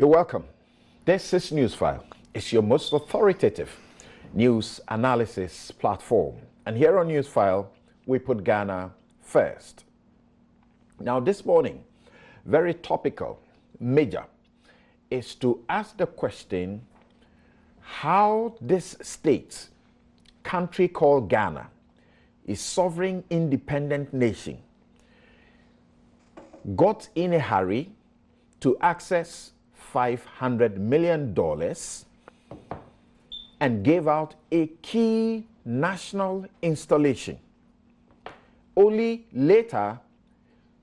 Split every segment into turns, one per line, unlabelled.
You're welcome. This is Newsfile. It's your most authoritative news analysis platform. And here on Newsfile, we put Ghana first. Now, this morning, very topical, major, is to ask the question how this state, country called Ghana, a sovereign independent nation, got in a hurry to access $500 million and gave out a key national installation, only later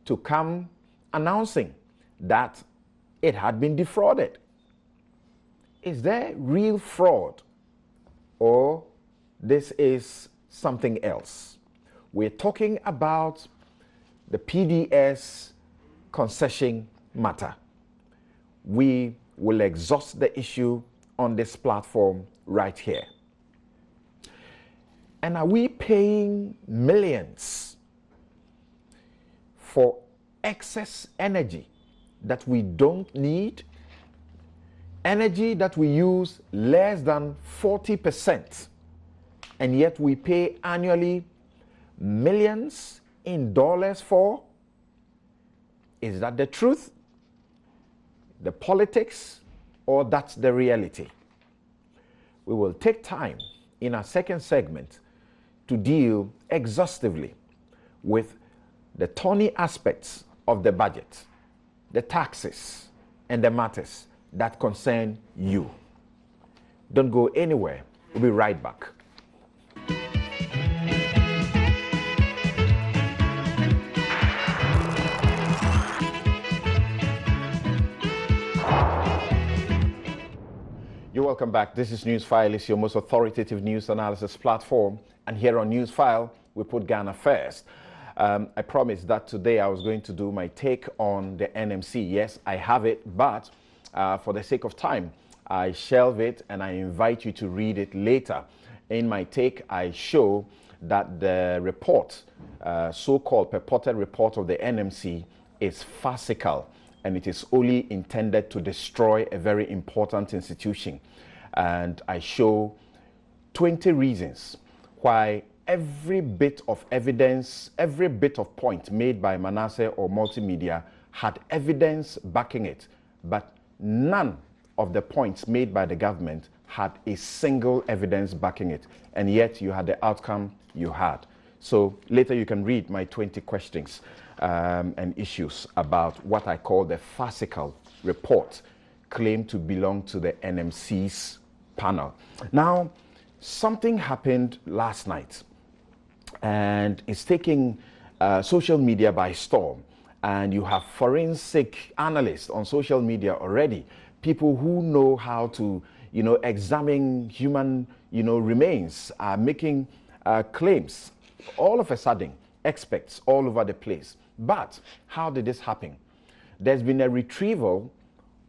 to come announcing that it had been defrauded. Is there real fraud, or this is something else? We're talking about the PDS concession matter. We will exhaust the issue on this platform right here. And are we paying millions for excess energy that we don't need? Energy that we use less than 40%, and yet we pay annually millions in dollars for? Is that the truth, the politics, or that's the reality? We will take time in our second segment to deal exhaustively with the thorny aspects of the budget, the taxes, and the matters that concern you. Don't go anywhere. We'll be right back. You're welcome back. This is Newsfile. It's your most authoritative news analysis platform. And here on Newsfile, we put Ghana first. I promised that today I was going to do my take on the NMC. Yes, I have it, but for the sake of time, I shelve it and I invite you to read it later. In my take, I show that the report, so-called purported report of the NMC, is farcical, and it is only intended to destroy a very important institution. And I show 20 reasons why every bit of evidence, every bit of point made by Manasseh or multimedia had evidence backing it, but none of the points made by the government had a single evidence backing it, and yet you had the outcome you had. So later you can read my 20 questions and issues about what I call the farcical report claimed to belong to the NMC's panel. Now, something happened last night, and it's taking social media by storm. And you have forensic analysts on social media already, people who know how to, examine human, remains, making claims. All of a sudden, experts all over the place. But how did this happen? There's been a retrieval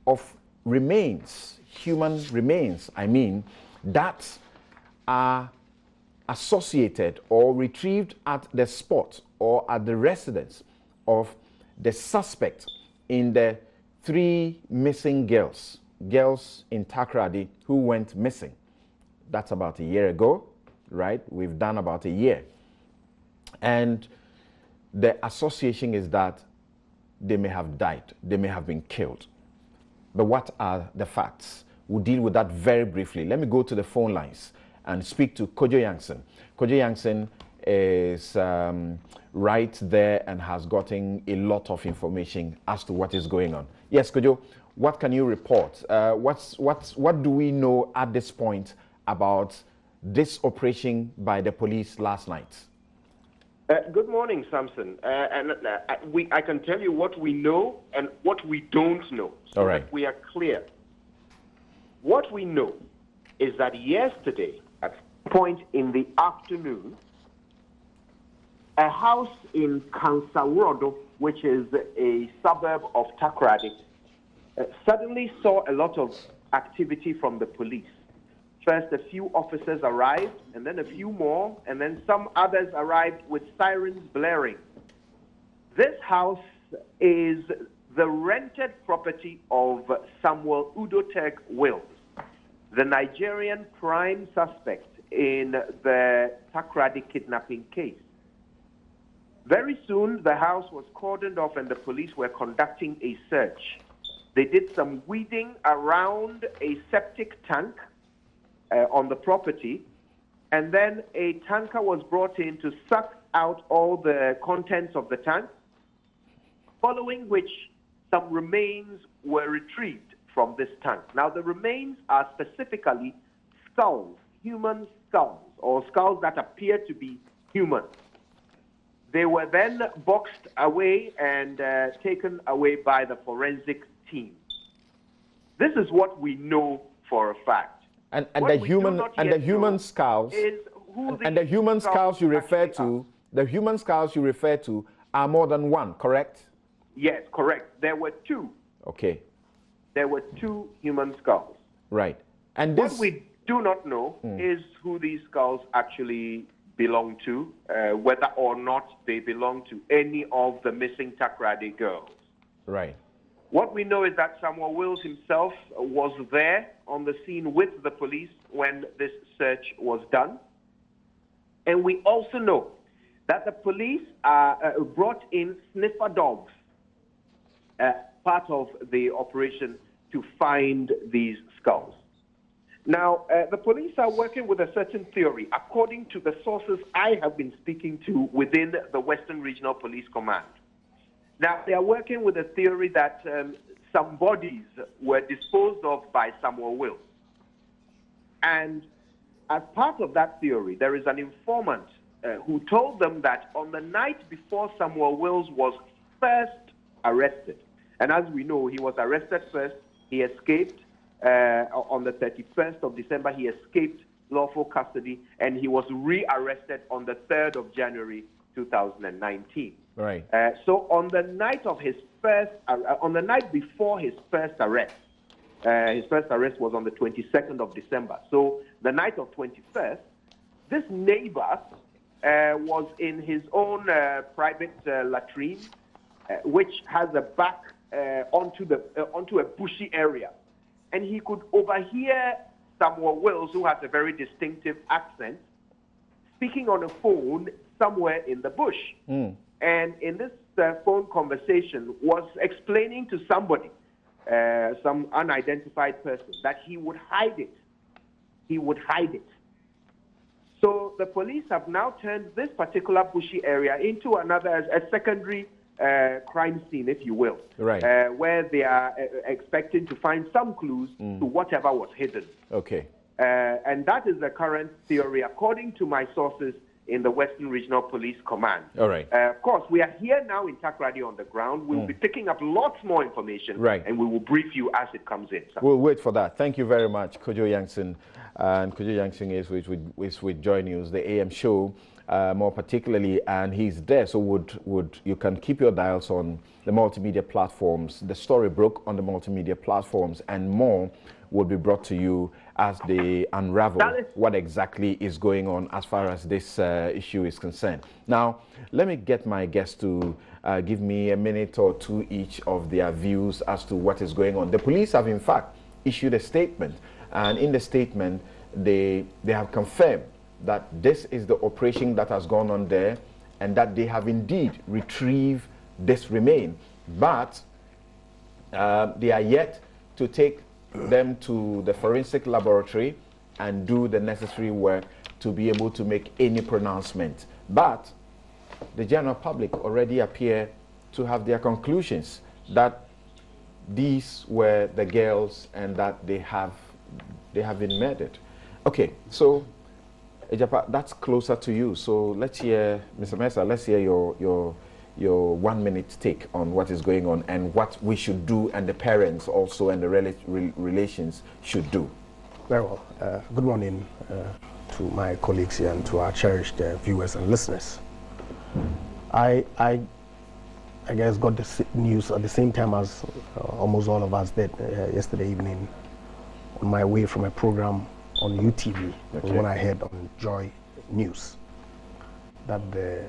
of remains, human remains, that are associated or retrieved at the spot or at the residence of the suspect in the 3 missing girls in Takoradi who went missing. That's about a year ago, right? We've done about a year. And the association is that they may have died, they may have been killed. But what are the facts? We'll deal with that very briefly. Let me go to the phone lines and speak to Kojo Yankson. Kojo Yankson is right there and has gotten a lot of information as to what is going on. Yes, Kojo, what can you report? What do we know at this point about this operation by the police last night?
Good morning, Samson. I can tell you what we know and what we don't know, so
all right,
that we are clear. What we know is that yesterday, at some point in the afternoon, a house in Kansawurodo, which is a suburb of Takoradi, suddenly saw a lot of activity from the police. First, a few officers arrived, and then a few more, and then some others arrived with sirens blaring. This house is the rented property of Samuel Udoteg Wills, the Nigerian prime suspect in the Takrady kidnapping case. Very soon, the house was cordoned off and the police were conducting a search. They did some weeding around a septic tank on the property, and then a tanker was brought in to suck out all the contents of the tank, following which some remains were retrieved from this tank. Now, the remains are specifically skulls, human skulls, or skulls that appear to be human. They were then boxed away and taken away by the forensic team. This is what we know for a fact.
And the human skulls you refer to are more than one, correct?
Yes, correct. There were two.
Okay.
There were two human skulls.
Right. And this,
what we do not know is who these skulls actually belong to, whether or not they belong to any of the missing Takrady girls.
Right.
What we know is that Samuel Wills himself was there on the scene with the police when this search was done. And we also know that the police brought in sniffer dogs, part of the operation to find these skulls. Now, the police are working with a certain theory, according to the sources I have been speaking to within the Western Regional Police Command. Now, they are working with a theory that some bodies were disposed of by Samuel Wills. And as part of that theory, there is an informant who told them that on the night before Samuel Wills was first arrested, and as we know, he was arrested first, he escaped on the 31st of December, he escaped lawful custody, and he was re-arrested on the 3rd of January 2019.
Right.
So on the night of his first, on the night before his first arrest was on the 22nd of December. So the night of 21st, this neighbor was in his own private latrine, which has a back onto a bushy area, and he could overhear Samuel Wills, who has a very distinctive accent, speaking on a phone somewhere in the bush. And in this phone conversation was explaining to somebody, some unidentified person, that he would hide it. He would hide it. So the police have now turned this particular bushy area into a secondary crime scene, if you will,
right.
Where they are expecting to find some clues to whatever was hidden.
Okay.
And that is the current theory, according to my sources in the Western Regional Police Command.
All right.
Of course, we are here now in Takrady on the ground. We will be picking up lots more information,
right,
and we will brief you as it comes in.
We'll wait for that. Thank you very much, Kojo Yankson. And Kojo Yankson is with Joynews, the AM show, more particularly, and he's there. So would you can keep your dials on the multimedia platforms. The story broke on the multimedia platforms, and more will be brought to you as they unravel what exactly is going on as far as this issue is concerned. Now, let me get my guests to give me a minute or two each of their views as to what is going on. The police have, in fact, issued a statement, and in the statement, they have confirmed that this is the operation that has gone on there, and that they have indeed retrieved this remain, but they are yet to take them to the forensic laboratory and do the necessary work to be able to make any pronouncement. But the general public already appear to have their conclusions that these were the girls and that they have been murdered. Okay, so Ejapa, that's closer to you. So let's hear, Mr. Mesa, let's hear your 1 minute take on what is going on and what we should do, and the parents also and the relations should do.
Very well. Good morning to my colleagues here and to our cherished viewers and listeners. I guess got the news at the same time as almost all of us did yesterday evening on my way from a program on UTV, when I heard on Joynews that the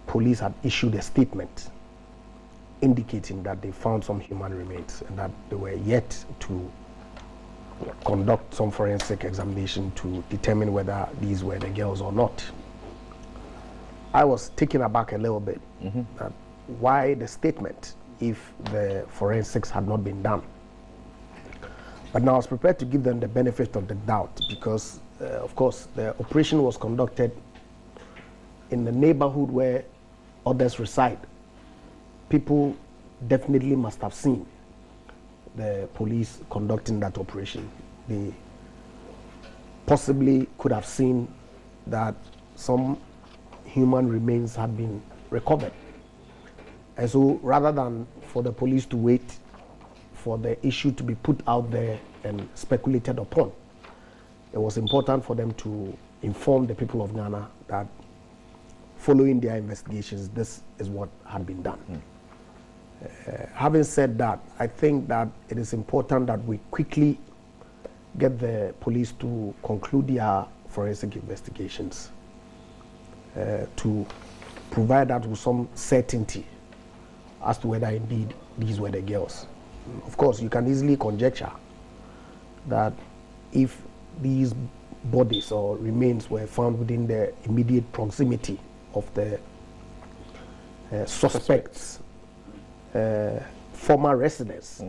police had issued a statement indicating that they found some human remains and that they were yet to conduct some forensic examination to determine whether these were the girls or not. I was taken aback a little bit that why the statement if the forensics had not been done. But now I was prepared to give them the benefit of the doubt because, of course, the operation was conducted in the neighborhood where others reside. People definitely must have seen the police conducting that operation. They possibly could have seen that some human remains had been recovered. And so rather than for the police to wait for the issue to be put out there and speculated upon, it was important for them to inform the people of Ghana that following their investigations, this is what had been done. Having said that, I think that it is important that we quickly get the police to conclude their forensic investigations to provide that with some certainty as to whether indeed these were the girls. Of course, you can easily conjecture that if these bodies or remains were found within the immediate proximity of the suspects' former residence,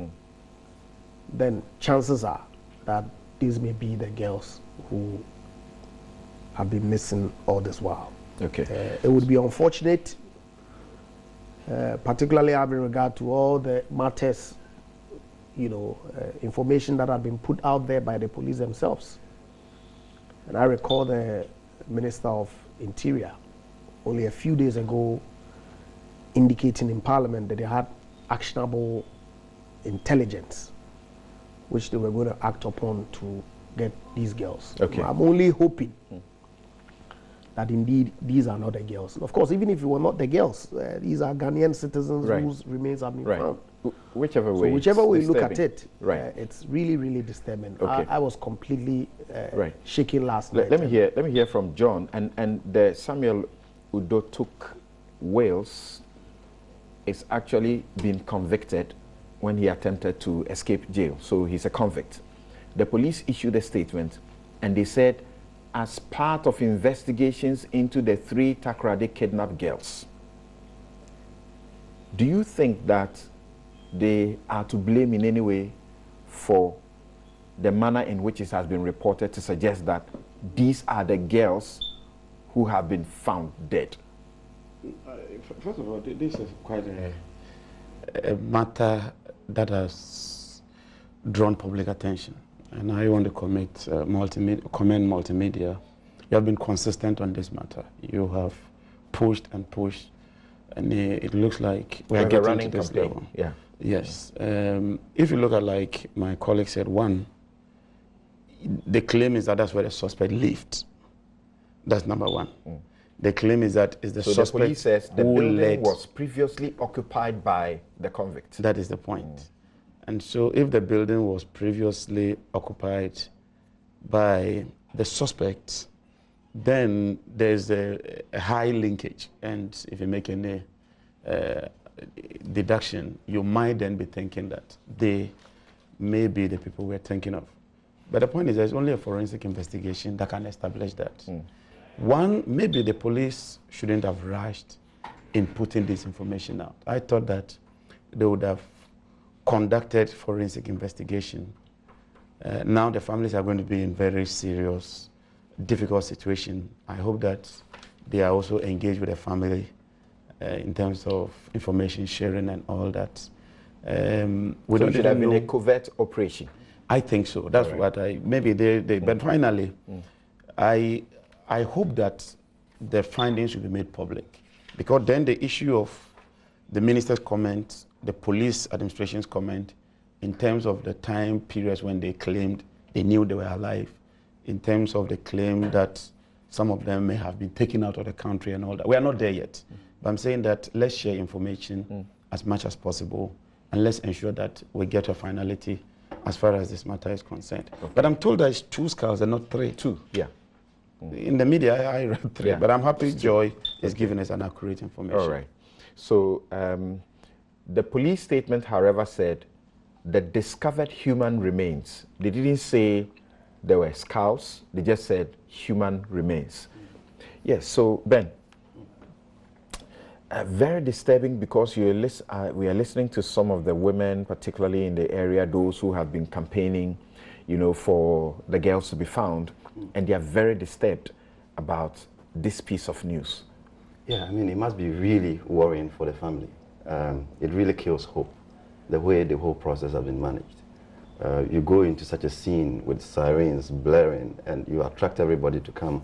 then chances are that these may be the girls who have been missing all this while.
Okay.
It would be unfortunate, particularly having regard to all the matters, information that have been put out there by the police themselves. And I recall the Minister of Interior only a few days ago indicating in Parliament that they had actionable intelligence which they were going to act upon to get these girls.
Okay.
I'm only hoping that indeed these are not the girls. Of course, even if it were not the girls, these are Ghanaian citizens whose remains have been found.
Whichever way,
so whichever way you look at it,
right,
it's really, really disturbing.
Okay.
I was completely shaken last night.
Let me hear from John. And the Samuel Udotuk Wales is actually been convicted when he attempted to escape jail. So he's a convict. The police issued a statement and they said, as part of investigations into the 3 Takoradi kidnapped girls, do you think that they are to blame in any way for the manner in which it has been reported to suggest that these are the girls who have been found dead?
First of all, this is quite a matter that has drawn public attention. And I want to commend Multimedia. You have been consistent on this matter. You have pushed and pushed, and it looks like we are getting to this level.
Yeah.
Yes. If you look at, like my colleague said, one, the claim is that that's where the suspect lived. That's number one. The claim is that is the suspect
the police says the building was previously occupied by the convict.
That is the point. And so if the building was previously occupied by the suspect, then there's a high linkage. And if you make any deduction, you might then be thinking that they may be the people we're thinking of. But the point is there's only a forensic investigation that can establish that. One, maybe the police shouldn't have rushed in putting this information out. I thought that they would have conducted forensic investigation. Now the families are going to be in very serious, difficult situation. I hope that they are also engaged with the family in terms of information sharing and all that.
So it should have been a covert operation?
I think so. That's what maybe they but finally, I hope that the findings will be made public, because then the issue of the minister's comment, the police administration's comment, in terms of the time periods when they claimed they knew they were alive, in terms of the claim that some of them may have been taken out of the country and all that. We are not there yet. But I'm saying that let's share information as much as possible, and let's ensure that we get a finality as far as this matter is concerned. Okay. But I'm told that it's 2 skulls and not 3.
2, yeah.
In the media, I read 3, but I'm happy Joy is giving us an accurate information.
All right. So The police statement, however, said the discovered human remains. They didn't say there were skulls. They just said human remains. Yes, so Ben, very disturbing because we are listening to some of the women, particularly in the area, those who have been campaigning, you know, for the girls to be found, and they are very disturbed about this piece of news.
Yeah, I mean, it must be really worrying for the family. It really kills hope, the way the whole process has been managed. You go into such a scene with sirens blaring, and you attract everybody to come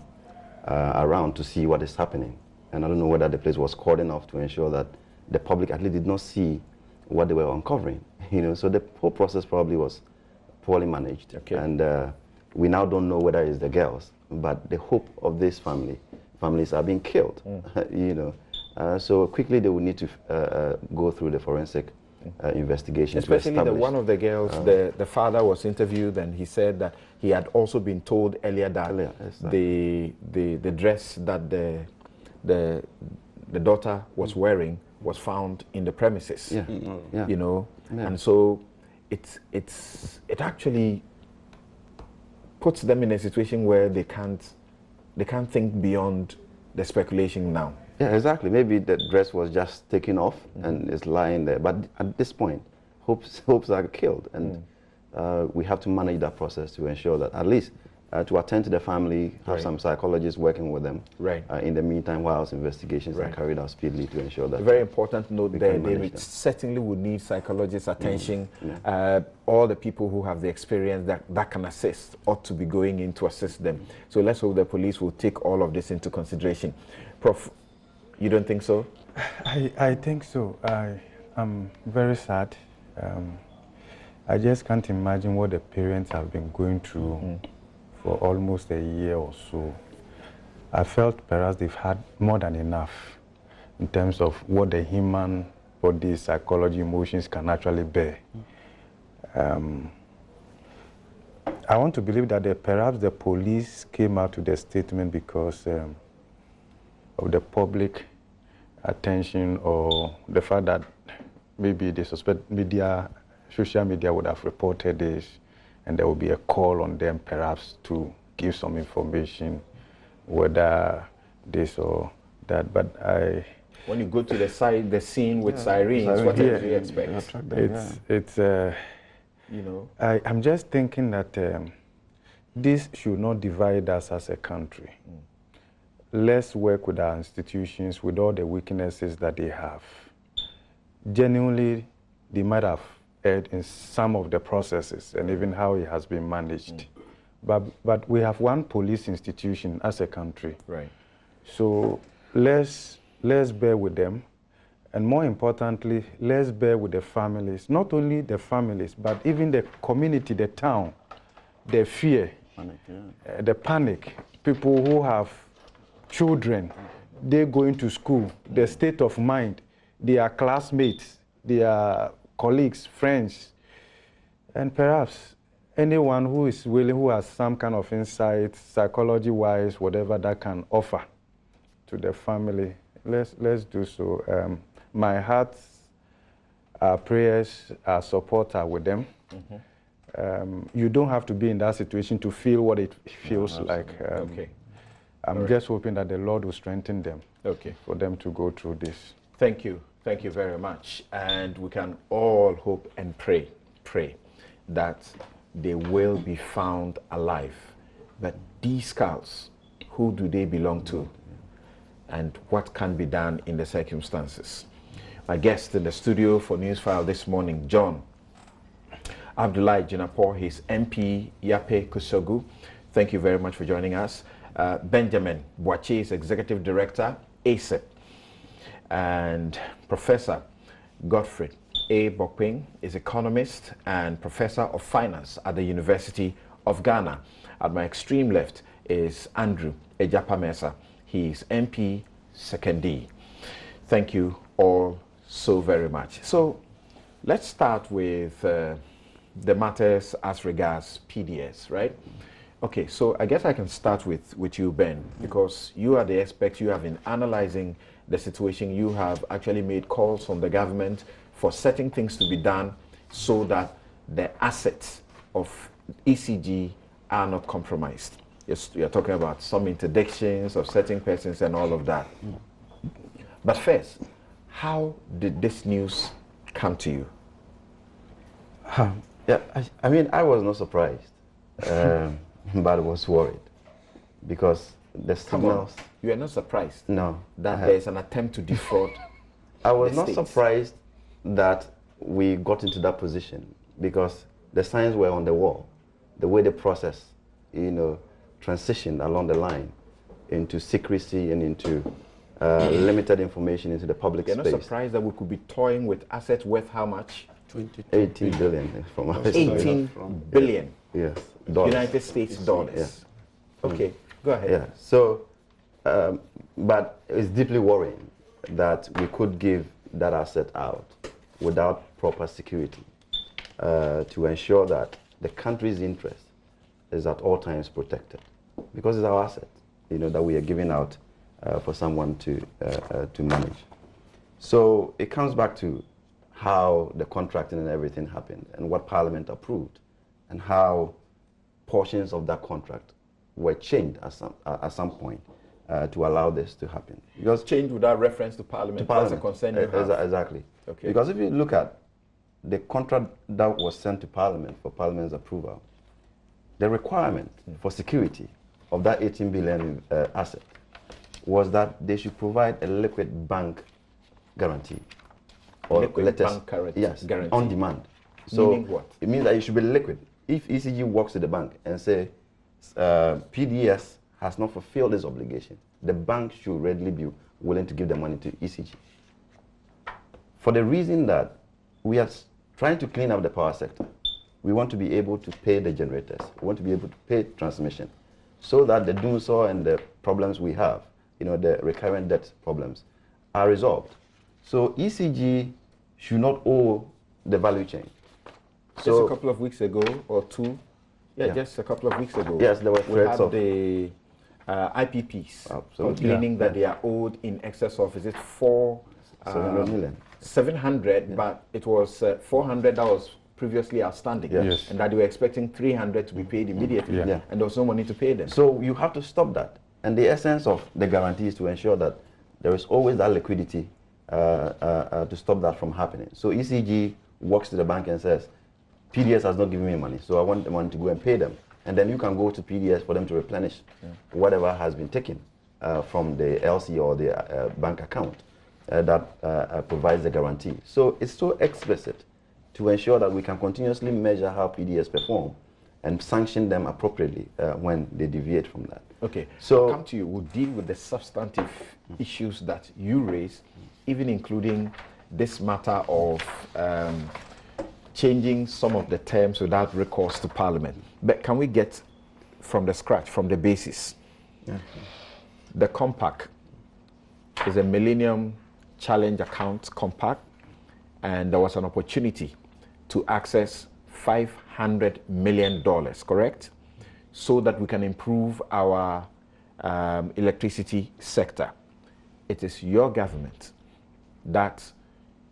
around to see what is happening. And I don't know whether the place was cordoned off to ensure that the public at least did not see what they were uncovering. You know, so the whole process probably was poorly managed.
Okay.
And we now don't know whether it's the girls, but the hope of this families are being killed. You know, so quickly they will need to go through the forensic investigation.
Especially the one of the girls, the father was interviewed, and he said that he had also been told earlier that the dress that the daughter was wearing was found in the premises.
Yeah. Yeah.
You know,
Yeah.
and so it actually puts them in a situation where they can't think beyond the speculation now.
Yeah, exactly. Maybe the dress was just taken off and it's lying there. But at this point, hopes are killed, and we have to manage that process to ensure that at least to attend to the family, have some psychologists working with them.
Right.
In the meantime, whilst investigations are carried out speedily to ensure that.
A very important note there, David. Certainly would need psychologists' attention. All the people who have the experience that can assist ought to be going in to assist them. So let's hope the police will take all of this into consideration. Prof, you don't think so?
I think so. I'm very sad. I just can't imagine what the parents have been going through for almost a year or so. I felt perhaps they've had more than enough in terms of what the human body, psychology, emotions can actually bear. I want to believe that perhaps the police came out with the statement because of the public attention, or the fact that maybe they suspect social media would have reported this, and there will be a call on them perhaps to give some information, whether this or that. But
when you go to the scene with sirens, what do you expect?
You know, I'm just thinking that this should not divide us as a country. Let's work with our institutions, with all the weaknesses that they have. Genuinely, they might have erred in some of the processes and even how it has been managed. But we have one police institution as a country.
Right.
So let's bear with them. And more importantly, let's bear with the families. Not only the families, but even the community, the town, the fear, the panic. People who have children, they going to school, the state of mind, their classmates, their colleagues, friends, and perhaps anyone who is willing, who has some kind of insight, psychology-wise, whatever that can offer to the family, let's do so. My heart, our prayers, our support are with them. You don't have to be in that situation to feel what it feels like. I'm just hoping that the Lord will strengthen them for them to go through this.
Thank you. Thank you very much. And we can all hope and pray that they will be found alive. But these skulls, who do they belong to? And what can be done in the circumstances? My guest in the studio for Newsfile this morning, John Abdullahi Jinapor, his MP, Yape Kusogu. Thank you very much for joining us. Benjamin Boache is Executive Director, ASEP. And Professor Godfrey A. Bokping is economist and Professor of Finance at the University of Ghana. At my extreme left is Andrew Ejapamesa. He is MP, 2nd D. Thank you all so very much. So let's start with the matters as regards PDS, right? Okay, so I guess I can start with you, Ben, because you are the expert. You have been analyzing the situation, you have actually made calls on the government for certain things to be done so that the assets of ECG are not compromised. You're talking about some interdictions of certain persons and all of that. But first, how did this news come to you?
Yeah, I mean, I was not surprised, but I was worried because the signals.
You are not surprised?
No.
That there is an attempt to defraud.
I was not surprised that we got into that position because the signs were on the wall. The way the process, transitioned along the line into secrecy and into limited information into the public space.
You're not surprised that we could be toying with assets worth how much?
18 billion from us.
18 billion.
Yes. Dollars.
United States dollars.
Yeah.
Okay, go ahead.
Yeah. So, but it's deeply worrying that we could give that asset out without proper security to ensure that the country's interest is at all times protected, because it's our asset, that we are giving out for someone to manage. So it comes back to how the contracting and everything happened and what Parliament approved and how portions of that contract were changed at some point to allow this to happen.
Because changed without reference to Parliament. That's a concern you have.
Exactly.
Okay.
Because if you look at the contract that was sent to Parliament for Parliament's approval, the requirement for security of that 18 billion asset was that they should provide a liquid bank guarantee. Or
liquid bank guarantee.
Yes,
guarantee.
on demand. So
meaning what?
It means that it should be liquid. If ECG walks to the bank and say, PDS has not fulfilled this obligation, the bank should readily be willing to give the money to ECG. For the reason that we are trying to clean up the power sector, we want to be able to pay the generators, we want to be able to pay transmission, so that the doomsaw and the problems we have, the recurrent debt problems, are resolved. So ECG should not owe the value chain.
Just a couple of weeks ago or two, just a couple of weeks ago,
yes, there were threats of
the IPPs
absolutely.
complaining that they are owed in excess of, is it
700 million?
700, but it was 400 that was previously outstanding,
Yes.
and that they were expecting 300 to be paid immediately, and there was no money to pay them.
So you have to stop that. And the essence of the guarantee is to ensure that there is always that liquidity to stop that from happening. So ECG walks to the bank and says, PDS has not given me money, so I want the money to go and pay them. And then you can go to PDS for them to replenish whatever has been taken from the LC or the bank account that provides the guarantee. So it's so explicit to ensure that we can continuously measure how PDS perform and sanction them appropriately when they deviate from that.
Okay, so I'll come to you. We'll deal with the substantive issues that you raise, even including this matter of changing some of the terms without recourse to Parliament. But can we get from the scratch, from the basis? The compact is a Millennium Challenge Account compact, and there was an opportunity to access $500 million, correct? So that we can improve our electricity sector. It is your government that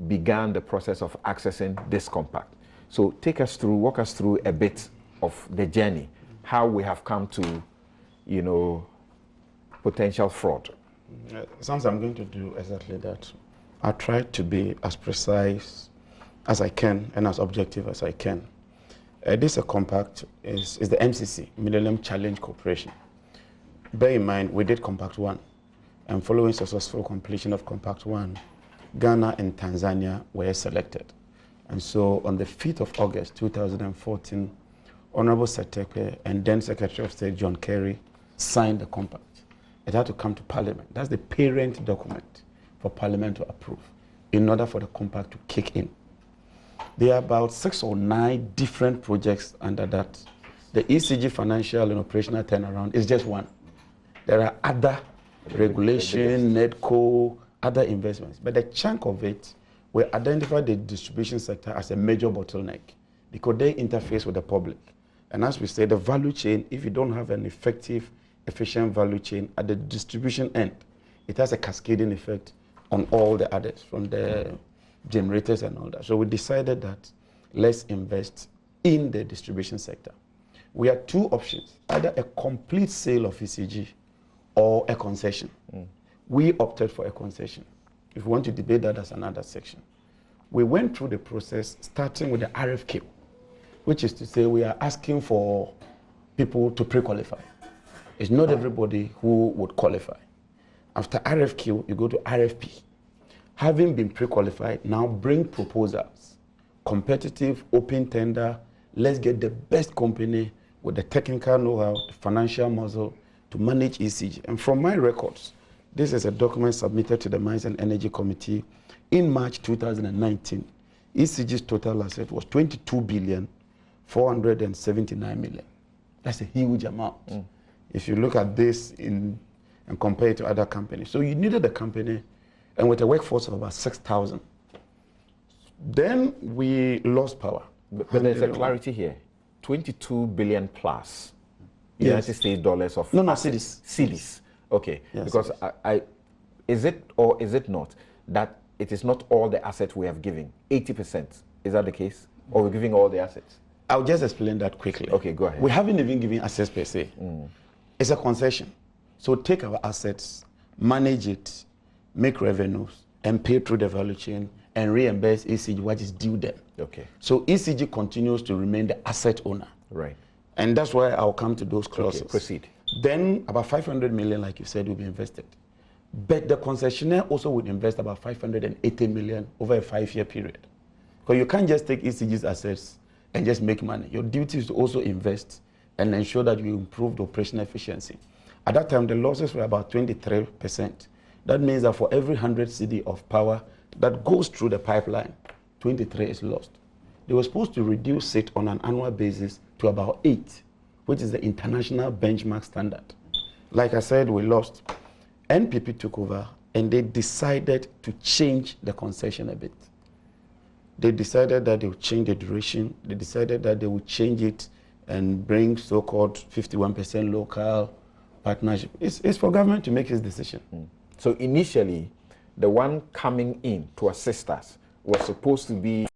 began the process of accessing this compact. So walk us through a bit of the journey, how we have come to, potential fraud.
Sometimes I'm going to do exactly that. I try to be as precise as I can and as objective as I can. This compact is the MCC, Millennium Challenge Corporation. Bear in mind, we did Compact 1, and following successful completion of Compact 1, Ghana and Tanzania were selected. And so on the 5th of August 2014, Honorable Satekwe and then Secretary of State John Kerry signed the compact. It had to come to Parliament. That's the parent document for Parliament to approve in order for the compact to kick in. There are about 6 or 9 different projects under that. The ECG financial and operational turnaround is just one. There are other regulation, NEDCO, other investments. But the chunk of it, we identified the distribution sector as a major bottleneck because they interface with the public. And as we say, the value chain, if you don't have an effective, efficient value chain at the distribution end, it has a cascading effect on all the others, from the generators and all that. So we decided that let's invest in the distribution sector. We had two options, either a complete sale of ECG or a concession. We opted for a concession. If we want to debate that, that's another section. We went through the process starting with the RFQ, which is to say we are asking for people to pre-qualify. It's not everybody who would qualify. After RFQ, you go to RFP. Having been pre-qualified, now bring proposals. Competitive, open tender, let's get the best company with the technical know-how, the financial muscle to manage ECG. And from my records, this is a document submitted to the Mines and Energy Committee in March 2019. ECG's total asset was 22,479,000,000. That's a huge amount. If you look at this and compare it to other companies. So you needed a company, and with a workforce of about 6,000. Then we lost power.
But there's a clarity here. 22 billion plus United States dollars of
cedis.
Cedis. Okay.
Yes,
because is it or is it not that it is not all the assets we have given? 80%. Is that the case? Or we're giving all the assets?
I'll just explain that quickly.
Okay, go ahead.
We haven't even given assets per se. It's a concession. So take our assets, manage it, make revenues, and pay through the value chain and reimburse ECG what is due them.
Okay.
So ECG continues to remain the asset owner.
Right.
And that's why I'll come to those clauses.
Okay, proceed.
Then about 500 million, like you said, will be invested. But the concessionaire also would invest about 580 million over a 5-year period. Because you can't just take ECG's assets and just make money. Your duty is to also invest and ensure that you improve the operational efficiency. At that time, the losses were about 23%. That means that for every 100 CD of power that goes through the pipeline, 23 is lost. They were supposed to reduce it on an annual basis to about 8, which is the international benchmark standard. Like I said, we lost. NPP took over, and they decided to change the concession a bit. They decided that they would change the duration. They decided that they would change it and bring so-called 51% local partnership. It's for government to make its decision.
So initially, the one coming in to assist us was supposed to be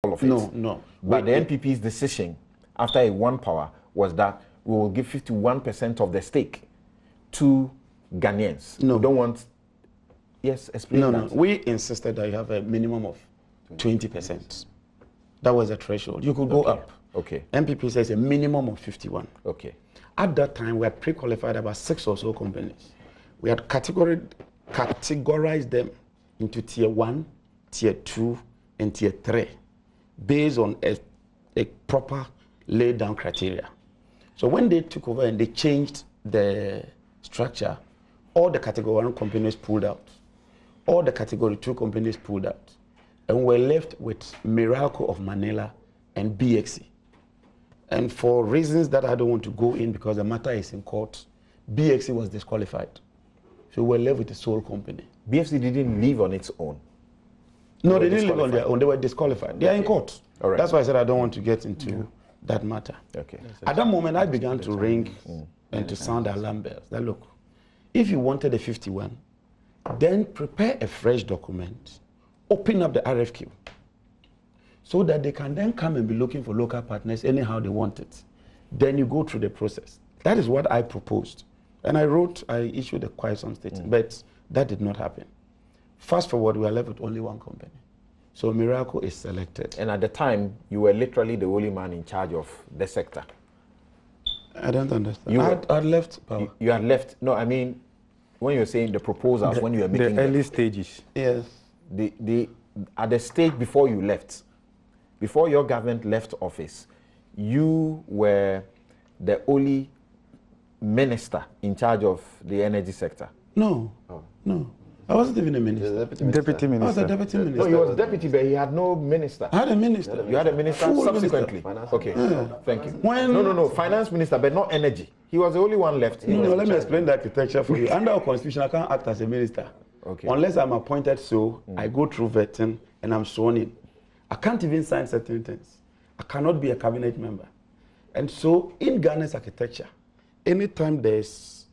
all of it.
No.
But the NPP's decision after a one power was that we will give 51% of the stake to Ghanaians.
No.
We don't want. Yes, explain that.
No. We insisted that you have a minimum of 20%. That was a threshold. You could go up.
Okay.
NPP says a minimum of 51.
Okay.
At that time, we had pre-qualified about 6 or so companies. We had categorized them into tier 1, tier 2, and tier 3, based on a proper laid down criteria. So when they took over and they changed the structure, all the category 1 companies pulled out. All the category 2 companies pulled out. And we're left with Miracle of Manila and BXC. And for reasons that I don't want to go in because the matter is in court, BXC was disqualified. So we're left with a sole company.
BFC didn't leave on its own.
No, they didn't leave on their own. They were disqualified. They are in court.
All right.
That's why I said I don't want to get into that matter.
Okay.
At that moment, I began to ring and to sound alarm bells. That look, if you wanted a 51, then prepare a fresh document, open up the RFQ, so that they can then come and be looking for local partners anyhow they want it. Then you go through the process. That is what I proposed. And I issued a quite some statement, but that did not happen. Fast forward, we are left with only one company. So Miracle is selected.
And at the time, you were literally the only man in charge of the sector.
I don't understand. I had left power.
You had left. No, I mean, when you're saying the proposals, when you were making
the early stages.
Yes.
At the stage before you left, before your government left office, you were the only minister in charge of the energy sector.
No. I wasn't even a minister.
Deputy minister.
I was a deputy minister.
No, he was deputy, but he had no minister.
I had a minister.
You had a minister
Full
subsequently.
minister.
Okay, thank you.
When-
No, finance minister, but not energy. He was the only one left.
No, let me explain the architecture for you. Under our constitution, I can't act as a minister.
Okay.
Unless I'm appointed I go through vetting and I'm sworn in. I can't even sign certain things. I cannot be a cabinet member. And so in Ghana's architecture, anytime there's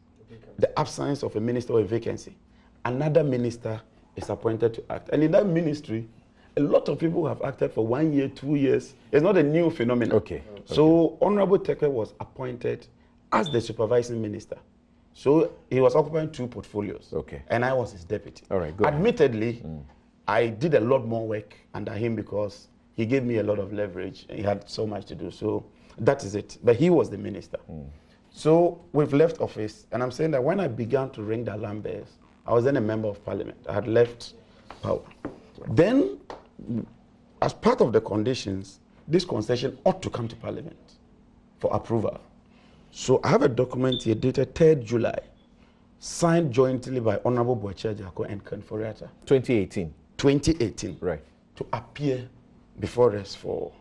the absence of a minister or a vacancy, another minister is appointed to act. And in that ministry, a lot of people have acted for 1 year, 2 years. It's not a new phenomenon.
Okay.
So Honorable Tekwe was appointed as the supervising minister. So he was occupying 2 portfolios.
Okay.
And I was his deputy.
All right, good.
Admittedly, I did a lot more work under him because he gave me a lot of leverage and he had so much to do. So that is it. But he was the minister. So we've left office, and I'm saying that when I began to ring the alarm bells, I was then a member of parliament. I had left power. Then, as part of the conditions, this concession ought to come to parliament for approval. So I have a document here dated 3rd July, signed jointly by Honorable Boache Ajako and Ken Foriata.
2018.
2018.
Right.
To appear before us for.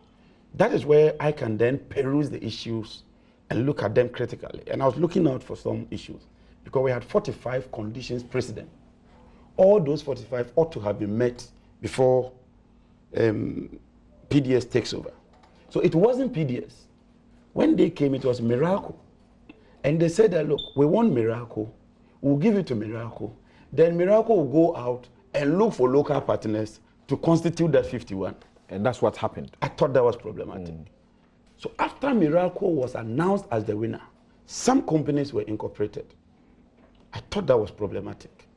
That is where I can then peruse the issues and look at them critically. And I was looking out for some issues because we had 45 conditions precedent. All those 45 ought to have been met before PDS takes over. So it wasn't PDS. When they came, it was Miracle. And they said that, look, we want Miracle. We'll give it to Miracle. Then Miracle will go out and look for local partners to constitute that 51.
And that's what happened.
I thought that was problematic. So after Miracle was announced as the winner, some companies were incorporated. I thought that was problematic.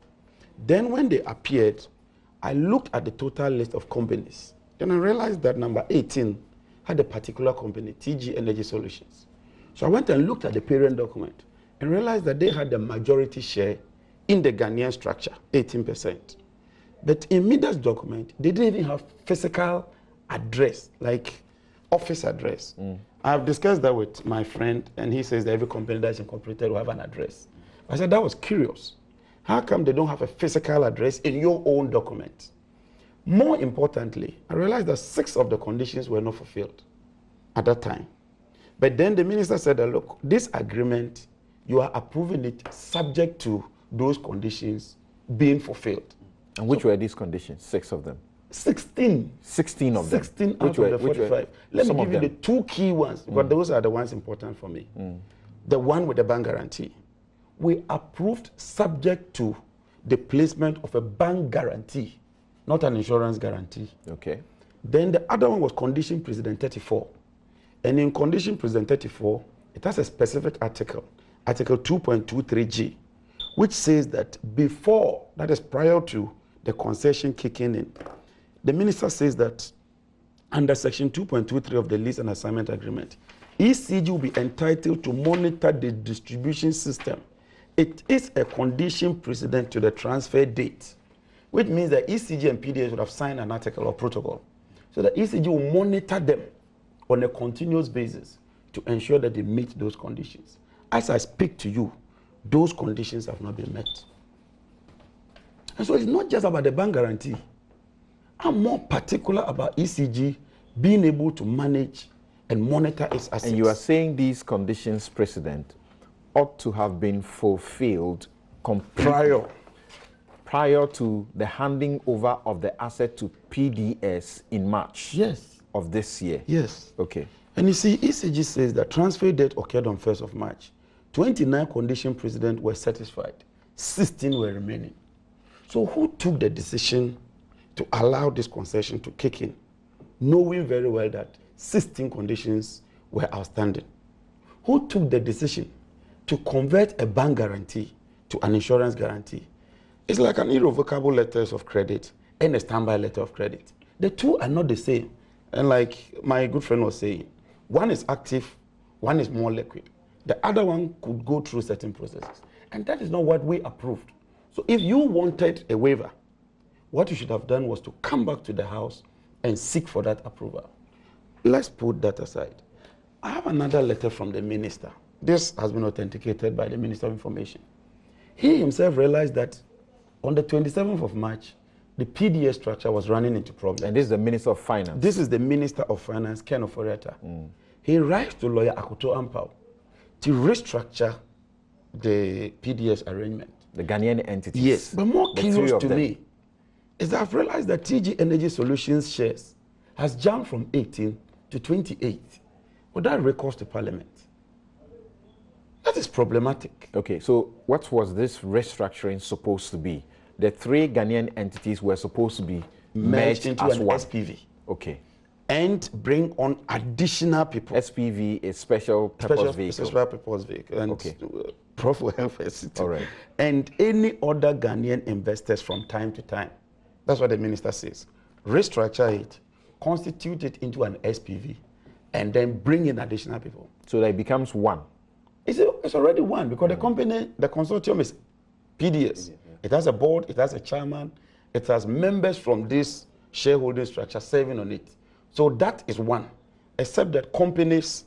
Then when they appeared, I looked at the total list of companies. Then I realized that number 18 had a particular company, TG Energy Solutions. So I went and looked at the parent document and realized that they had the majority share in the Ghanaian structure, 18%. But in Mida's document, they didn't even have physical address, like office address. I've discussed that with my friend, and he says that every company that's incorporated will have an address. I said, that was curious. How come they don't have a physical address in your own document? More importantly, I realized that 6 of the conditions were not fulfilled at that time. But then the minister said that, look, this agreement, you are approving it subject to those conditions being fulfilled.
And which were these conditions? 6 of them.
16.
16 of them.
16 out of the 45. Let me give you the 2 key ones, but those are the ones important for me. The one with the bank guarantee. We approved subject to the placement of a bank guarantee, not an insurance guarantee.
Okay.
Then the other one was condition precedent 34. And in condition precedent 34, it has a specific article, article 2.23G, which says that before, that is prior to the concession kicking in, the minister says that under section 2.23 of the lease and assignment agreement, ECG will be entitled to monitor the distribution system. It is a condition precedent to the transfer date, which means that ECG and PDS would have signed an article or protocol. So the ECG will monitor them on a continuous basis to ensure that they meet those conditions. As I speak to you, those conditions have not been met. And so it's not just about the bank guarantee. I'm more particular about ECG being able to manage and monitor its assets.
And you are saying these conditions precedent ought to have been fulfilled prior to the handing over of the asset to PDS in March of this year.
Yes.
Okay.
And you see, ECG says that transfer date occurred on 1st of March. 29 condition precedent were satisfied. 16 were remaining. So who took the decision to allow this concession to kick in, knowing very well that 16 conditions were outstanding? Who took the decision to convert a bank guarantee to an insurance guarantee? It's like an irrevocable letters of credit and a standby letter of credit. The two are not the same. And like my good friend was saying, one is active, one is more liquid. The other one could go through certain processes. And that is not what we approved. So if you wanted a waiver, what you should have done was to come back to the House and seek for that approval. Let's put that aside. I have another letter from the minister. This has been authenticated by the Minister of Information. He himself realized that on the 27th of March, the PDS structure was running into problems.
And this is the Minister of Finance.
This is the Minister of Finance, Ken Oforiatta. He writes to lawyer Akoto Ampao to restructure the PDS arrangement.
The Ghanaian entities.
Yes, but more curious to
them.
me is that I've realized that TG Energy Solutions shares has jumped from 18 to 28 without recourse to Parliament. That is problematic.
Okay, so what was this restructuring supposed to be? The 3 Ghanaian entities were supposed to be merged
into
as
an
one.
SPV.
Okay.
And bring on additional people.
SPV is special purpose vehicle.
Special purpose vehicle. And
okay.
Prof will help us.
All right.
And any other Ghanaian investors from time to time. That's what the minister says. Restructure it, constitute it into an SPV, and then bring in additional people.
So that it becomes one.
It's already one because the company, the consortium is PDS. It has a board, it has a chairman, it has members from this shareholding structure serving on it. So that is one, except that companies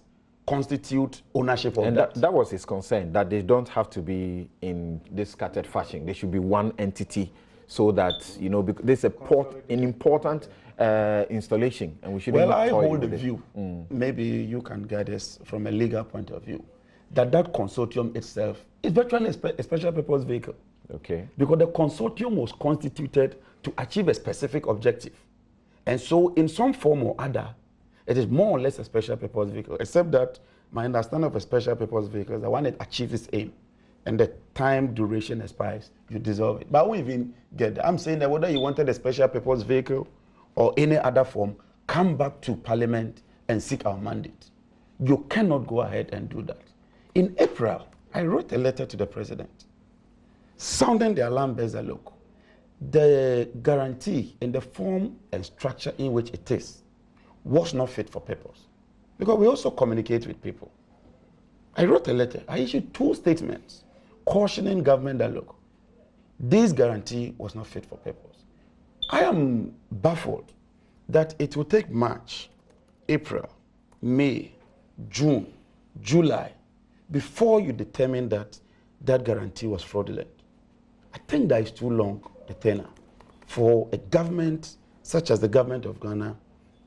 constitute ownership of
and
that.
that was his concern, that they don't have to be in this scattered fashion. They should be one entity so that, you know, this is an important installation and we shouldn't.
Well, I hold the view, maybe you can guide us from a legal point of view, that consortium itself is virtually a special purpose vehicle.
Okay. Because
the consortium was constituted to achieve a specific objective. And so in some form or other, it is more or less a special purpose vehicle, except that my understanding of a special purpose vehicle is that when it achieves its aim and the time duration expires, you dissolve it. But I won't even get that. I'm saying that whether you wanted a special purpose vehicle or any other form, come back to Parliament and seek our mandate. You cannot go ahead and do that. In April, I wrote a letter to the president, sounding the alarm bells that look, the guarantee in the form and structure in which it is was not fit for purpose. Because we also communicate with people. I wrote a letter. I issued 2 statements cautioning government that, look, this guarantee was not fit for purpose. I am baffled that it will take March, April, May, June, July, before you determine that that guarantee was fraudulent. I think that is too long the tenor for a government such as the government of Ghana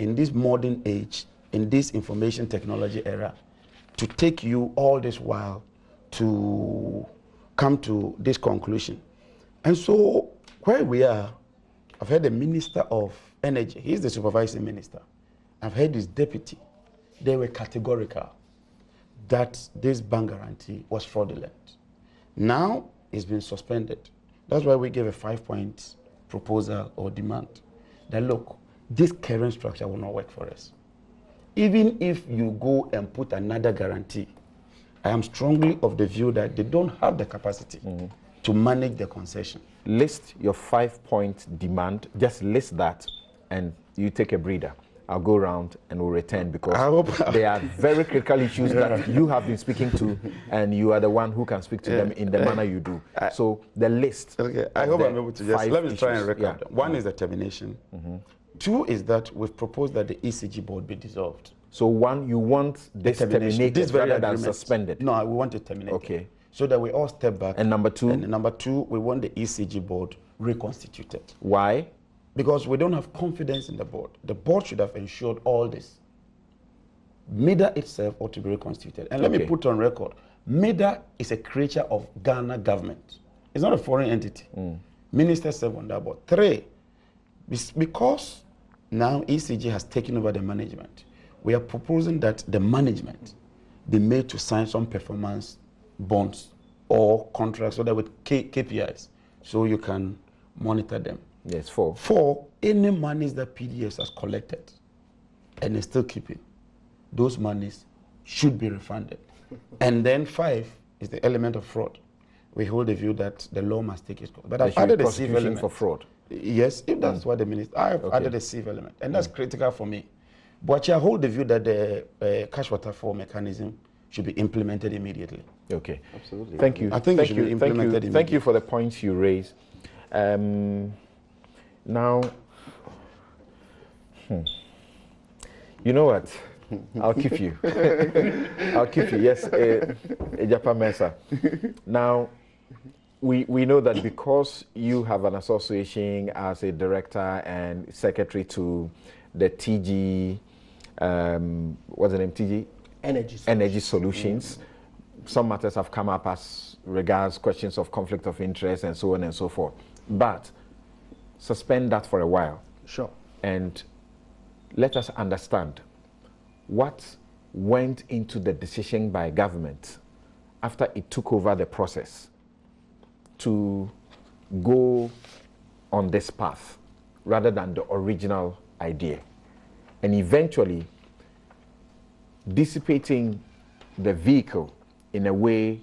in this modern age, in this information technology era, to take you all this while to come to this conclusion. And so where we are, I've heard the Minister of Energy, he's the supervising minister. I've heard his deputy. They were categorical that this bank guarantee was fraudulent. Now it's been suspended. That's why we gave a 5-point proposal or demand that, look, this current structure will not work for us. Even if you go and put another guarantee, I am strongly of the view that they don't have the capacity to manage the concession.
List your 5-point demand, just list that, and you take a breather. I'll go around and we'll return because they are very critical issues that you have been speaking to, and you are the one who can speak to them in the manner you do. So the list.
Okay, I hope I'm able to just let me try and record. One is the termination. 2 is that we've proposed that the ECG board be dissolved.
So 1, you want this terminated
this very
rather than suspended?
No, we want it terminated.
Okay.
So that we all step back.
And number 2?
And number 2, we want the ECG board reconstituted.
Why?
Because we don't have confidence in the board. The board should have ensured all this. MIDA itself ought to be reconstituted. And let me put on record, MIDA is a creature of Ghana government. It's not a foreign entity. Ministers serve on that board. 3, because now ECG has taken over the management, we are proposing that the management be made to sign some performance bonds or contracts so that with KPIs, so you can monitor them.
Yes, 4.
4, any monies that PDS has collected and is still keeping, those monies should be refunded. And then 5 is the element of fraud. We hold the view that the law must take its course. But I've added a civil element
for fraud.
Yes, if that's what the minister, I've added a civil element, and that's critical for me. But I hold the view that the cash waterfall mechanism should be implemented immediately.
Okay,
absolutely.
Thank you.
I think it should be implemented immediately.
Thank you for the points you raised. Now, you know what? I'll keep you. I'll keep you. Yes, Ejapa Mesa. Now, we know that because you have an association as a director and secretary to the TG, what's the name? TG? Energy Solutions. Some matters have come up as regards questions of conflict of interest and so on and so forth. But suspend that for a while.
Sure.
And let us understand what went into the decision by government after it took over the process to go on this path rather than the original idea, and eventually dissipating the vehicle in a way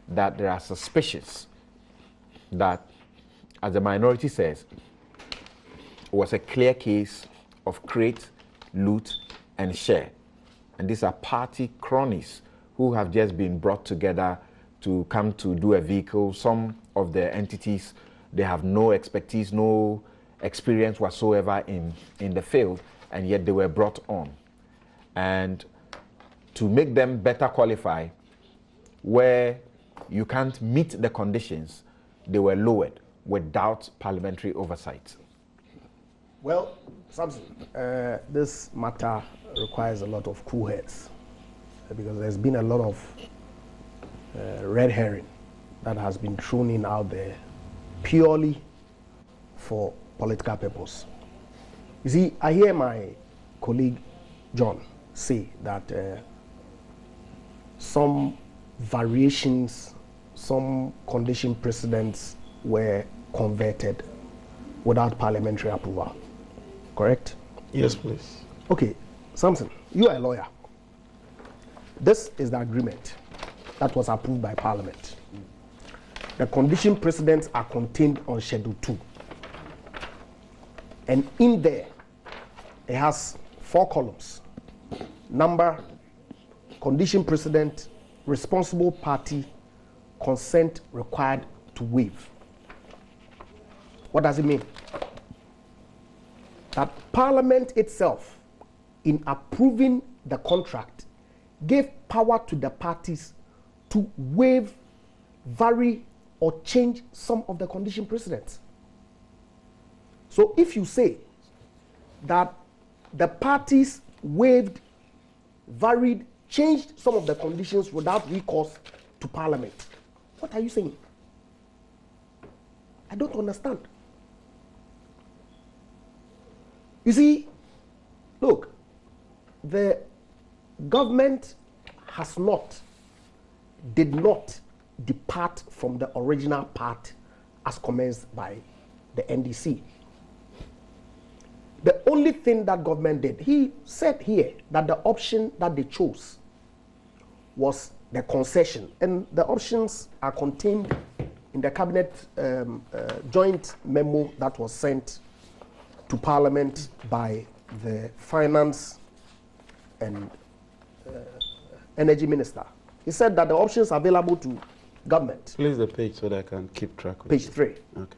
that there are suspicions that, as the minority says, was a clear case of create, loot, and share. And these are party cronies who have just been brought together to come to do a vehicle. Some of the entities, they have no expertise, no experience whatsoever in the field, and yet they were brought on. And to make them better qualify, where you can't meet the conditions, they were lowered without parliamentary oversight.
Well, Samson, this matter requires a lot of cool heads because there's been a lot of red herring that has been thrown in out there purely for political purpose. You see, I hear my colleague John say that some variations, some condition precedents were converted without parliamentary approval. Correct?
Yes, please.
Okay, Samson, you are a lawyer. This is the agreement that was approved by Parliament. The condition precedents are contained on Schedule 2. And in there, it has 4 columns. Number, condition precedent, responsible party, consent required to waive. What does it mean? That Parliament itself, in approving the contract, gave power to the parties to waive, vary, or change some of the condition precedents. So if you say that the parties waived, varied, changed some of the conditions without recourse to Parliament, what are you saying? I don't understand. You see, look, the government did not depart from the original path as commenced by the NDC. The only thing that government did, he said here that the option that they chose was the concession, and the options are contained in the cabinet joint memo that was sent to Parliament by the Finance and Energy Minister. He said that the options available to government.
Please the page so that I can keep track of
Page 3.
Okay.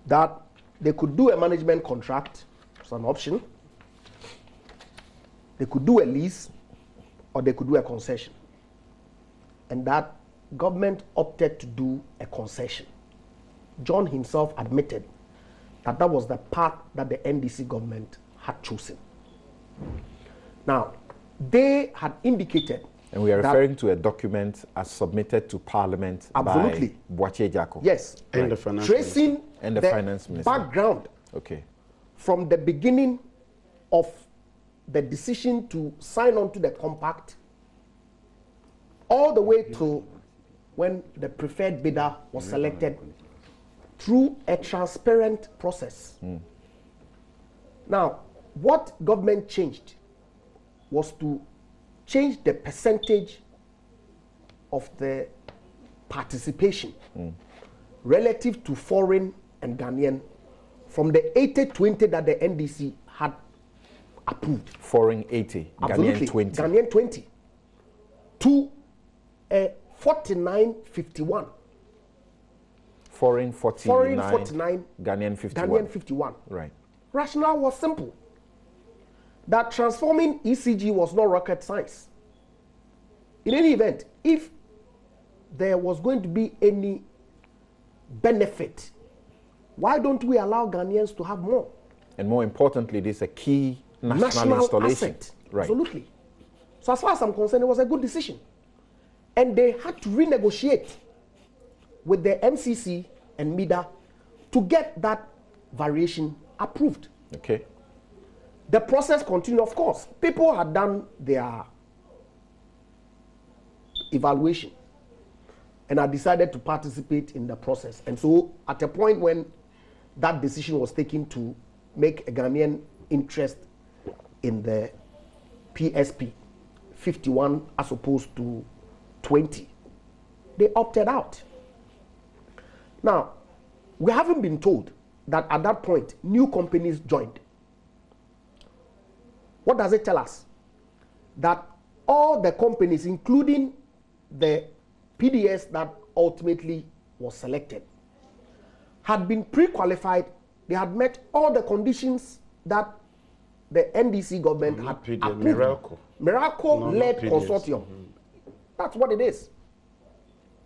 That they could do a management contract, it's an option. They could do a lease, or they could do a concession. And that government opted to do a concession. John himself admitted that that was the path that the NDC government had chosen. Now, they had indicated.
And we are referring to a document as submitted to Parliament
absolutely.
By Boakye Jacob.
Yes.
And
right.
the finance
tracing
minister.
And the finance minister.
Background.
Okay.
From the beginning of the decision to sign on to the compact all the way to when the preferred bidder was selected through a transparent process. Now, what government changed was to change the percentage of the participation relative to foreign and Ghanaian from the 80-20 that the NDC had approved.
Foreign 80,
absolutely.
Ghanaian 20.
Ghanaian 20 to a 49-51.
Foreign 49,
Foreign 49,
Ghanaian 51.
Ghanaian 51.
Right.
Rationale was simple. That transforming ECG was not rocket science. In any event, if there was going to be any benefit, why don't we allow Ghanaians to have more?
And more importantly, this is a key national installation.
Asset.
Right.
Absolutely. So as far as I'm concerned, it was a good decision. And they had to renegotiate with the MCC and MIDA to get that variation approved.
Okay.
The process continued, of course. People had done their evaluation. and I decided to participate in the process. And so at a point when that decision was taken to make a Ghanaian interest in the PSP 51 as opposed to 20, they opted out. Now, we haven't been told that at that point new companies joined. What does it tell us? That all the companies, including the PDS that ultimately was selected, had been pre-qualified. They had met all the conditions that the NDC government had approved. Miracle-led consortium. That's what it is.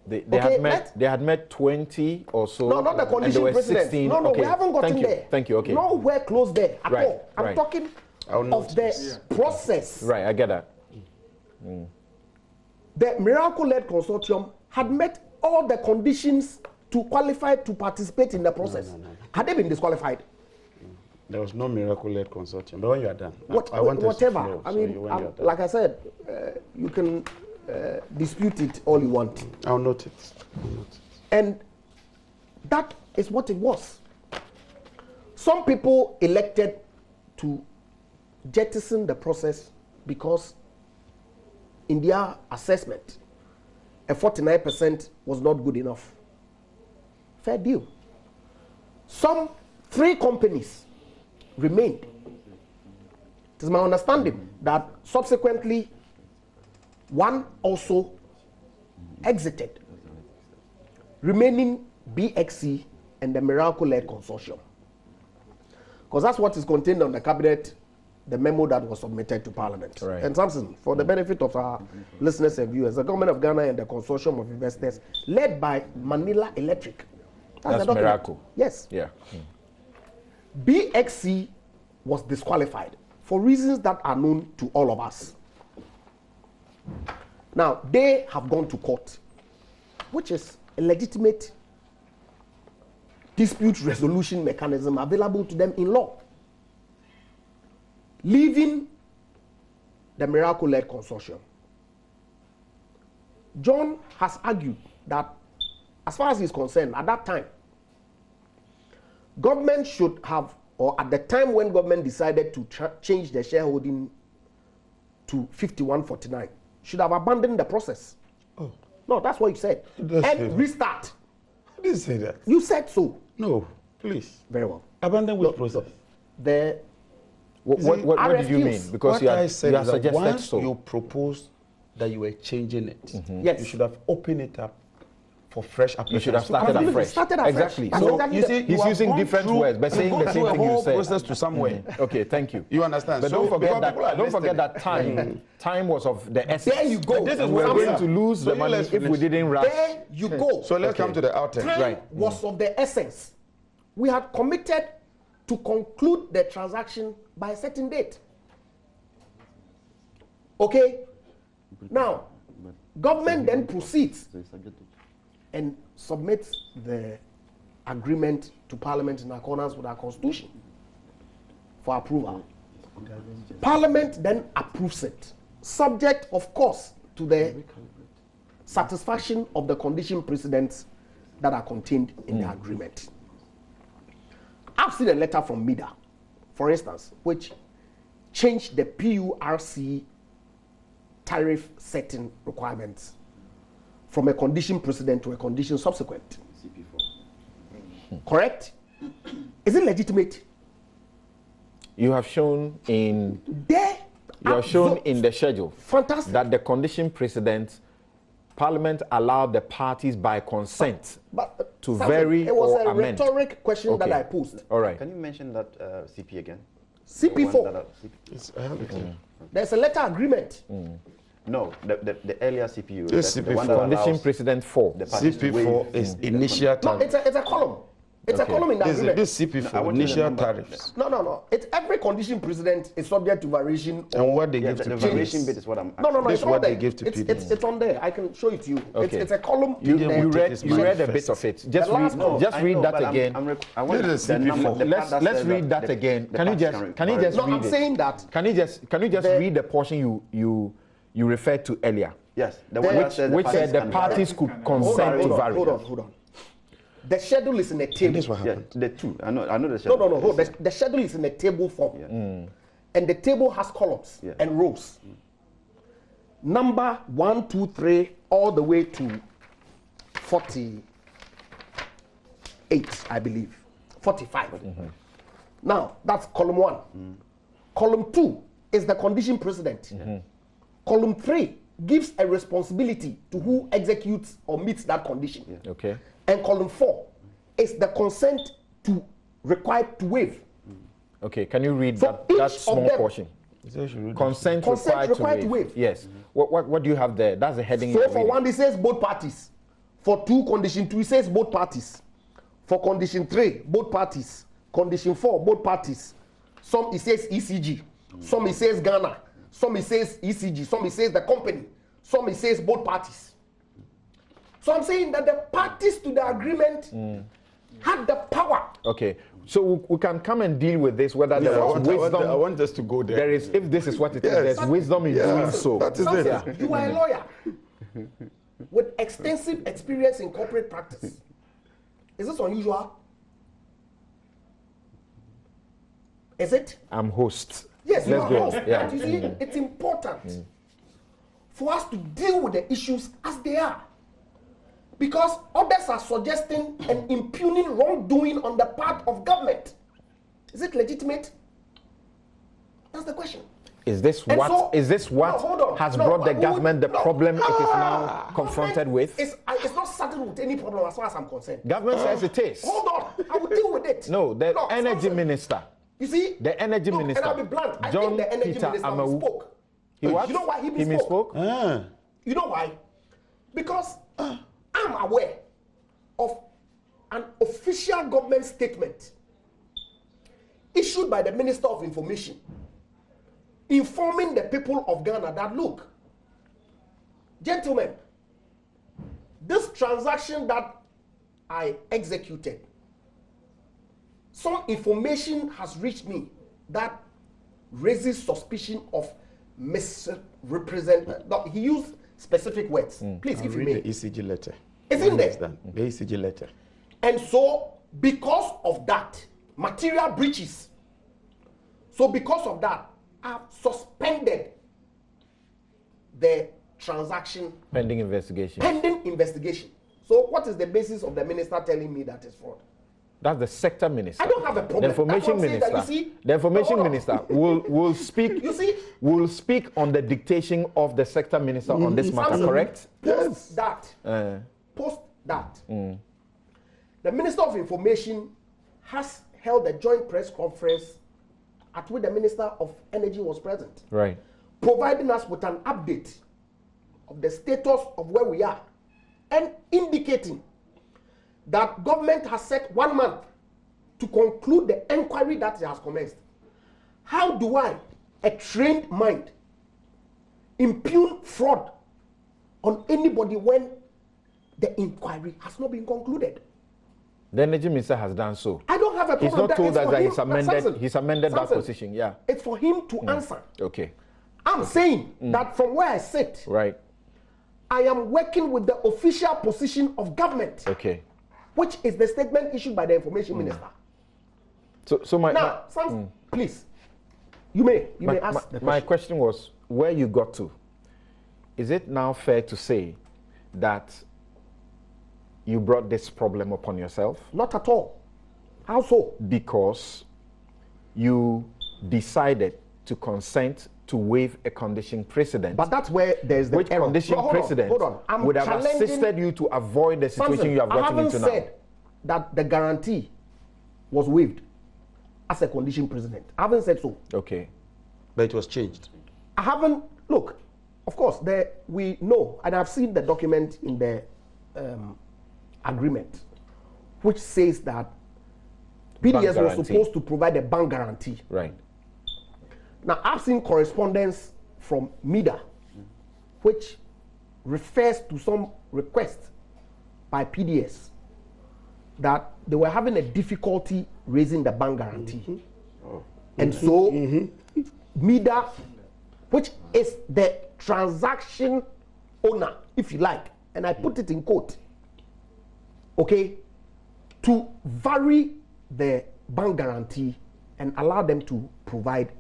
They had met 20 or so.
No, not the condition precedent.
16.
No,
okay.
we haven't gotten there.
Thank you. Okay.
Nowhere close there at all. I'm talking of the process.
Right, I get that.
The Miracle-led consortium had met all the conditions to qualify to participate in the process. No. Had they been disqualified?
There was no Miracle-led consortium. But when you are done,
whatever. I mean, like I said, you can dispute it all you want.
I'll note it.
And that is what it was. Some people elected to jettison the process because in their assessment, a 49% was not good enough. Fair deal. Some 3 companies remained. It is my understanding that subsequently 1 also exited, remaining BXC and the Miracle-led consortium. Because that's what is contained on the cabinet, the memo that was submitted to Parliament.
Right.
And Samson, for the benefit of our listeners and viewers, the government of Ghana and the consortium of investors, led by Manila Electric.
That's Miracle.
Yes.
Yeah.
BXC was disqualified for reasons that are known to all of us. Now, they have gone to court, which is a legitimate dispute resolution mechanism available to them in law, leaving the Miracle-led consortium. John has argued that, as far as he's concerned, at that time, government should have, or at the time when government decided to change the shareholding to 51-49, should have abandoned the process.
Oh.
No, that's what you said. And restart.
I didn't say that.
You said so.
No, please.
Very well.
Abandon which process?
What did you mean? Because you had suggested
once
so.
you proposed that you were changing it,
Yes.
you should have opened it up for fresh applications.
You should have started afresh.
Exactly.
So
you see,
he's using different words, but saying the same thing you said.
Process to somewhere.
Okay, thank you.
You understand?
But
So,
don't forget that time was of the essence.
There you go.
This is we're going to lose the money if we didn't rush.
There you go.
So let's come to the outtake.
Time was of the essence. We had committed to conclude the transaction by a certain date. Okay? Now, government then proceeds and submits the agreement to Parliament in accordance with our Constitution for approval. Parliament then approves it, subject, of course, to the satisfaction of the condition precedents that are contained in the agreement. I've seen a letter from MIDA, for instance, which changed the PURC tariff setting requirements from a condition precedent to a condition subsequent. Correct? Is it legitimate?
You have shown in the schedule that the condition precedent, Parliament allowed the parties by consent to vary or amend.
It was a rhetoric question that I posed.
All right. Can you mention that CP again?
CP4. There's a letter agreement.
No, the earlier CPU.
This CP4.
The
Condition precedent 4.
CP4 is initial tariff.
No, it's a column. It's a column in the agreement.
This CP4, initial tariffs.
No. It's every condition precedent is subject to variation.
And what they give to
the
PDS.
variation bit is what I'm.
No.
This
It's
is what
on
they
there.
give to PDS.
It's on there. I can show it to you.
Okay.
It's a column.
You
in there.
read a bit of it. Just read that again. Let's read that again. Can you just read it?
I'm saying that.
Can you just read the portion you referred to earlier?
Yes, the one that says
which said the
can
parties
vary.
could consent to vary.
Hold on. The schedule is in a table.
This what
Yeah,
happened.
the two. I know the schedule.
No. Hold. The schedule is in a table form.
Yeah.
And the table has columns
Yeah.
and rows. Number 1, 2, 3, all the way to 48, I believe. 45. Now, that's column 1. Column 2 is the condition precedent. Column 3 gives a responsibility to who executes or meets that condition.
Yeah.
Okay.
And column 4 is the consent to required to waive.
Okay. Can you read
So
that
each
small
of them-
portion?
Consent
Consent required to waive. Yes. What do you have there? That's the heading.
So
you're
for
reading.
1, it says both parties. For 2, condition 2, it says both parties. For condition 3, both parties. Condition 4, both parties. Some it says ECG. Some it says Ghana. Some it says ECG. Some it says the company. Some it says both parties. So I'm saying that the parties to the agreement had the power.
Okay. So we can come and deal with this, whether there was wisdom.
I want us to go there.
There is, if this is what it is,
Yes.
there's wisdom in doing so.
That is
Samson,
it.
you are a lawyer with extensive experience in corporate practice. Is this unusual? Is it?
I'm host.
Yes, you
Let's
are
go.
host.
Yeah.
But you see, it's important for us to deal with the issues as they are. Because others are suggesting and impugning wrongdoing on the part of government. Is it legitimate? That's the question.
Is this
And
what
so-
what
No, hold on.
has
No,
brought the
but
government the
no.
problem it is now confronted with?
It's not saddled with any problem as far as I'm concerned.
Government says it is.
Hold on, I will deal with it.
No, the energy
Samson,
minister.
You see,
The energy minister,
And I'll be blunt. I
John
think the energy
Peter
minister
Amawu.
misspoke.
He what?
You know why he
He
misspoke?
misspoke?
You know why? Because I'm aware of an official government statement issued by the Minister of Information informing the people of Ghana that, look, gentlemen, this transaction that I executed, some information has reached me that raises suspicion of misrepresentation. He used specific words. Please, if you
Read
may.
the ECG letter.
It's in there.
Understand? The ECG letter.
And so, because of that, material breaches. So, because of that, I've suspended the transaction
Pending investigation.
pending investigation. So, what is the basis of the minister telling me that is fraud?
That's the sector minister.
I don't have a problem.
The
That's what
information
I'm saying, that
minister.
you see-
The information
No, hold on.
minister will speak.
You see?
Will speak on the dictation of the sector minister on this matter.
Samson,
Correct?
Post that.
Uh,
Post that. The Minister of Information has held a joint press conference at which the Minister of Energy was present,
right.
providing us with an update of the status of where we are and indicating that government has set 1 month to conclude the inquiry that it has commenced. How do I, a trained mind, impugn fraud on anybody when the inquiry has not been concluded?
The energy minister has done so.
I don't have a problem.
He's not told
It's
us
for
that
him-
he's amended that
Samson,
position. Yeah.
It's for him to answer.
Okay.
I'm saying that from where I sit,
Right.
I am working with the official position of government,
Okay.
which is the statement issued by the information minister.
So my
Now, please, you may ask the
my
question.
question was where you got to. Is it now fair to say that you brought this problem upon yourself
Not at all. How so?
because you decided to consent to waive a condition precedent,
But that's where there's the
which
error.
condition
No, hold on,
precedent
hold on. I'm
would have
challenging-
assisted you to avoid the situation
Samson,
you have
I
gotten
haven't
into now?
said that the guarantee was waived as a condition precedent. I haven't said so.
Okay.
But it was changed.
I haven't, look, of course, we know, and I've seen the document in the agreement, which says that PDS was
guarantee.
supposed to provide a bank guarantee.
Right.
Now, I've seen correspondence from MIDA, which refers to some request by PDS that they were having a difficulty raising the bank guarantee. And so, MIDA, which is the transaction owner, if you like, and I put it in quote, okay, to vary the bank guarantee and allow them to provide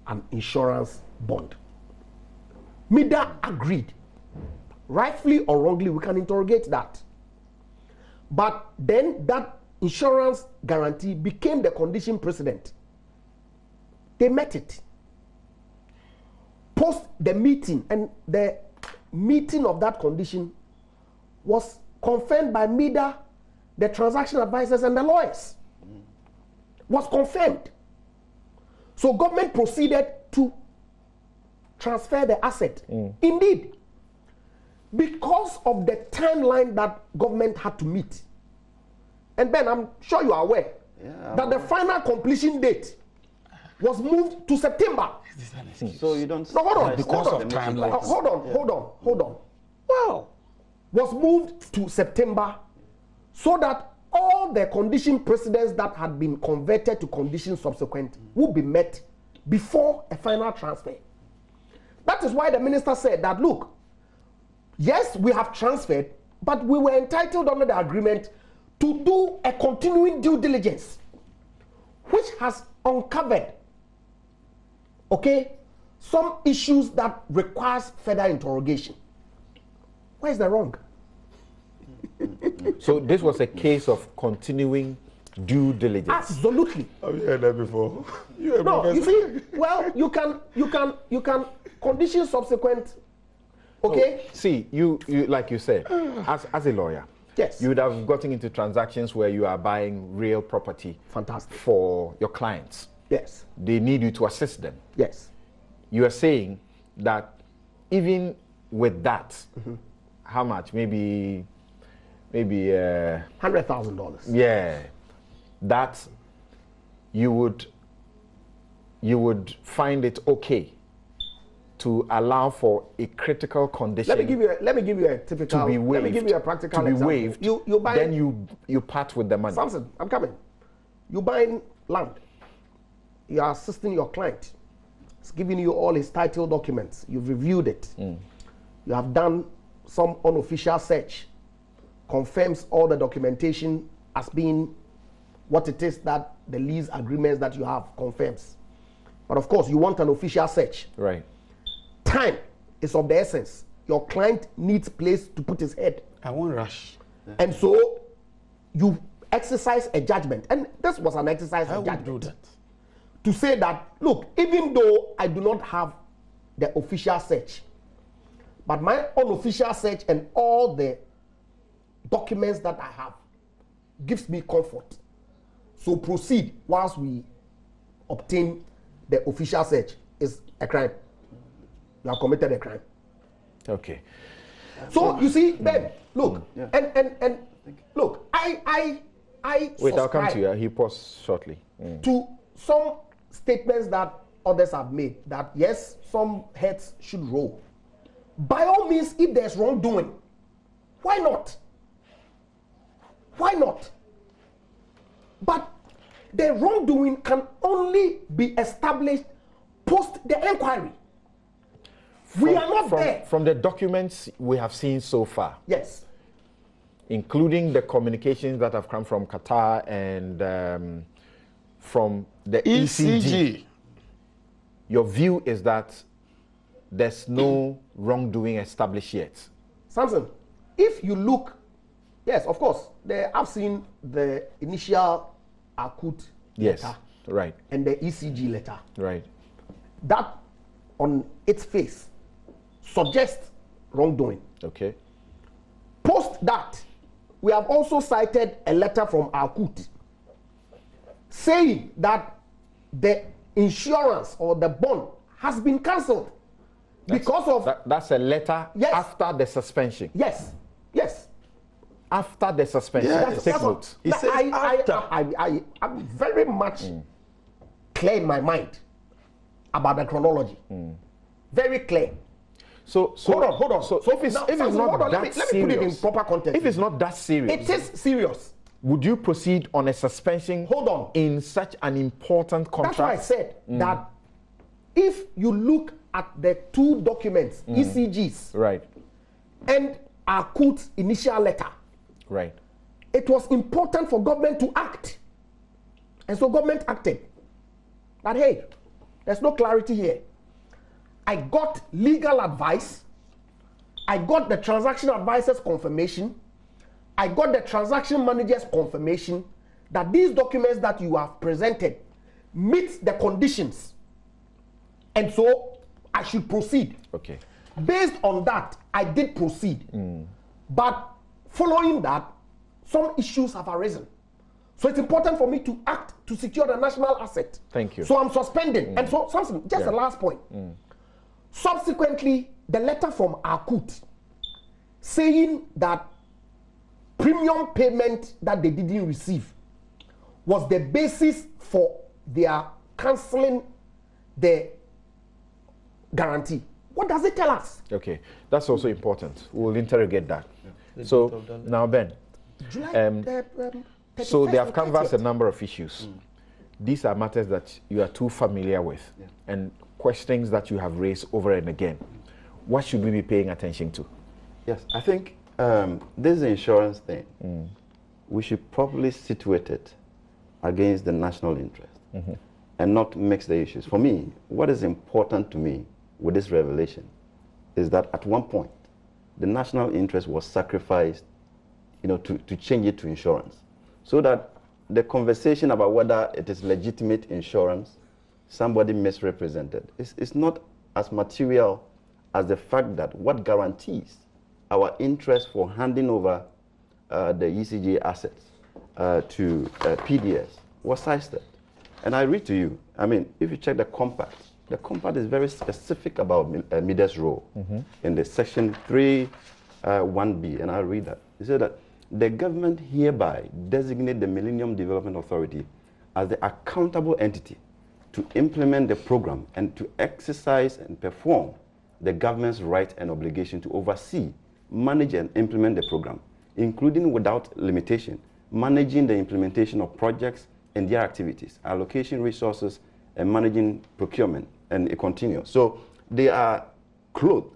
an insurance bond. MIDA agreed. Rightfully or wrongly, we can interrogate that. But then that insurance guarantee became the condition precedent. They met it. Post the meeting, and the meeting of that condition was confirmed by MIDA, the transaction advisors, and the lawyers. Was confirmed. So government proceeded to transfer the asset. Indeed, because of the timeline that government had to meet. And Ben, I'm sure you are aware that the final completion date was moved to September.
So you don't...
No, hold on.
Because of timeline.
Hold on. Wow. Was moved to September so that all the condition precedents that had been converted to conditions subsequent would be met before a final transfer. That is why the minister said that, look, yes, we have transferred, but we were entitled under the agreement to do a continuing due diligence, which has uncovered, okay, some issues that requires further interrogation. Where is the wrong?
So this was a case of continuing due diligence.
Absolutely.
Have you heard that before?
No, you see, well, you can condition subsequent. Okay.
Oh, see, you like you said, as a lawyer,
yes,
you would have gotten into transactions where you are buying real property.
Fantastic.
For your clients.
Yes.
They need you to assist them.
Yes.
You are saying that even with that, how much? Maybe
$100,000.
Yeah, that you would find it okay to allow for a critical condition.
Let me give you a typical.
To be waived,
let me give you a practical
to be
example.
waived.
You buy.
Then you part with the money.
Samson, I'm coming. You buying land. You are assisting your client. It's giving you all his title documents. You've reviewed it. You have done some unofficial search. Confirms all the documentation as being what it is that the lease agreements that you have confirms. But of course, you want an official search.
Right.
Time is of the essence. Your client needs place to put his head.
I won't rush.
And so you exercise a judgment. And this was an exercise of judgment.
Do that.
To say that, look, even though I do not have the official search, but my unofficial search and all the documents that I have gives me comfort. So proceed once we obtain the official search is a crime. You have committed a crime.
Okay.
So you see, Ben, look, and look, I
wait, I'll come to you. He paused shortly.
To some statements that others have made that yes, some heads should roll. By all means, if there's wrongdoing, why not? Why not? But the wrongdoing can only be established post the inquiry. We are not there.
From the documents we have seen so far.
Yes.
Including the communications that have come from Qatar and from the ECG. Your view is that there's no wrongdoing established yet.
Samson, if you look, yes, of course, I've seen the initial acute letter,
right,
and the ECG letter.
Right.
That on its face suggests wrongdoing.
Okay.
Post that, we have also cited a letter from Akut saying that the insurance or the bond has been cancelled because of...
That's a letter after the suspension.
Yes, yes.
After the suspension.
Yes.
Take note.
I'm very much clear in my mind about the chronology. Very clear.
So
hold on.
So if it's not that serious,
let me put it in proper context.
If it's not that serious,
it is serious.
Would you proceed on a suspension?
Hold on.
In such an important contract?
That's why I said that if you look at the two documents, ECGs,
right,
and Akut's initial letter,
Right.
it was important for government to act. And so government acted. That, hey, there's no clarity here. I got legal advice. I got the transaction advisor's confirmation. I got the transaction manager's confirmation that these documents that you have presented meet the conditions. And so I should proceed.
Okay.
Based on that, I did proceed. But following that, some issues have arisen. So it's important for me to act to secure the national asset.
Thank you.
So I'm suspending. And so something, just the last point. Subsequently, the letter from Akut saying that premium payment that they didn't receive was the basis for their cancelling the guarantee. What does it tell us?
Okay, that's also important. We'll interrogate that. So now, Ben, so they have canvassed a number of issues. These are matters that you are too familiar with, and questions that you have raised over and again. What should we be paying attention to?
Yes, I think this insurance thing, we should properly situate it against the national interest and not mix the issues. For me, what is important to me with this revelation is that at one point, the national interest was sacrificed, to change it to insurance, so that the conversation about whether it is legitimate insurance, somebody misrepresented, it's not as material as the fact that what guarantees our interest for handing over the ECG assets to PDS was sidestepped. And I read to you, I mean, if you check the compact is very specific about MIDA's role in the section 3(1)(b), and I'll read that. It said that the government hereby designate the Millennium Development Authority as the accountable entity to implement the program and to exercise and perform the government's right and obligation to oversee, manage and implement the program, including without limitation, managing the implementation of projects and their activities, allocation resources, and managing procurement, and it continues. So they are clothed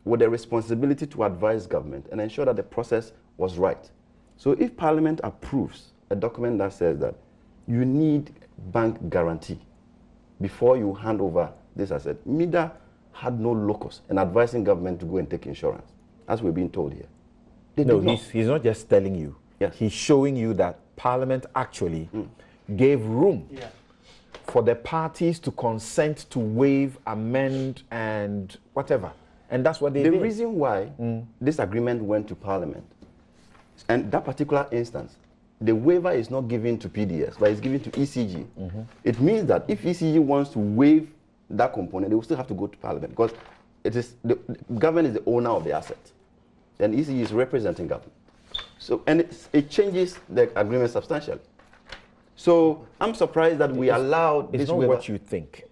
with the responsibility to advise government and ensure that the process was right. So if Parliament approves a document that says that you need bank guarantee before you hand over this asset, MIDA had no locus in advising government to go and take insurance, as we're being told here.
No, he's not just telling you.
Yes.
He's showing you that Parliament actually gave room for the parties to consent to waive, amend, and whatever. And that's what they did.
The reason why this agreement went to Parliament, and that particular instance, the waiver is not given to PDS, but it's given to ECG. It means that if ECG wants to waive that component, they will still have to go to Parliament, because it is the government is the owner of the asset, and ECG is representing government. So, and it changes the agreement substantially. So I'm surprised that we allowed this
not
waiver.
what you think.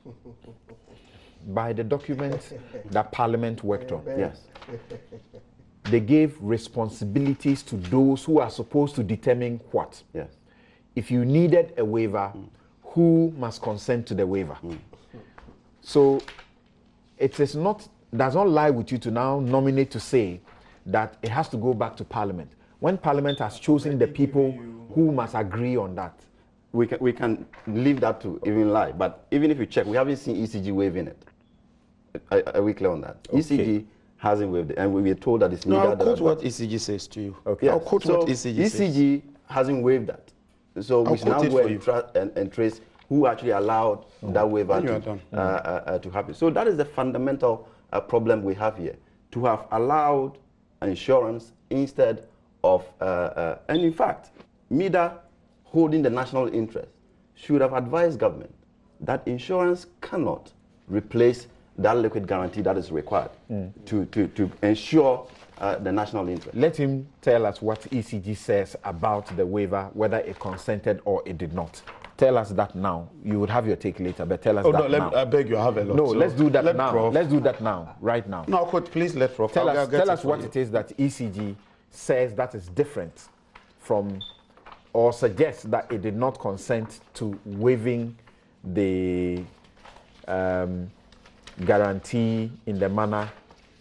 By the document that Parliament worked on,
Yes.
they gave responsibilities to those who are supposed to determine what.
Yes.
If you needed a waiver, who must consent to the waiver? So it is not, does not lie with you to now nominate to say that it has to go back to Parliament. When Parliament has chosen the people who must agree on that.
We can leave that to even lie. But even if you check, we haven't seen ECG waiving it. Are we clear on that?
Okay.
ECG hasn't waived it, and we were told that it's
No, I'll
MIDA
quote
that
what ECG says to you.
Okay.
I'll quote what ECG says.
ECG hasn't waived that. So we should now
quote it
go
for
and trace who actually allowed that waiver
You are done.
to happen. So that is the fundamental problem we have here, to have allowed insurance instead of, and in fact, MIDA holding the national interest should have advised government that insurance cannot replace that liquid guarantee that is required to ensure the national interest.
Let him tell us what ECG says about the waiver, whether it consented or it did not. Tell us that now. You would have your take later, but tell us that now.
I beg you, I have a lot.
No,
So
let's do that
let
now.
Prof.
Let's do that now, right now.
No, quote, please let Prof.
Tell
I'll get
us
for
what
you.
it is that ECG says that is different from, or suggests that it did not consent to waiving the guarantee in the manner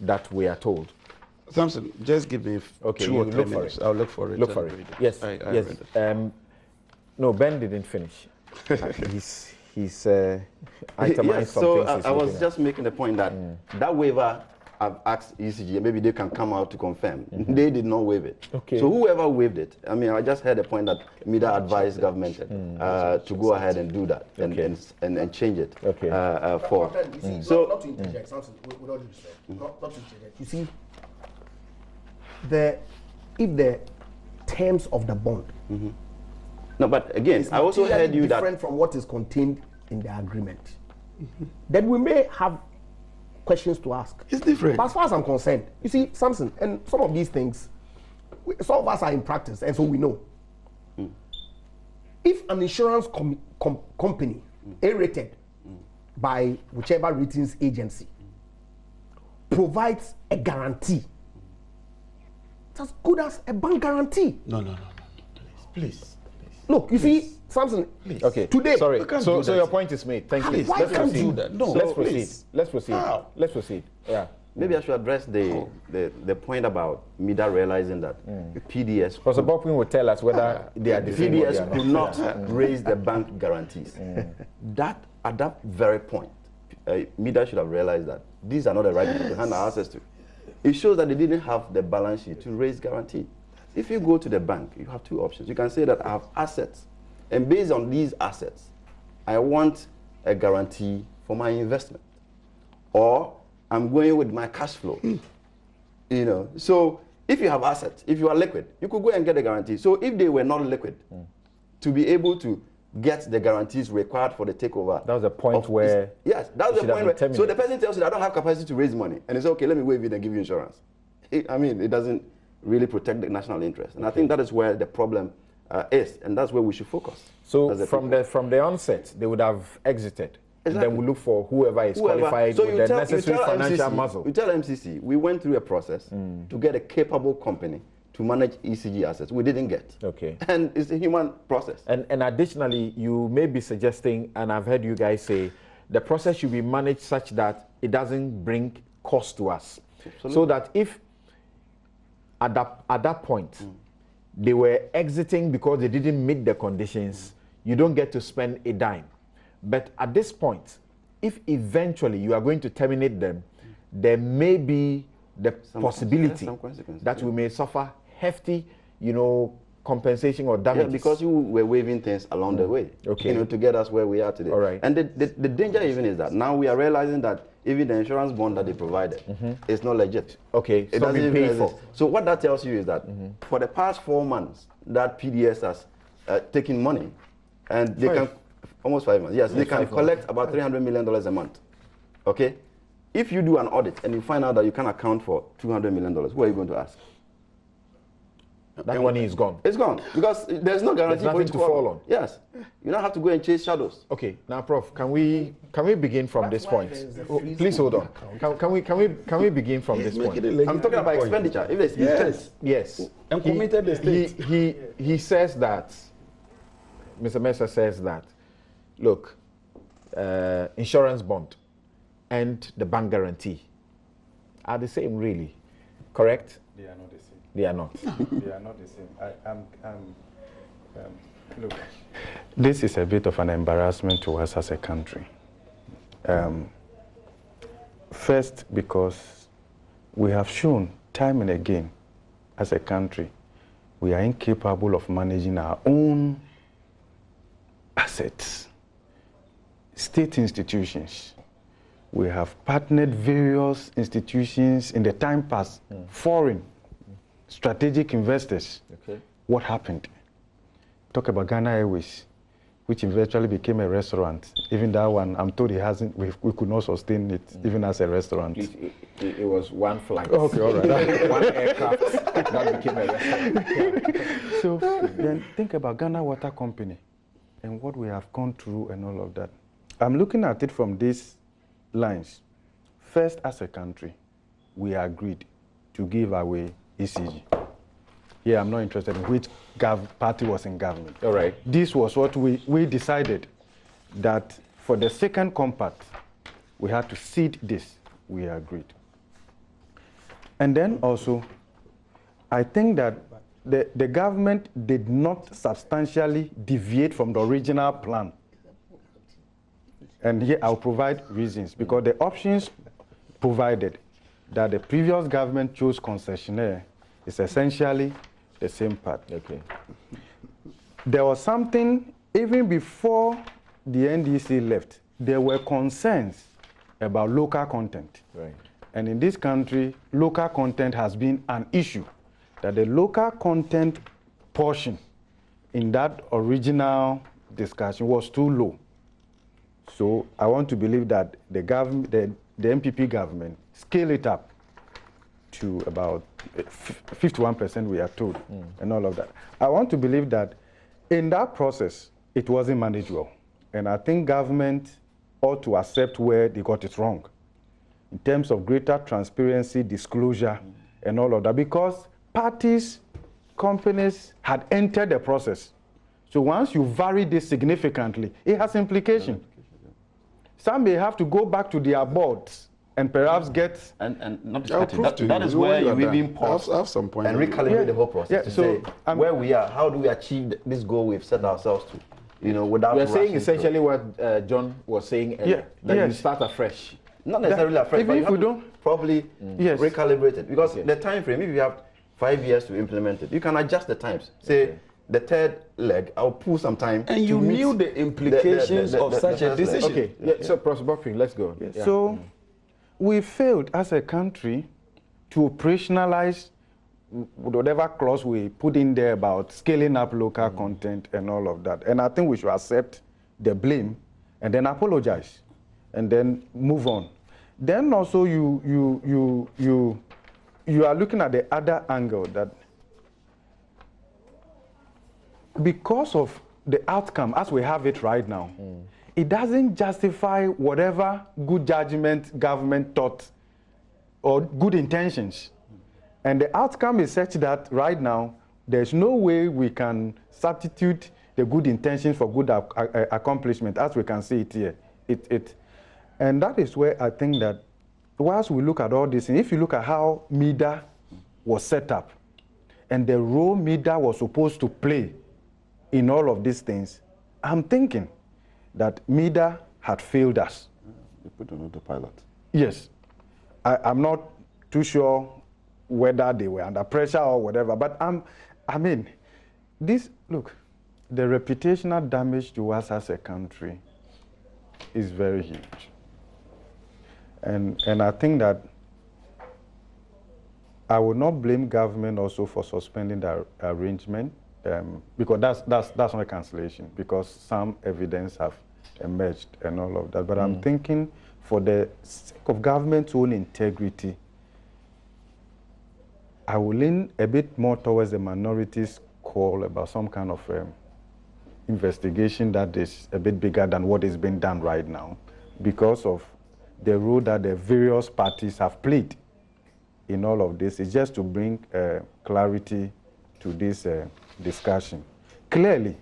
that we are told.
Samson, just give me
Okay,
2 or
you
3
look for
minutes.
it.
I'll look for it.
Look
and
for it.
read
Yes,
I
yes.
read it.
No, Ben didn't finish. He's itemized
Yes,
some
so
things.
I was just making the point that that waiver, I've asked ECG, maybe they can come out to confirm. They did not waive it.
Okay.
So whoever waived it, I mean, I just heard a point that MIDA advised government to go ahead and do that and change it.
Okay.
For
So not to interject, something with all due respect. Not to interject. You see, if the terms of the bond
no, but again, I also heard you that
different from what is contained in the agreement, then we may have questions to ask.
It's different.
But as far as I'm concerned, you see, Samson, and some of these things, some of us are in practice, and so we know. If an insurance company, A-rated by whichever ratings agency, provides a guarantee, it's as good as a bank guarantee.
No. Please.
Look, you see, Samson,
Okay.
today.
Sorry. So your point is made. Thank you.
Please,
why
Let's
can't
proceed.
you
do that? No,
Let's proceed.
please.
Let's proceed.
How?
Let's proceed. Yeah.
maybe I should address the point about MIDA realizing that the PDS.
Professor Bopin will tell us whether they are the same or they are
PDS could not raise the bank guarantees. That at that very point, MIDA should have realized that these are not the right people to hand access to. It shows that they didn't have the balance sheet to raise guarantee. If you go to the bank, you have two options. You can say that I have assets, and based on these assets, I want a guarantee for my investment, or I'm going with my cash flow. You know, so if you have assets, if you are liquid, you could go and get a guarantee. So if they were not liquid, to be able to get the guarantees required for the takeover.
That was the point where.
Yes, that's the point where. So the person tells you, I don't have capacity to raise money, and it's okay, let me waive it and give you insurance. I mean, it doesn't really protect the national interest, and I think that is where the problem is, and that's where we should focus.
So from the onset, they would have exited.
Exactly.
And then we look for whoever is qualified with the necessary financial muscle.
You tell MCC, we went through a process to get a capable company to manage ECG assets. We didn't get.
Okay.
And it's a human process.
And additionally, you may be suggesting, and I've heard you guys say, the process should be managed such that it doesn't bring cost to us. Absolutely. So that if at that point they were exiting because they didn't meet the conditions, you don't get to spend a dime. But at this point, if eventually you are going to terminate them, there may be the possibility that we may suffer hefty, compensation or damages.
Yeah, because you were waiving things along the way, to get us where we are today.
All right.
And the danger even is that now we are realizing that even the insurance bond that they provided is not legit.
Okay,
it doesn't even exist. So what that tells you is that for the past 4 months, that PDS has taken money, and they can almost 5 months. Yes, they can collect about $300 million a month. Okay, if you do an audit and you find out that you can account for $200 million, who are you going to ask?
That money is gone.
It's gone because there's no guarantee for it to fall on. Yes, you don't have to go and chase shadows.
Okay, now, Prof, can we begin from this point? Please hold on. Can we begin from this point?
I'm talking about expenditure. If there's
yes,
and committed the state.
He says that. Mr. Mercer says that. Look, insurance bond and the bank guarantee are the same, really, correct?
They are not the same.
They are not.
They are not the same. Look, this is a bit of an embarrassment to us as a country. First, because we have shown time and again as a country, we are incapable of managing our own assets. State institutions. We have partnered various institutions in the time past, foreign strategic investors.
Okay.
What happened? Talk about Ghana Airways, which eventually became a restaurant. Even that one, I'm told we could not sustain it, even as a restaurant.
It was one flight.
Okay, all right.
One aircraft that became a restaurant.
So then think about Ghana Water Company and what we have gone through and all of that. I'm looking at it from these lines. First, as a country, we agreed to give away ECG. Yeah, I'm not interested in which party was in government.
All right.
This was what we decided, that for the second compact, we had to cede this. We agreed. And then also, I think that the government did not substantially deviate from the original plan. And here I'll provide reasons, because the options provided that the previous government chose concessionaire is essentially the same part.
Okay.
There was something, even before the NDC left, there were concerns about local content.
Right.
And in this country, local content has been an issue, that the local content portion in that original discussion was too low. So I want to believe that the government, the MPP government, scale it up to about 51%, we are told, and all of that. I want to believe that in that process, it wasn't managed well. And I think government ought to accept where they got it wrong in terms of greater transparency, disclosure, and all of that, because parties, companies had entered the process. So once you vary this significantly, it has implications. Some may have to go back to their boards and perhaps get...
And not
I'll
just
prove to
that
you.
is where you
are
even
done.
pause
I have some point
and
of view.
recalibrate the whole process to
so,
say where we are, how do we achieve this goal we've set ourselves to, you know, without
You're saying
rushing
essentially what John was saying earlier, that you start afresh.
not necessarily afresh,
even
but you
if
have
we
to
don't-
probably
Yes.
recalibrate it, because
Okay.
the time frame, if you have 5 years to implement it, you can adjust the times. Say the third leg, I'll pull some time.
And you
to meet
knew the implications of such a
first leg.
decision.
Okay, yeah, so Professor Bokpin, let's go. Yeah.
So we failed as a country to operationalize whatever clause we put in there about scaling up local content and all of that. And I think we should accept the blame and then apologize and then move on. Then also you are looking at the other angle, that because of the outcome as we have it right now, it doesn't justify whatever good judgment government thought or good intentions. And the outcome is such that right now, there's no way we can substitute the good intentions for good accomplishment as we can see it here. And that is where I think that whilst we look at all this, and if you look at how MEDA was set up and the role MEDA was supposed to play in all of these things, I'm thinking that MEDA had failed us.
You put on autopilot.
Yes. I'm not too sure whether they were under pressure or whatever, but I mean, look, the reputational damage to us as a country is very huge. And I think that I would not blame government also for suspending the arrangement, because that's not a cancellation, because some evidence have emerged and all of that. But I'm thinking, for the sake of government's own integrity, I will lean a bit more towards the minorities' call about some kind of investigation that is a bit bigger than what is being done right now, because of the role that the various parties have played in all of this. It's just to bring clarity to this discussion. Clearly,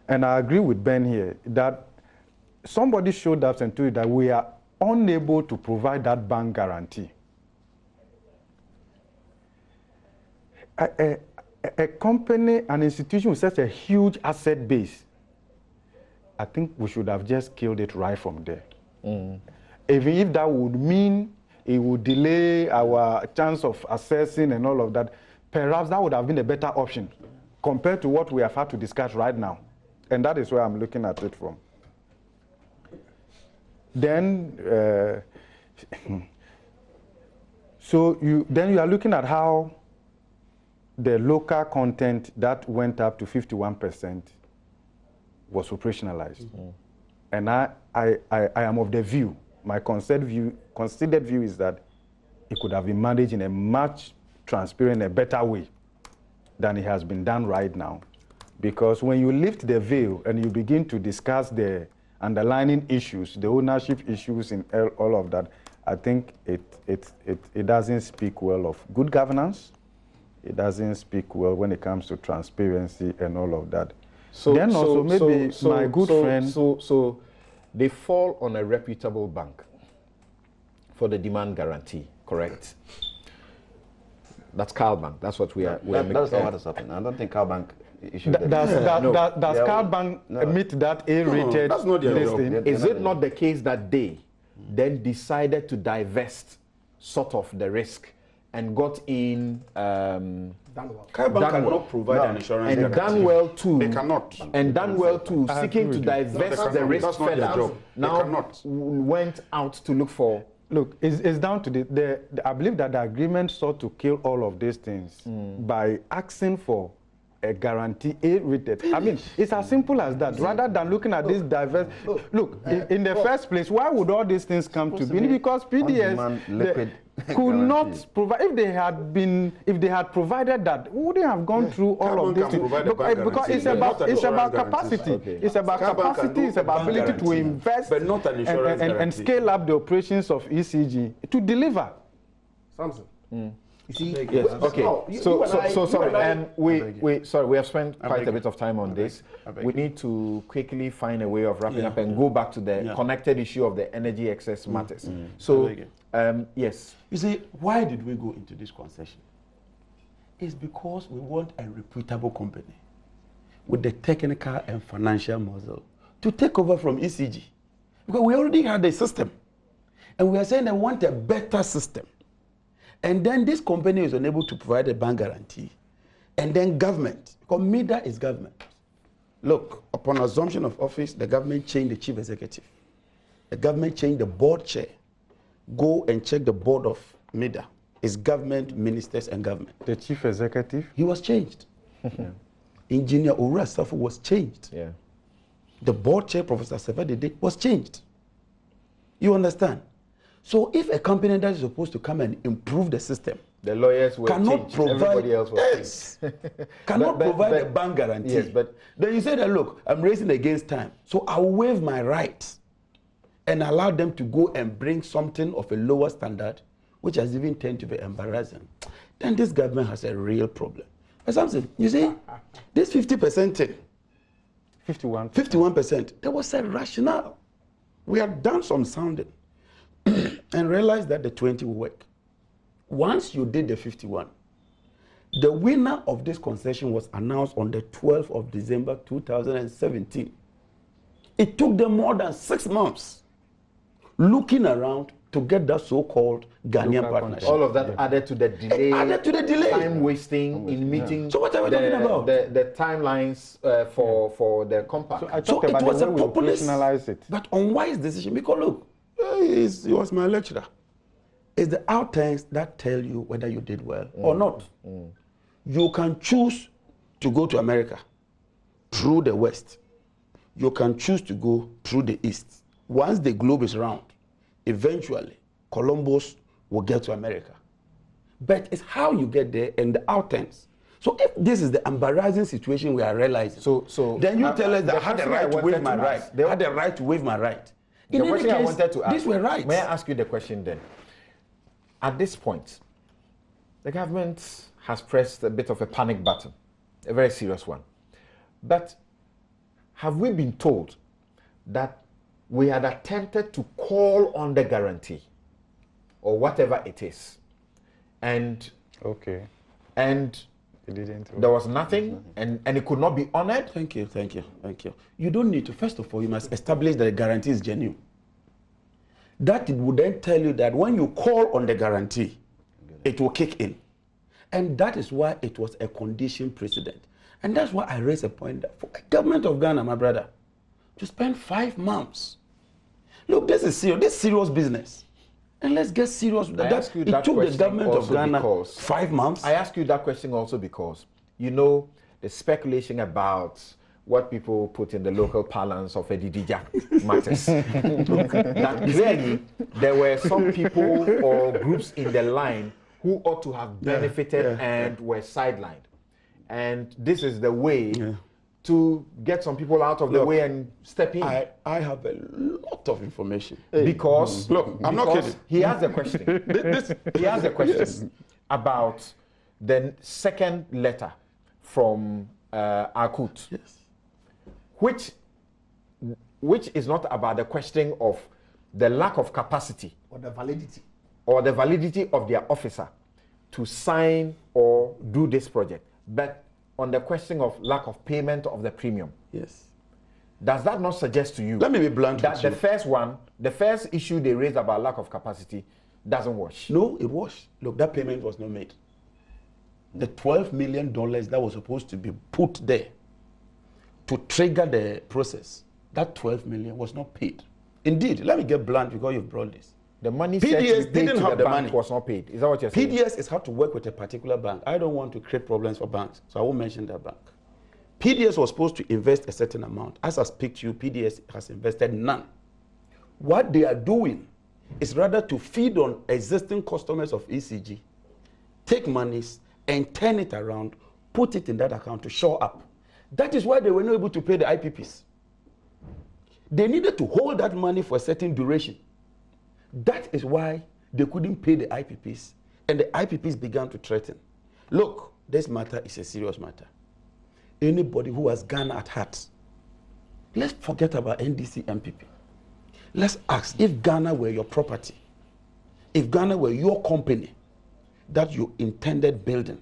and I agree with Ben here, that somebody showed up and told you that we are unable to provide that bank guarantee. A company, an institution with such a huge asset base, I think we should have just killed it right from there. Even if that would mean it would delay our chance of assessing and all of that, perhaps that would have been a better option compared to what we have had to discuss right now. And that is where I'm looking at it from. Then, so you are looking at how the local content that went up to 51% was operationalized. And I am of the view, my considered view is that it could have been managed in a much transparent, a better way than it has been done right now. Because when you lift the veil and you begin to discuss the underlying issues, the ownership issues in all of that, I think it doesn't speak well of good governance. It doesn't speak well when it comes to transparency and all of that. So then also maybe my good friend...
So they fall on a reputable bank for the demand guarantee, correct? That's Carl Bank. That's what we are.
That's not what has happened. I don't think Carl Bank issued that.
Does Carl Bank meet that A-rated?
That's not their job.
thing?
Is it not the case that they then decided to divest sort of the risk and got in
Carl Bank cannot provide an insurance
and
guarantee.
done well too.
They cannot.
And done well too, seeking to divest the risk
That's not their
further.
job. They
Now
cannot.
went out to look for.
Look, it's down to I believe that the agreement sought to kill all of these things by asking for a guarantee A-rated. I mean, it's as simple as that. Rather than looking at this diverse, look, in the first place, why would all these things come to be? Because PDS could not provide. If they had provided that, we wouldn't have gone through all of this. Because it's about capacity. It's about capacity. It's about ability to invest,
but not an insurance
and scale up the operations of ECG to deliver.
Samson.
You see, yes. Okay. So sorry. We have spent quite a bit of time on this. We need to quickly find a way of wrapping up and go back to the connected issue of the energy excess matters. So, yes.
You see, why did we go into this concession? It's because we want a reputable company with the technical and financial muscle to take over from ECG. Because we already had a system. And we are saying they want a better system. And then this company is unable to provide a bank guarantee. And then government, because MIDA is government. Look, upon assumption of office, the government changed the chief executive. The government changed the board chair. Go and check the board of MIDA. It's government, ministers, and government.
The chief executive?
He was changed. Engineer Ura Safo was changed.
Yeah.
The board chair, Professor Sevadede, was changed. You understand? So if a company that is supposed to come and improve the system,
the lawyers were
cannot
changed.
provide,
Everybody else was changed.
cannot provide a bank guarantee.
Yes, but
then you say that, look, I'm racing against time, so I'll waive my rights and allow them to go and bring something of a lower standard, which has even tended to be embarrassing. Then this government has a real problem. But something, you see, this 50% thing, 51%, there was a rationale. We had done some sounding and realized that the 20 will work. Once you did the 51, the winner of this concession was announced on the 12th of December 2017. It took them more than 6 months looking around to get that so-called Ghanaian partnership.
all of that added to the delay.
Added to the delay.
Time wasting in meeting.
So what are we talking about?
The timelines for the compact.
So I talked about
it was
the
a
way we
populist,
operationalize it.
but unwise decision. Because look, he was my lecturer. It's the outcomes that tell you whether you did well or not. You can choose to go to America through the West. You can choose to go through the East. Once the globe is round, eventually Columbus will get to America. But it's how you get there and the outcomes. So if this is the embarrassing situation we are realizing, then you tell us that I had the right to waive my right. I had the right to waive my right.
The question I wanted to ask,
these were rights.
May I ask you the question then? At this point, the government has pressed a bit of a panic button, a very serious one. But have we been told that we had attempted to call on the guarantee or whatever it is, and
It didn't.
there was nothing, and it could not be honored?
Thank you. You don't need to, first of all, you must establish that the guarantee is genuine. That would then tell you that when you call on the guarantee, it will kick in. And that is why it was a condition precedent. And that's why I raise a point that for the government of Ghana, my brother, to spend 5 months. Look, this is serious business. And let's get serious with that. It took the government of Ghana 5 months.
I ask you that question also because, you know, the speculation about what people put in the local parlance of Edidija matters. That clearly there were some people or groups in the line who ought to have benefited and were sidelined. And this is the way to get some people out of the way and step in.
I have a lot of information.
Because,
I'm not kidding.
He has a question. He has a question about the second letter from Akut.
Yes.
Which is not about the question of the lack of capacity
Or the validity.
or the validity of their officer, to sign or do this project, but on the question of lack of payment of the premium.
Yes.
Does that not suggest to you
Let me be blunt
that
with
the
you.
first one, the first issue they raised about lack of capacity doesn't wash?
No, it was. Look, that payment was not made. The $12 million that was supposed to be put there to trigger the process, that 12 million was not paid. Indeed, let me get blunt because you've brought this.
The money said to be
PDS
paid
didn't
to
have
the
the
bank
money.
was not paid. Is that what you're saying?
PDS is how to work with a particular bank. I don't want to create problems for banks, so I won't mention that bank. PDS was supposed to invest a certain amount. As I speak to you, PDS has invested none. What they are doing is rather to feed on existing customers of ECG, take monies and turn it around, put it in that account to show up. That is why they were not able to pay the IPPs. They needed to hold that money for a certain duration. That is why they couldn't pay the IPPs, and the IPPs began to threaten. Look, this matter is a serious matter. Anybody who has Ghana at heart, let's forget about NDC MPP. Let's ask, if Ghana were your property, if Ghana were your company that you intended building,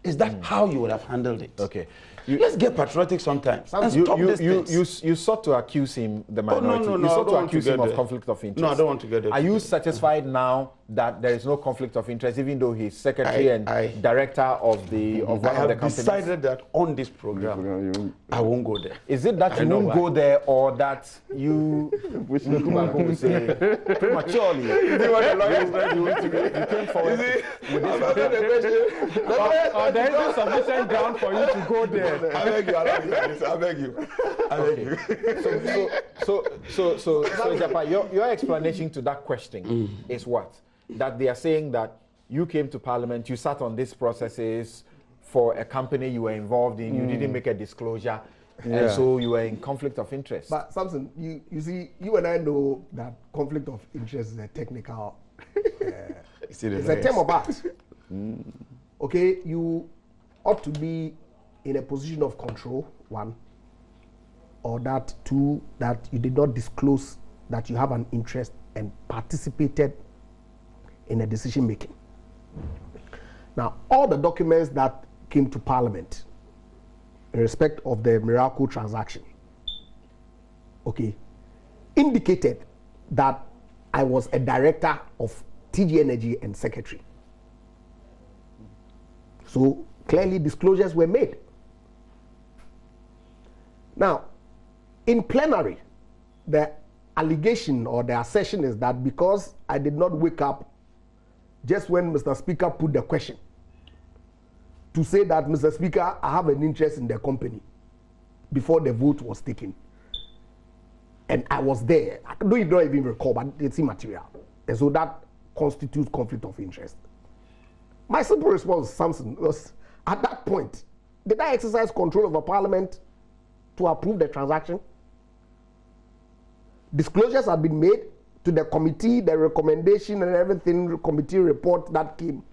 is that how you would have handled it?
Okay.
Let's get patriotic sometimes. And stop these things.
You sought to accuse him, the minority.
no,
you
I
sought
don't
to
want
accuse
to get
him of
there.
conflict of interest.
No, I don't want to get there.
Are you satisfied now that there is no conflict of interest, even though he's secretary and director of one of the
I have
companies?
decided that on this program, I won't go there.
Is it that you won't go there, or that you will say prematurely? You came forward with this.
Or there is sufficient ground for you to go there.
I beg you, I beg you.
So Japa, your explanation to that question is what? That they are saying that you came to Parliament, you sat on these processes for a company you were involved in, you didn't make a disclosure, and so you were in conflict of interest.
But Samson, you see, you and I know that conflict of interest is a technical, it's a term of art. Okay, you ought to be in a position of control, one, or that two, that you did not disclose that you have an interest and participated in a decision making. Now, all the documents that came to Parliament in respect of the Miracle transaction, okay, indicated that I was a director of TG Energy and secretary. So clearly disclosures were made. Now, in plenary, the allegation or the assertion is that because I did not wake up just when Mr. Speaker put the question to say that, Mr. Speaker, I have an interest in the company before the vote was taken. And I was there. I don't even recall, but it's immaterial. And so that constitutes conflict of interest. My simple response, Samson, was at that point, did I exercise control over Parliament to approve the transaction? Disclosures had been made to the committee, the recommendation and everything, the committee report that came,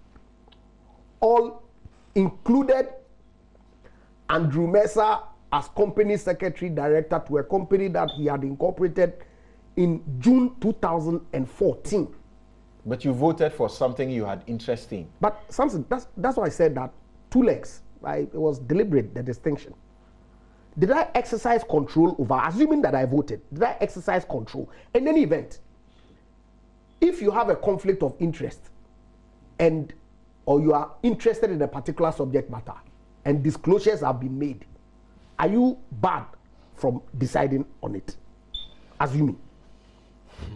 all included Andrew Mercer as company secretary director to a company that he had incorporated in June 2014.
But you voted for something you had interest in.
But Samson, that's why I said that two legs, right? It was deliberate, the distinction. Did I exercise control over, assuming that I voted, did I exercise control? In any event, if you have a conflict of interest or you are interested in a particular subject matter and disclosures have been made, are you barred from deciding on it? Assuming.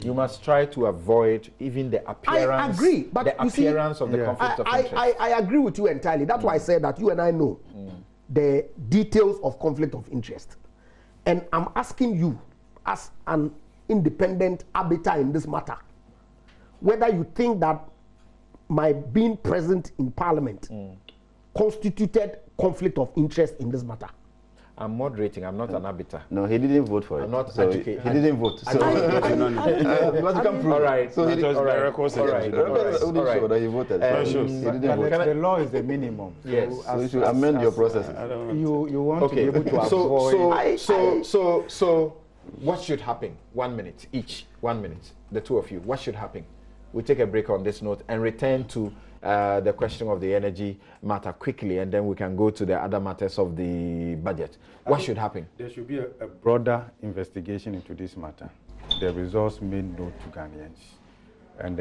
You must try to avoid even the appearance.
I agree, but
the appearance of the conflict of interest.
I agree with you entirely. That's why I said that you and I know the details of conflict of interest. And I'm asking you, as an independent arbiter in this matter, whether you think that my being present in Parliament constituted conflict of interest in this matter.
I'm moderating. I'm not an arbiter.
No, he didn't vote for it.
I'm not
so
educated.
He didn't vote. So
All right.
So he didn't.
All right.
Show that he voted. He didn't vote.
The law is the minimum.
Yes.
So you should amend your process.
You want to be able to avoid.
So what should happen? 1 minute each. 1 minute. The two of you. What should happen? We take a break on this note and return to the question of the energy matter quickly, and then we can go to the other matters of the budget. What should happen?
There should be a broader investigation into this matter. The results made known to Ghanaians, and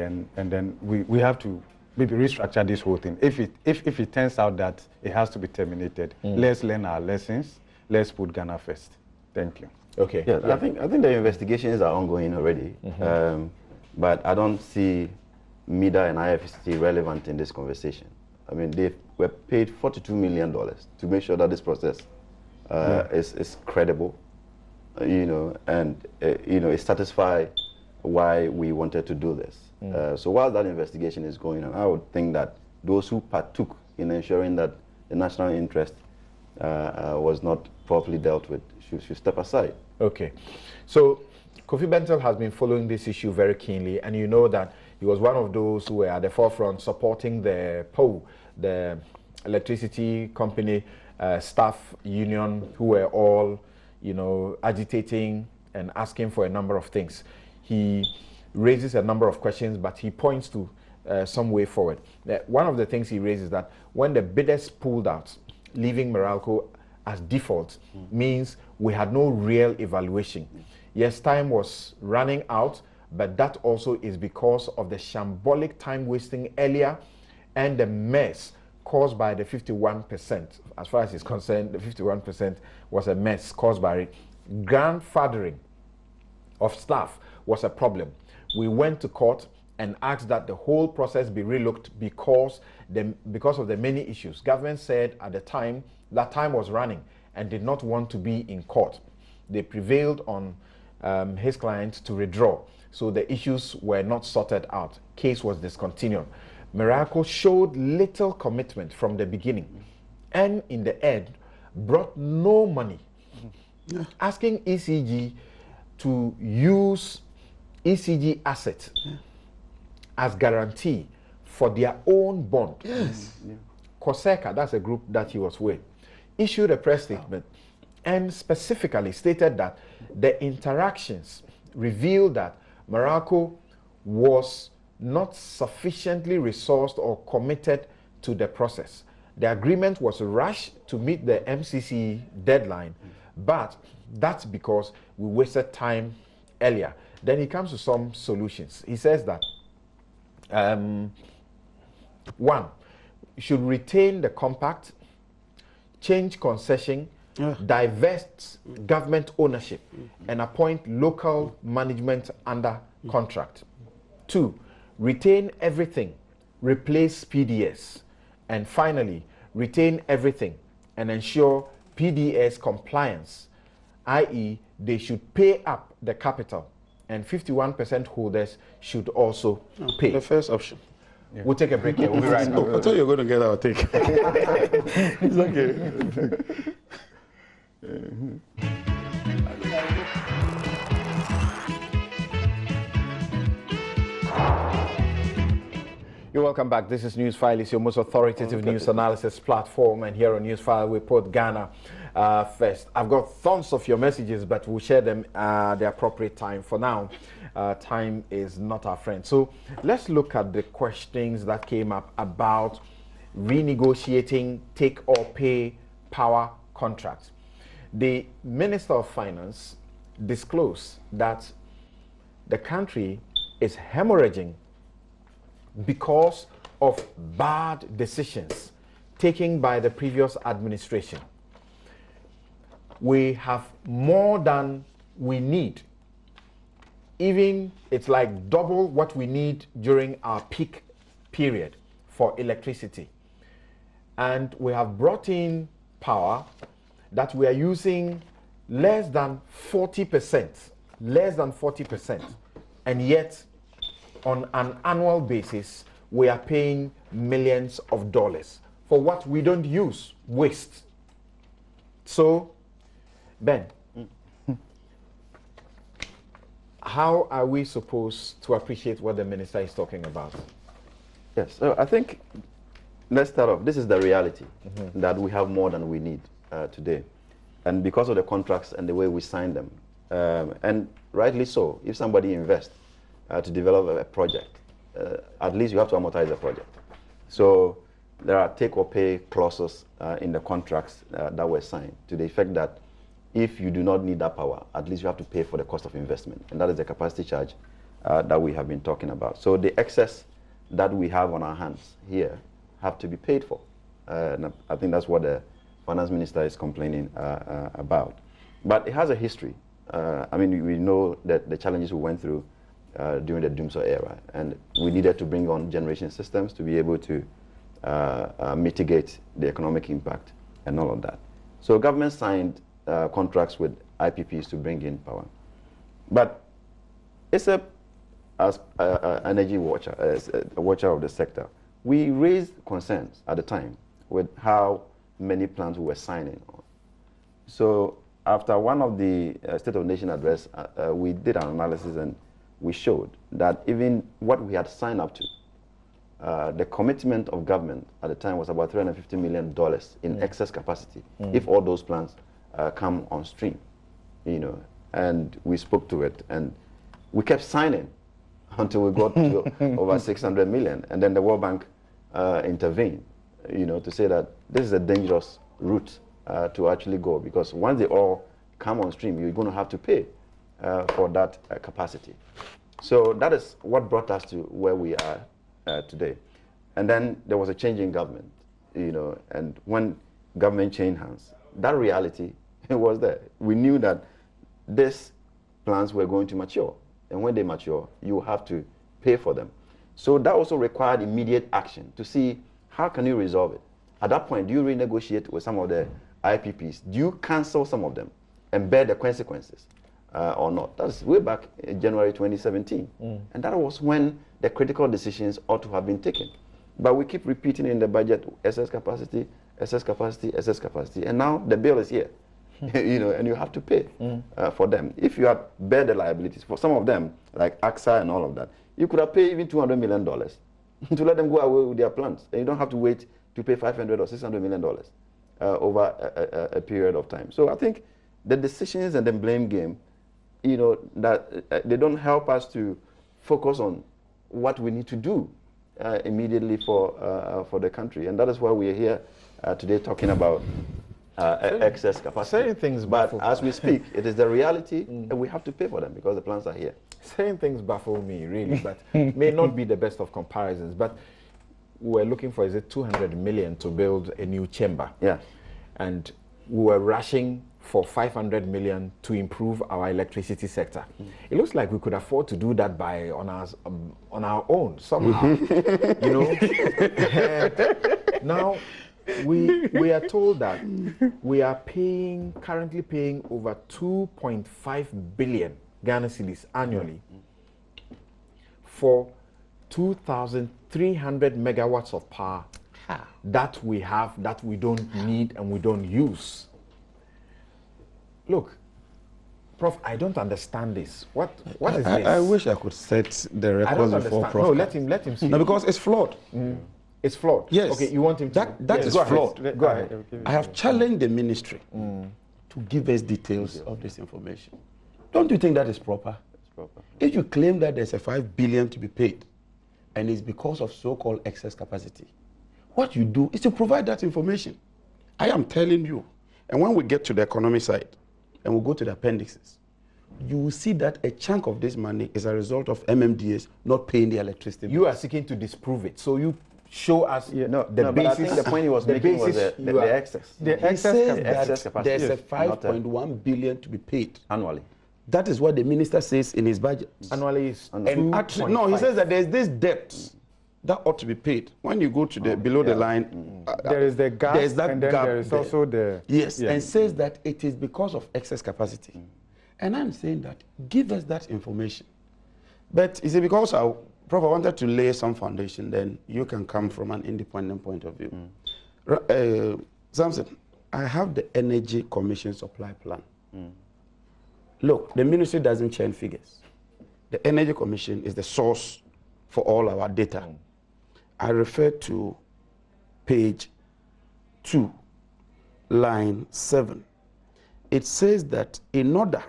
then we have to maybe restructure this whole thing. If it turns out that it has to be terminated, let's learn our lessons. Let's put Ghana first. Thank you.
Okay.
Yeah, I think the investigations are ongoing already, but I don't see MIDA and IFC relevant in this conversation. I mean, they were paid $42 million to make sure that this process is credible, and it satisfies why we wanted to do this. So while that investigation is going on, I would think that those who partook in ensuring that the national interest was not properly dealt with should step aside.
Okay. So Kofi Bentel has been following this issue very keenly, and you know that he was one of those who were at the forefront supporting the PO, the electricity company staff union, who were all, agitating and asking for a number of things. He raises a number of questions, but he points to some way forward. One of the things he raises that when the bidders pulled out, leaving Meralco as default, means we had no real evaluation. Yes, time was running out, but that also is because of the shambolic time wasting earlier and the mess caused by the 51%. As far as it's concerned, the 51% was a mess caused by grandfathering of staff was a problem. We went to court and asked that the whole process be relooked because of the many issues. Government said at the time that time was running and did not want to be in court. They prevailed on his client to withdraw. So the issues were not sorted out. Case was discontinued. Meralco showed little commitment from the beginning, and in the end brought no money. Asking ECG to use ECG assets as guarantee for their own bond. COSECA, that's a group that he was with, issued a press statement and specifically stated that the interactions revealed that Meralco was not sufficiently resourced or committed to the process. The agreement was rushed to meet the MCC deadline, but that's because we wasted time earlier. Then he comes to some solutions. He says that one, should retain the compact, change concession, divest government ownership, and appoint local management under contract. Two, retain everything, replace PDS. And finally, retain everything and ensure PDS compliance, i.e. they should pay up the capital and 51% holders should also pay.
The first option.
Yeah. We'll take a break here. We'll be right back.
I thought you were going to get our take. It's okay.
You're welcome back. This is Newsfile. It's your most authoritative news analysis platform, and here on Newsfile we put Ghana first. I've got tons of your messages, but we'll share them at the appropriate time. For now, time is not our friend. So let's look at the questions that came up about renegotiating take-or-pay power contracts. The Minister of Finance disclosed that the country is hemorrhaging because of bad decisions taken by the previous administration. We have more than we need. Even it's like double what we need during our peak period for electricity. And we have brought in power that we are using less than 40%, and yet on an annual basis, we are paying millions of dollars for what we don't use, waste. So, Ben, how are we supposed to appreciate what the minister is talking about?
Yes, so I think, let's start off. This is the reality, that we have more than we need today. And because of the contracts and the way we sign them, and rightly so, if somebody invests to develop a project, at least you have to amortize the project. So there are take-or-pay clauses in the contracts that were signed to the effect that if you do not need that power, at least you have to pay for the cost of investment. And that is the capacity charge that we have been talking about. So the excess that we have on our hands here have to be paid for. And I think that's what the finance minister is complaining about. But it has a history. I mean, we know that the challenges we went through during the Doomsday era, and we needed to bring on generation systems to be able to mitigate the economic impact and all of that. So government signed contracts with IPPs to bring in power. But it's as energy watcher, as a watcher of the sector, we raised concerns at the time with how many plants we were signing on. So after one of the State of Nation address, we did an analysis and we showed that even what we had signed up to, the commitment of government at the time was about $350 million in excess capacity if all those plants come on stream, you know. And we spoke to it, and we kept signing until we got to over 600 million, and then the World Bank intervened, you know, to say that this is a dangerous route to actually go, because once they all come on stream, you're going to have to pay for that capacity. So that is what brought us to where we are today. And then there was a change in government, you know, and when government changed hands, that reality was there. We knew that these plans were going to mature, and when they mature, you have to pay for them. So that also required immediate action to see how can you resolve it. At that point, do you renegotiate with some of the IPPs? Do you cancel some of them and bear the consequences or not? That's way back in January 2017. And that was when the critical decisions ought to have been taken. But we keep repeating in the budget, excess capacity, excess capacity, excess capacity. And now the bill is here, you know, and you have to pay for them. If you had bear the liabilities, for some of them, like AXA and all of that, you could have paid even $200 million to let them go away with their plans. And you don't have to wait to pay $500 or $600 million over a period of time. So I think the decisions and the blame game, you know, that they don't help us to focus on what we need to do immediately for the country. And that is why we are here today talking about excess capacity.
Saying things
but
baffle.
as we speak, it is the reality, and we have to pay for them because the plans are here.
Saying things baffle me, really, but may not be the best of comparisons. But we're looking for, is it 200 million to build a new chamber?
Yeah.
And we were rushing for 500 million to improve our electricity sector. It looks like we could afford to do that on our own somehow, you know. Now we are told that we are currently paying over 2.5 billion Ghana cedis annually for 2,300 megawatts of power that we have, that we don't need and we don't use. Look, Prof, I don't understand this. What is this?
I wish I could set the records before Prof.
No, let him speak.
No, because it's flawed.
It's flawed.
Yes.
Okay, you want him to...
That is flawed.
Go ahead.
I have challenged the ministry to give us details of this information. Don't you think that is proper?
It's proper.
If you claim that there's a 5 billion to be paid, and it's because of so-called excess capacity, what you do is to provide that information. I am telling you. And when we get to the economy side, and we go to the appendixes, you will see that a chunk of this money is a result of MMDAs not paying the electricity.
You are seeking to disprove it. So you show us the
but
basis.
I think the point he was making was the excess.
He says
excess
that
capacity.
there's a 5.1 billion to be paid
Annually.
That is what the minister says in his budget.
Annually is
And actually, no, he says that there's this debt that ought to be paid. When you go to the below the line,
there is the gap,
there's that
and then
gap
there is
there.
also the...
Yes, and says that it is because of excess capacity. And I'm saying that, give us that information. But you see, because Prof, I wanted to lay some foundation, then you can come from an independent point of view. Samson, I have the Energy Commission Supply Plan. Look, the ministry doesn't change figures. The Energy Commission is the source for all our data. I refer to page 2, line 7. It says that in order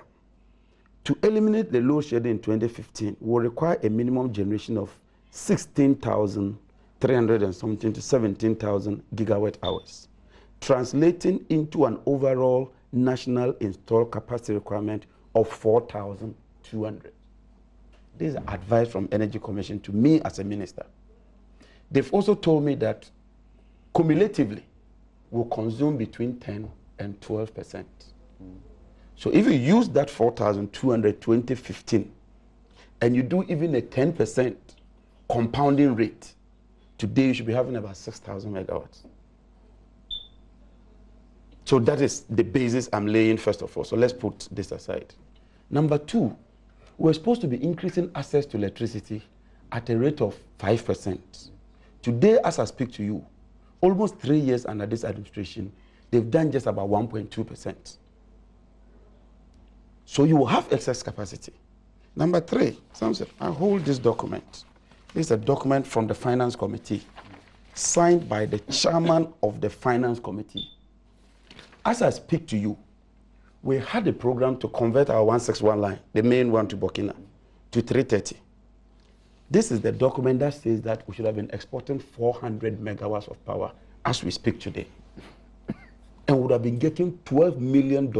to eliminate the load shedding in 2015, will require a minimum generation of 16,000 300 and something to 17,000 gigawatt hours, translating into an overall national installed capacity requirement of 4,200. This is advice from Energy Commission to me as a minister. They've also told me that cumulatively will consume between 10 and 12%. So if you use that 4,200 2015 and you do even a 10% compounding rate, today you should be having about 6,000 megawatts. So that is the basis I'm laying first of all. So let's put this aside. Number two, we're supposed to be increasing access to electricity at a rate of 5%. Today, as I speak to you, almost 3 years under this administration, they've done just about 1.2%. So you will have excess capacity. Number three, Samson, I hold this document. This is a document from the Finance Committee, signed by the chairman of the Finance Committee. As I speak to you, we had a program to convert our 161 line, the main one to Burkina, to 330. This is the document that says that we should have been exporting 400 megawatts of power as we speak today, and would have been getting $12 million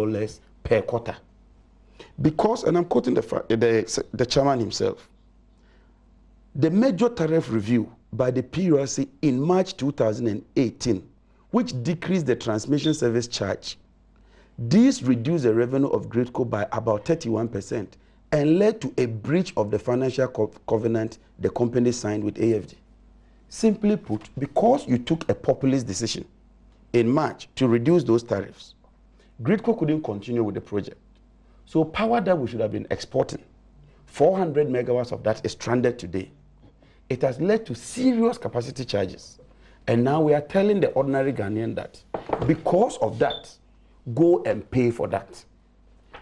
per quarter. Because, and I'm quoting the chairman himself, the major tariff review by the PURC in March 2018, which decreased the transmission service charge, this reduced the revenue of Gridco by about 31% and led to a breach of the financial covenant the company signed with AFG. Simply put, because you took a populist decision in March to reduce those tariffs, Gridco couldn't continue with the project. So power that we should have been exporting, 400 megawatts of that is stranded today. It has led to serious capacity charges. And now we are telling the ordinary Ghanaian that because of that, go and pay for that.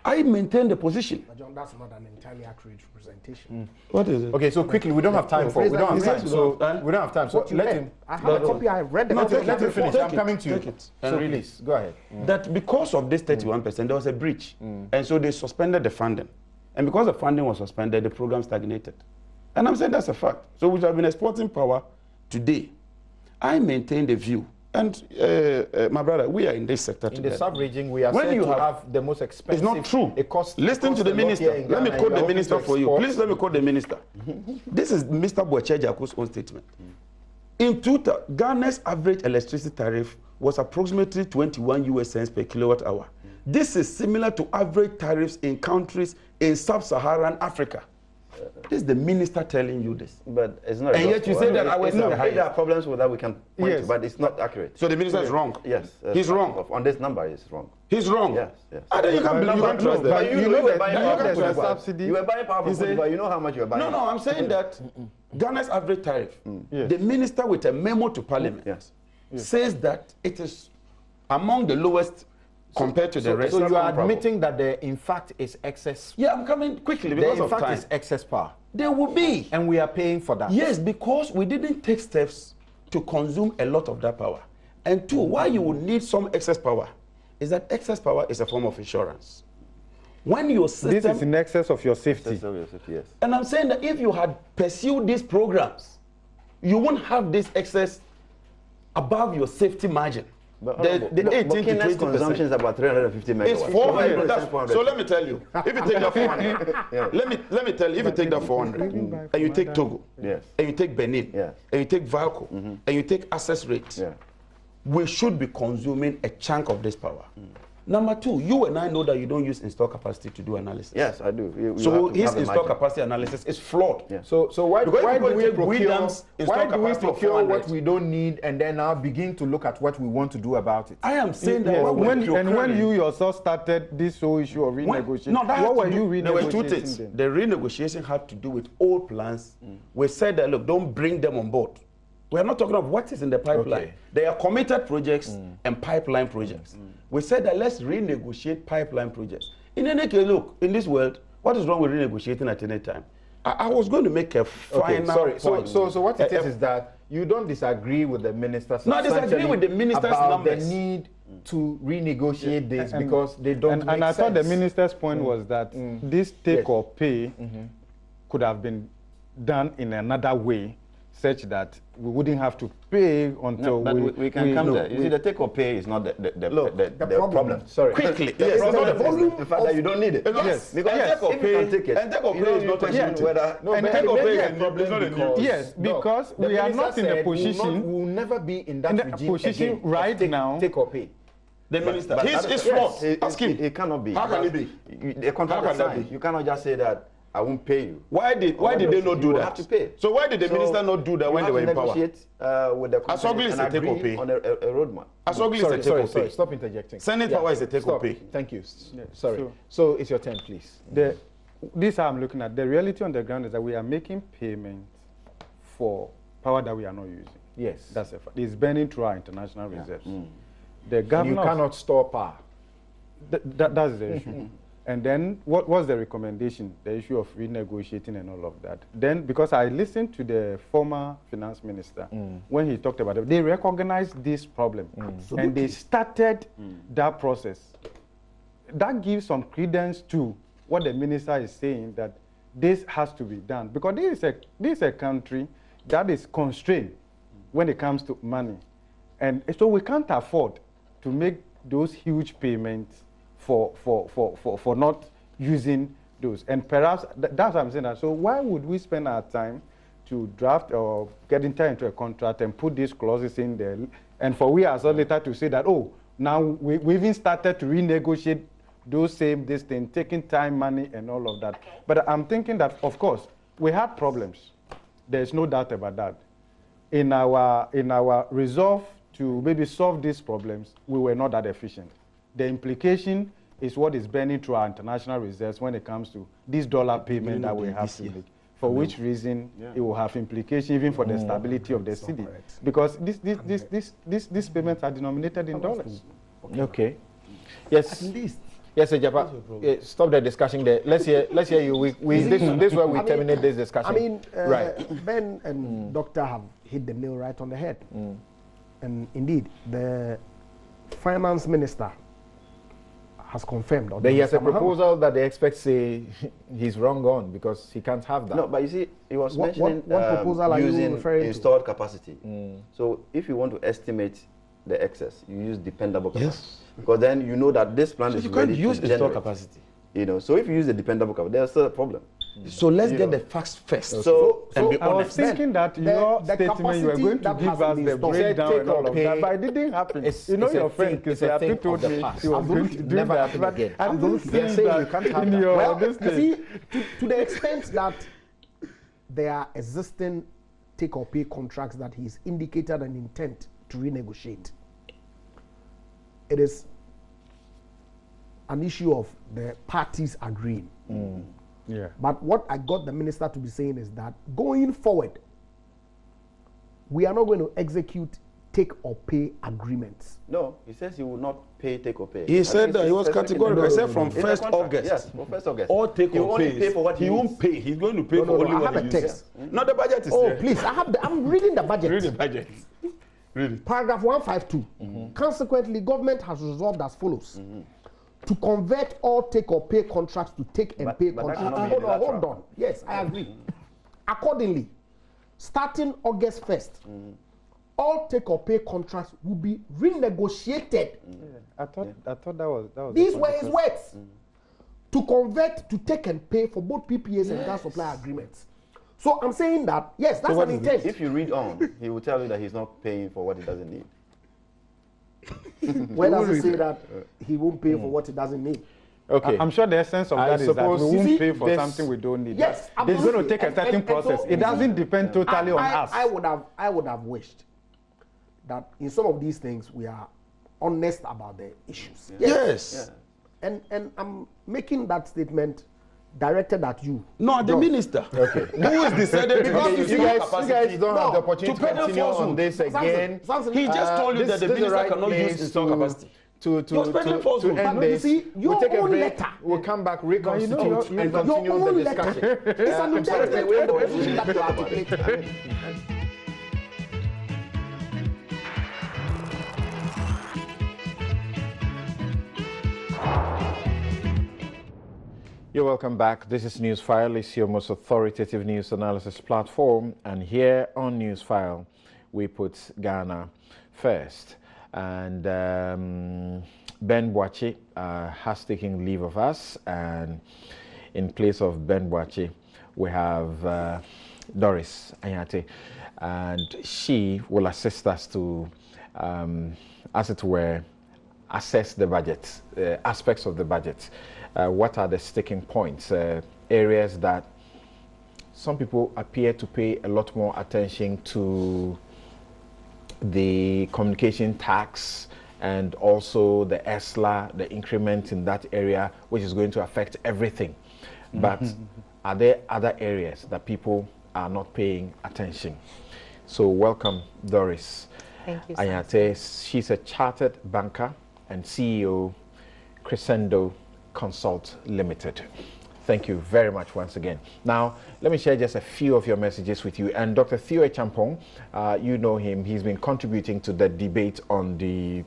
I maintain the position.
But John, that's not an entirely accurate representation.
What is it?
Okay, so quickly, we don't have time for. We don't have time. So we don't have time. So let him.
I have a copy. I read the copy.
Let him finish. I'm coming to you.
Take it.
So please go ahead.
That because of this 31%, there was a breach, and so they suspended the funding, and because the funding was suspended, the program stagnated. And I'm saying that's a fact. So we have been exporting power today. I maintain the view. And my brother, we are in this sector today.
In the sub-region, we are said to have the most expensive.
It's not true.
Listen
to the minister. Let me quote the minister for you. Please let me quote the minister. This is Mr. Boachejaku's own statement. In total, Ghana's average electricity tariff was approximately 21 US cents per kilowatt hour. This is similar to average tariffs in countries in sub-Saharan Africa. This is the minister telling you this.
But it's not.
And yet you say that our
there are problems with that we can point to, but it's not accurate.
So the minister is wrong.
Yes.
He's wrong.
On this number, he's wrong.
He's wrong.
Yes. Yes.
And then you can't trust that.
But you were buying power
there's a subsidy.
You were buying power from Cote d'Ivoire. You know how much you're buying.
No, I'm saying that Ghana's average tariff, the minister with a memo to parliament says that it is among the lowest compared to the rest.
So you are admitting that there in fact is excess.
Yeah, I'm coming quickly because
there
of
in fact
time.
is excess power.
There will be.
And we are paying for that.
Yes, because we didn't take steps to consume a lot of that power. And two, why you would need some excess power is that excess power is a form of insurance. When your system...
This is in excess of your safety.
Yes.
And I'm saying that if you had pursued these programs, you wouldn't have this excess above your safety margin.
But
the 18 to 20%
consumption is about 350 megawatts.
It's 400. So let me tell you, if you take that 400, let me tell you, if you take that 400 and you take Togo, and you take Benin, and you take Valco, and you take access rate, we should be consuming a chunk of this power. Number two, you and I know that you don't use install capacity to do analysis.
Yes, I do.
So his install capacity analysis is flawed.
Yeah.
So why do we procure
what
what we don't need and then now begin to look at what we want to do about it?
I am saying that
when you yourself started this whole issue of renegotiation, what were you renegotiating?
There were two things.
Then?
The renegotiation had to do with old plans. We said that, look, don't bring them on board. We are not talking of what is in the pipeline.
Okay.
They are committed projects and pipeline projects. We said that let's renegotiate pipeline projects. In any case, look, in this world, what is wrong with renegotiating at any time? I was going to make a final point.
So what it is that you don't disagree with the minister.
No, I disagree with the minister's
about
numbers.
the need to renegotiate this because they don't make
And I thought the
sense.
minister's point was that this take or pay could have been done in another way such that we wouldn't have to pay until
But we can come there. You see, the take or pay is not the problem.
Sorry.
Quickly.
Yes,
The problem
volume
is the fact that you don't need it.
Yes.
Because
Yes.
take or pay,
And take or pay is not a
question
new
whether...
No,
and
but take or
maybe
pay
a
is
problem
not a
because-
new.
Yes, because
the
we are
minister
not in a
said
position.
we will never be in that
in that
regime
position
again of
right
take,
now.
Take or pay.
The minister.
But
He's
that-
flawed.
yes,
Ask him.
It cannot be.
How can it be?
The contract
How
is
can that
signed.
be?
You cannot just say that I won't pay you.
Why did they not do
You
that?
have to pay.
So why did the minister not do that when they were in power?
Negotiate with the
As ugly
company
as
and
a take or
agree
pay.
on a roadmap.
As ugly as a take or pay.
Stop interjecting.
Senate power is a take or
Stop.
pay.
Thank you.
Yeah,
Sorry. So it's your turn, please.
This is how I'm looking at. The reality on the ground is that we are making payments for power that we are not using.
Yes.
That's a fact. It's burning through our international reserves. The
And you
governor of-
cannot store power.
that's the issue. And then what was the recommendation? The issue of renegotiating and all of that. Then, because I listened to the former finance minister when he talked about it, they recognized this problem and they started that process. That gives some credence to what the minister is saying, that this has to be done, because this is a country that is constrained when it comes to money, and so we can't afford to make those huge payments for not using those. And perhaps that's what I'm saying. That. So why would we spend our time to draft or get into a contract and put these clauses in there, and for we as auditor to say that, oh, now we even started to renegotiate those this thing, taking time, money, and all of that. But I'm thinking that, of course, we had problems. There's no doubt about that. In our resolve to maybe solve these problems, we were not that efficient. The implication is what is burning through our international reserves when it comes to this dollar payment that we have to make. For which reason it will have implication even for the stability of the city, because these payments are denominated in dollars.
Okay. Yes. At least. Yes, Ejapa, stop the discussion there. Let's hear you. This is where we terminate this discussion.
I mean,
right.
Ben and Doctor have hit the nail right on the head. And indeed, the finance minister has confirmed.
But he has a proposal that the experts say he's wrong on, because he can't have that.
No, but you see, he was
What
mentioning
proposal are you
using
referring to?
installed capacity. So if you want to estimate the excess, you use dependable capacity.
Yes.
Because then you know that this plant is
You
ready
can't use
to
installed
generate.
capacity.
You know, so if you use the dependable capacity, there's still a problem.
So let's
You
get
know.
the facts first.
So
and be
I was
honest.
thinking that your
the
statement you were
capacity
going to
that
give
has
us
been
the
installed.
breakdown
Take
and all
or
of
pay.
that, but it didn't happen.
It's
You know,
a
your friend
thing- it's a thing
Kisayatu told
of the
me
past.
she was going to do
Never
that.
happen
But
again.
I didn't see
They're saying you can't
that
have
in
that.
your
Well,
this
you
thing.
see, to the extent that there are existing take or pay contracts that he's indicated an intent to renegotiate, it is an issue of the parties agreeing.
Yeah.
But what I got the minister to be saying is that going forward, we are not going to execute take or pay agreements.
no, he says he will not pay take or pay.
He said that he was categorical. He said from
It's a
1st
contract.
August.
Yes, from 1st August.
All take
He will
or
only
pay.
pay for what
he
needs.
won't pay. He's going to pay
No,
for
no,
only
I
what
have
he
a
uses.
text.
Not the budget is
Oh,
there.
please, I'm reading the budget.
Read the budget. Read it.
Paragraph 152. Consequently, government has resolved as follows. To convert all take or pay contracts to take and pay
but that
contracts.
cannot be
Hold
unilateral.
on. Yes, I agree. Accordingly, starting August 1st, all take or pay contracts will be renegotiated.
I thought that was
These were his words. To convert to take and pay for both PPAs and gas supply agreements. So I'm saying that, yes, that's an intent.
If you read on, he will tell you that he's not paying for what he doesn't need.
Where does it say that he won't pay for what he doesn't need?
Okay.
I'm sure the essence of
I
that is that
suppose-
we
you
won't
see,
pay for
there's-
something we don't need.
Yes,
It's going to
absolutely.
take a certain
And
process.
so,
It doesn't depend totally on us.
I would have wished that in some of these things we are honest about the issues.
Yes.
And I'm making that statement directed at you.
No, the
John.
minister.
Okay.
Who is decided to
Okay,
use
you
his
guys
capacity?
don't have the
No,
opportunity
to
to
pay the
continue
falsehood.
on this again.
He just told you that the
This is
minister
right
cannot use
place
his own capacity.
To
You're spreading falsehood.
end
But you
this.
see,
We'll
your
take a
own
break.
letter-
We'll come back, reconstitute,
your
and
Your
continue the
own
discussion.
letter. It's an indictment of the position that you articulate.
You're welcome back. This is Newsfile. It's your most authoritative news analysis platform. And here on Newsfile, we put Ghana first. And Ben Boachi has taken leave of us. And in place of Ben Boachi, we have Doris Anyate. And she will assist us to, as it were, assess the budget, aspects of the budget. What are the sticking points, areas that some people appear to pay a lot more attention to, the communication tax and also the ESLA, the increment in that area, which is going to affect everything. But are there other areas that people are not paying attention? So welcome, Doris.
Thank you,
Anyate. She's a chartered banker and CEO, Crescendo Consult Limited. Thank you very much once again. Now, let me share just a few of your messages with you. And Dr. Theo Champong, you know him. He's been contributing to the debate on the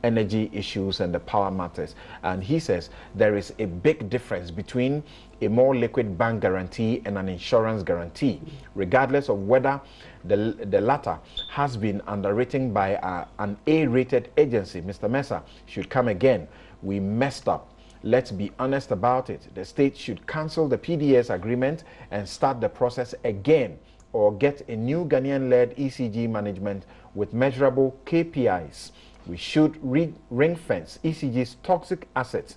energy issues and the power matters. And he says there is a big difference between a more liquid bank guarantee and an insurance guarantee, regardless of whether the latter has been underwritten by an A-rated agency. Mr. Mesa should come again. We messed up. Let's be honest about it. The state should cancel the PDS agreement and start the process again, or get a new Ghanaian-led ECG management with measurable KPIs. We should ring-fence ECG's toxic assets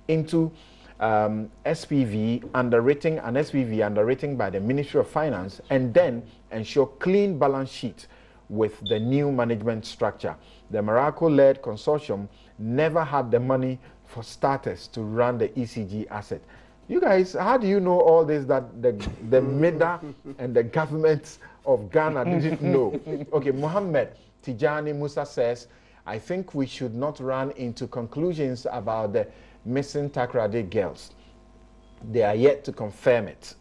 into SPV underwritten by the Ministry of Finance, and then ensure clean balance sheet with the new management structure. The Morocco-led consortium never had the money for starters to run the ECG asset. You guys, how do you know all this that the MEDA and the government of Ghana didn't know? Okay, Mohammed Tijani Musa says, I think we should not run into conclusions about the missing Takrade girls. They are yet to confirm it.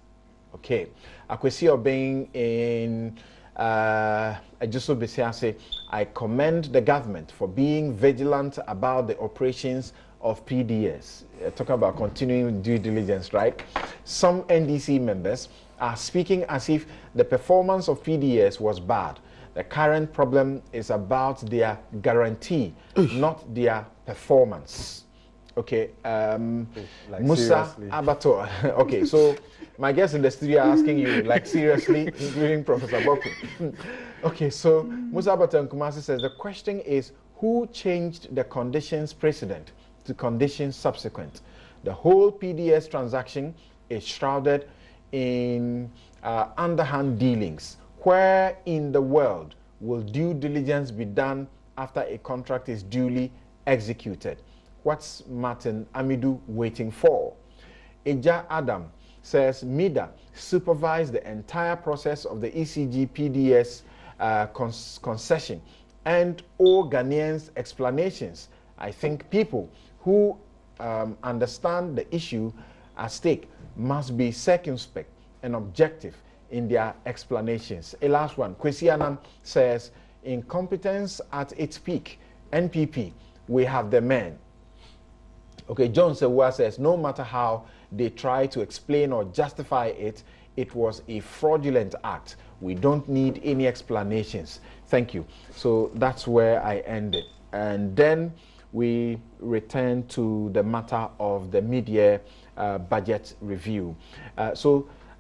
Okay. Akwesi Obeng in Ajuso Besiase, I commend the government for being vigilant about the operations of PDS. Talking about continuing due diligence, right? Some NDC members are speaking as if the performance of PDS was bad. The current problem is about their guarantee, not their performance. Okay,
Like
Musa
seriously.
Abato. Okay, so my guests in the studio are asking you, like seriously, including Professor Boku. Okay, so Musa Abato and Kumasi says, the question is, who changed the conditions precedent to conditions subsequent? The whole PDS transaction is shrouded in underhand dealings. Where in the world will due diligence be done after a contract is duly executed? What's Martin Amidu waiting for? Eja Adam says MIDA supervised the entire process of the ECG PDS concession and all Ghanaians' explanations. I think people who understand the issue at stake must be circumspect and objective in their explanations. A last one, Kwesi Annan says, incompetence at its peak, NPP, we have the men. Okay, John Sewa says, no matter how they try to explain or justify it, it was a fraudulent act. We don't need any explanations. Thank you. So that's where I ended. And then we return to the matter of the mid-year budget review.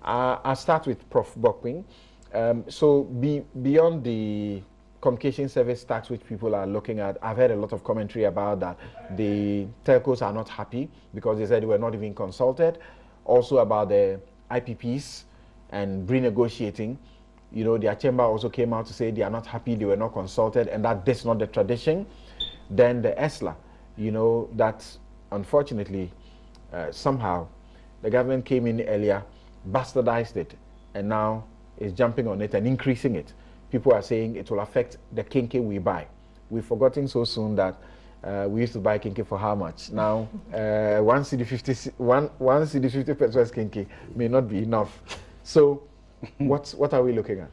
I'll start with Prof. Bokwing. Beyond the communication service tax, which people are looking at, I've heard a lot of commentary about that. The telcos are not happy because they said they were not even consulted. Also about the IPPs and renegotiating. You know, their chamber also came out to say they are not happy, they were not consulted, and that's not the tradition. Then the ESLA, you know, that unfortunately, somehow, the government came in earlier, bastardized it, and now is jumping on it and increasing it. People are saying it will affect the kinky we buy. We've forgotten so soon that we used to buy kinky for how much? Now, one CD 50 pesos kinky may not be enough. So, what are we looking at?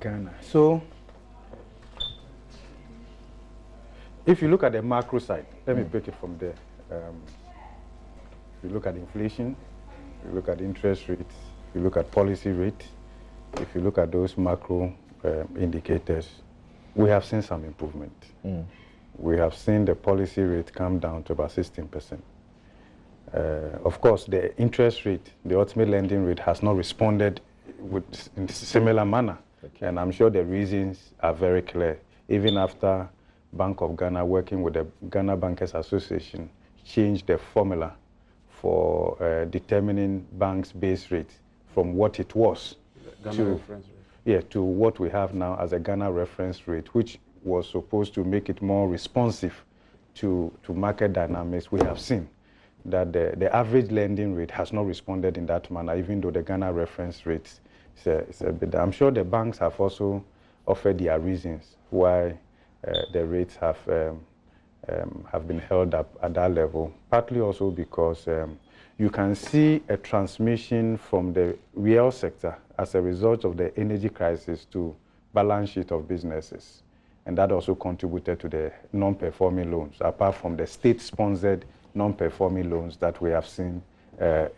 Ghana. So, if you look at the macro side, let me break it from there. If you look at inflation, if you look at interest rates, if you look at policy rate, if you look at those macro indicators, we have seen some improvement. We have seen the policy rate come down to about 16%. Of course, the interest rate, the ultimate lending rate, has not responded in a similar manner. Okay. And I'm sure the reasons are very clear. Even after Bank of Ghana, working with the Ghana Bankers Association, changed the formula for determining banks' base rate from what it was to what we have now as a Ghana reference rate, which was supposed to make it more responsive to market dynamics. We have seen that the average lending rate has not responded in that manner, even though the Ghana reference rate is a bit. I'm sure the banks have also offered their reasons why the rates have been held up at that level, partly also because you can see a transmission from the real sector as a result of the energy crisis to balance sheet of businesses. And that also contributed to the non-performing loans, apart from the state-sponsored non-performing loans that we have seen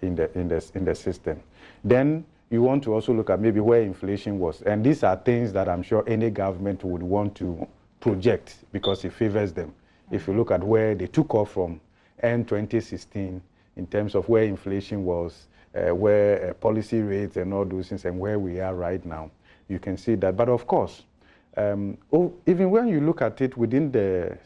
in the system. Then you want to also look at maybe where inflation was. And these are things that I'm sure any government would want to project because it favors them. If you look at where they took off from end 2016 in terms of where inflation was, where policy rates and all those things, and where we are right now, you can see that. But of course, even when you look at it within the,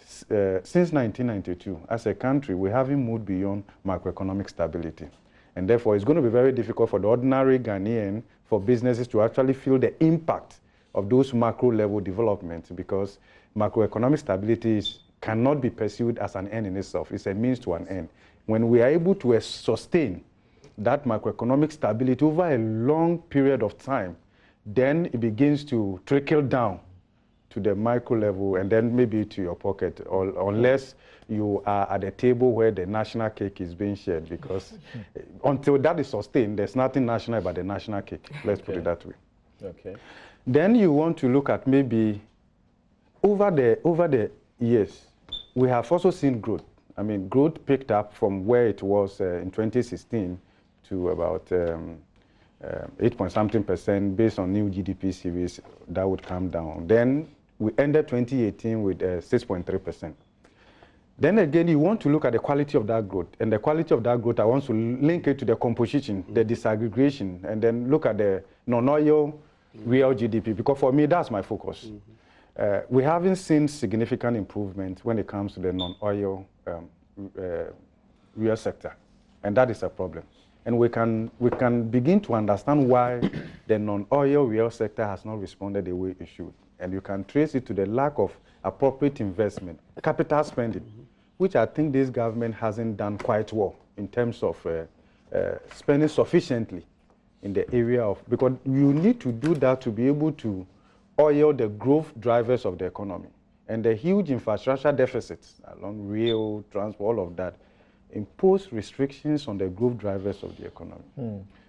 since 1992, as a country, we haven't moved beyond macroeconomic stability. And therefore, it's going to be very difficult for the ordinary Ghanaian, for businesses to actually feel the impact of those macro level developments, because macroeconomic stability cannot be pursued as an end in itself. It's a means to an end. When we are able to sustain that macroeconomic stability over a long period of time, then it begins to trickle down to the micro level and then maybe to your pocket, or unless you are at a table where the national cake is being shared, because until that is sustained, there's nothing national about the national cake. Let's put it that way.
Okay.
Then you want to look at maybe over the years, we have also seen growth. I mean, growth picked up from where it was in 2016 to about 8-point-something% based on new GDP series. That would come down. Then we ended 2018 with 6.3%. Then again, you want to look at the quality of that growth. And the quality of that growth, I want to link it to the composition, the disaggregation, and then look at the non-oil real GDP, because for me, that's my focus. We haven't seen significant improvement when it comes to the non-oil real sector, and that is a problem. And we can begin to understand why the non-oil real sector has not responded the way it should. And you can trace it to the lack of appropriate investment, capital spending, which I think this government hasn't done quite well in terms of spending sufficiently in the area of, because you need to do that to be able to oil the growth drivers of the economy. And the huge infrastructure deficits along rail, transport, all of that, impose restrictions on the growth drivers of the economy.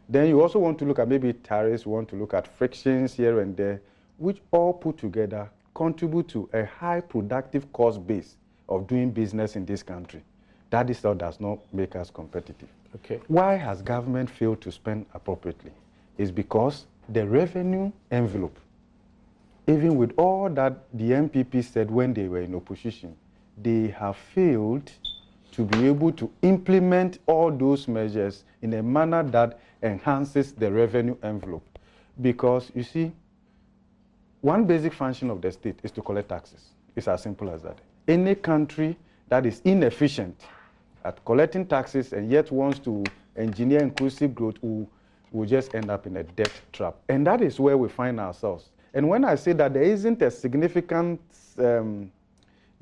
Then you also want to look at maybe tariffs, you want to look at frictions here and there, which all put together contribute to a high productive cost base of doing business in this country. That itself does not make us competitive.
Okay.
Why has government failed to spend appropriately? It's because the revenue envelope, even with all that the MPP said when they were in opposition, they have failed to be able to implement all those measures in a manner that enhances the revenue envelope. Because, you see, one basic function of the state is to collect taxes. It's as simple as that. Any country that is inefficient at collecting taxes and yet wants to engineer inclusive growth will just end up in a debt trap. And that is where we find ourselves. And when I say that there isn't a significant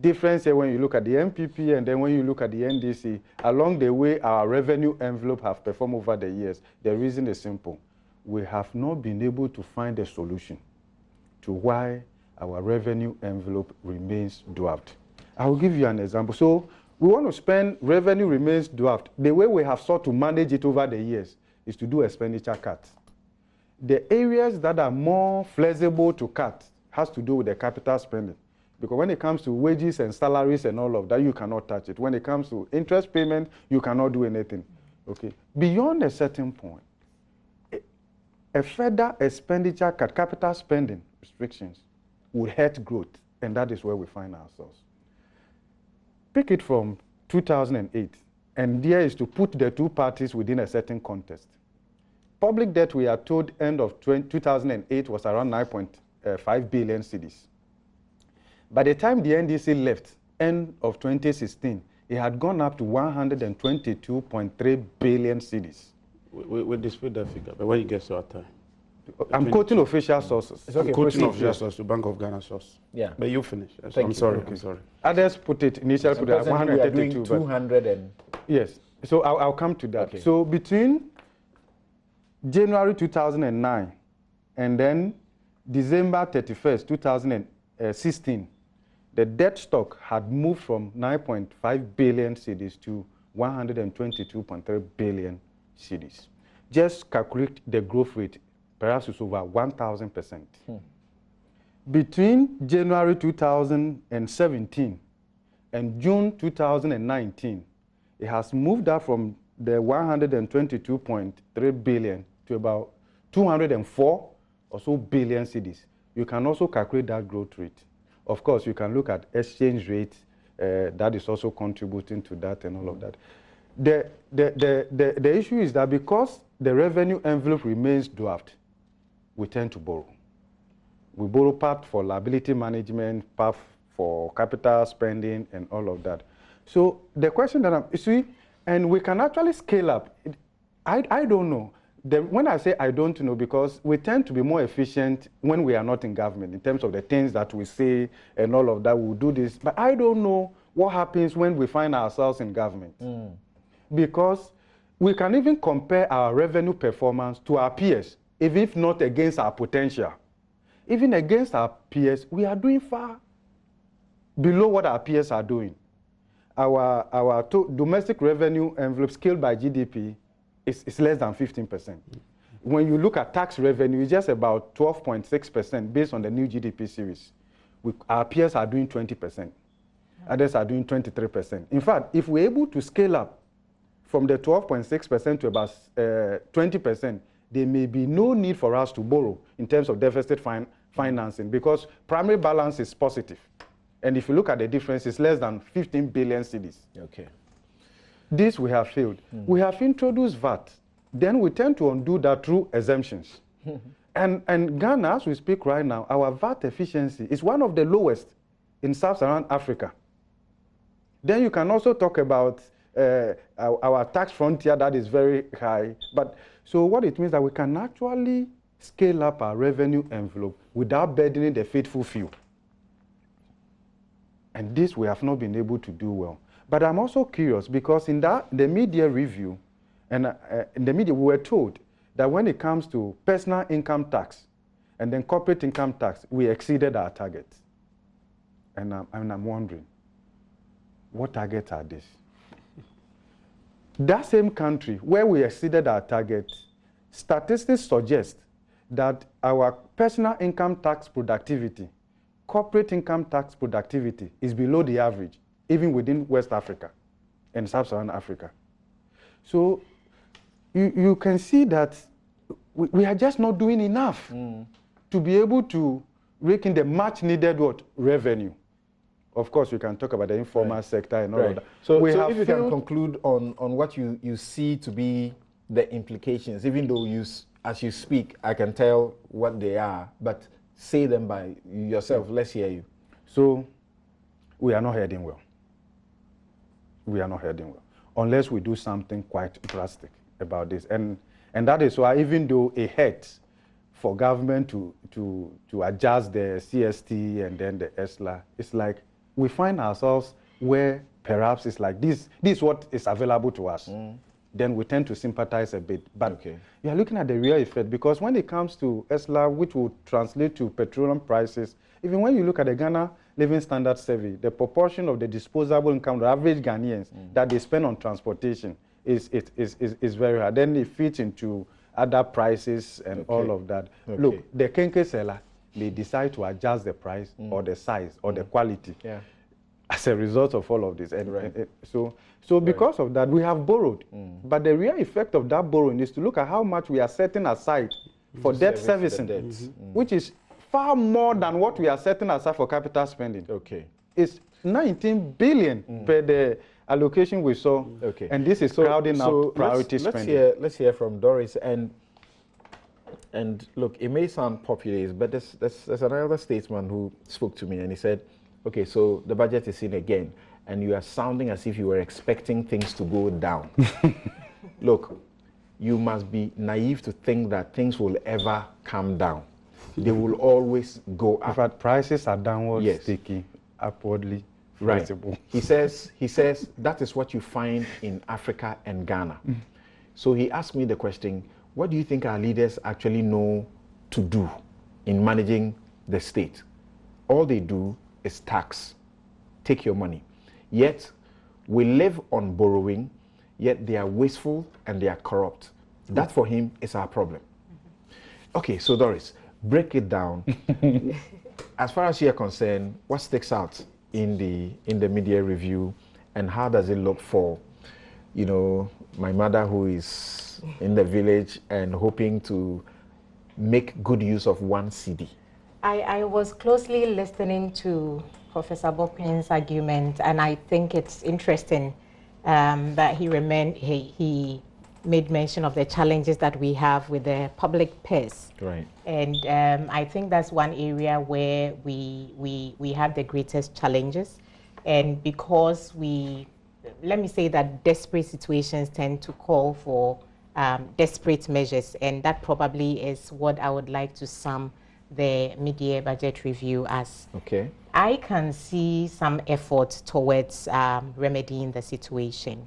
difference here when you look at the MPP and then when you look at the NDC, along the way our revenue envelope have performed over the years, the reason is simple. We have not been able to find a solution to why our revenue envelope remains dwarfed. I will give you an example. So we want to spend, revenue remains dwarfed. The way we have sought to manage it over the years is to do expenditure cuts. The areas that are more flexible to cut has to do with the capital spending. Because when it comes to wages and salaries and all of that, you cannot touch it. When it comes to interest payment, you cannot do anything. Okay. Beyond a certain point, a further expenditure, capital spending restrictions would hurt growth, and that is where we find ourselves. Pick it from 2008, and there is to put the two parties within a certain context. Public debt, we are told, end of 2008 was around 9.5 billion cedis. By the time the NDC left, end of 2016, it had gone up to 122.3 billion cedis.
We dispute that figure, but when you get to our time.
I'm quoting official sources.
It's okay, quoting official sources to Bank of Ghana source.
Yeah.
But you finish.
I'm
sorry.
Okay.
I'm sorry.
Others put it, initially put it at 132.
200 and...
Yes. So I'll come to that.
Okay.
So between January 2009 and then December 31st, 2016, the debt stock had moved from 9.5 billion cedis to 122.3 billion cedis. Just calculate the growth rate, perhaps it's over 1,000%. Between January 2017 and June 2019, it has moved up from the 122.3 billion to about 204 or so billion cedis. You can also calculate that growth rate. Of course, you can look at exchange rate, that is also contributing to that and all of that. The issue is that because the revenue envelope remains dwarfed, we tend to borrow. We borrow part for liability management, part for capital spending, and all of that. So the question that you see, and we can actually scale up. I don't know. When I say I don't know, because we tend to be more efficient when we are not in government in terms of the things that we say and all of that. We'll do this. But I don't know what happens when we find ourselves in government. Because we can even compare our revenue performance to our peers, even if not against our potential. Even against our peers, we are doing far below what our peers are doing. Our domestic revenue envelope scaled by GDP is less than 15%. When you look at tax revenue, it's just about 12.6% based on the new GDP series. Our peers are doing 20%. Others are doing 23%. In fact, if we're able to scale up from the 12.6% to about 20%, there may be no need for us to borrow in terms of deficit financing because primary balance is positive. And if you look at the difference, it's less than 15 billion cedis.
Okay.
This we have failed. We have introduced VAT. Then we tend to undo that through exemptions. and Ghana, as we speak right now, our VAT efficiency is one of the lowest in sub-Saharan Africa. Then you can also talk about our tax frontier that is very high. But so what it means that we can actually scale up our revenue envelope without burdening the faithful few. And this we have not been able to do well. But I'm also curious because in the media review, and in the media we were told that when it comes to personal income tax and then corporate income tax, we exceeded our targets. And I'm wondering, what targets are these? That same country where we exceeded our target, statistics suggest that our personal income tax productivity, corporate income tax productivity is below the average, even within West Africa and Sub-Saharan Africa. So you can see that we are just not doing enough to be able to rake in the much needed revenue. Of course, we can talk about the informal sector and all of that.
So if you can conclude on what you see to be the implications, even though as you speak, I can tell what they are, but say them by yourself. Let's hear you.
So we are not heading well. We are not heading well unless we do something quite drastic about this. And that is why even though it hurts for government to adjust the CST and then the ESLA, it's like we find ourselves where perhaps it's like this is what is available to us. Then we tend to sympathize a bit. But you are looking at the real effect because when it comes to ESLA, which will translate to petroleum prices, even when you look at the Ghana Living Standard Survey, the proportion of the disposable income, the average Ghanaians that they spend on transportation is very high. Then it fits into other prices and all of that. Look, the kenke seller, may decide to adjust the price or the size or the quality as a result of all of this. And so because of that, we have borrowed. But the real effect of that borrowing is to look at how much we are setting aside for debt servicing, which is far more than what we are setting aside for capital spending.
Okay.
It's 19 billion per the allocation we saw.
Okay.
And this is crowding out priority spending.
Let's hear from Doris. And look, it may sound populist, but there's another statesman who spoke to me and he said, okay, so the budget is in again, and you are sounding as if you were expecting things to go down. Look, you must be naive to think that things will ever come down. They will always go up.
In fact, prices are downward sticky, upwardly visible.
He says that is what you find in Africa and Ghana. So he asked me the question, what do you think our leaders actually know to do in managing the state? All they do is tax, take your money. Yet we live on borrowing, yet they are wasteful and they are corrupt. That for him is our problem. Okay, so Doris, break it down. As far as you're concerned, what sticks out in the media review, and how does it look for, you know, my mother who is in the village and hoping to make good use of one CD?
I was closely listening to Professor Bokwen's argument, and I think it's interesting that he made mention of the challenges that we have with the public purse.
Right.
And I think that's one area where we have the greatest challenges. And because let me say that desperate situations tend to call for desperate measures, and that probably is what I would like to sum the mid-year budget review as.
Okay.
I can see some effort towards remedying the situation.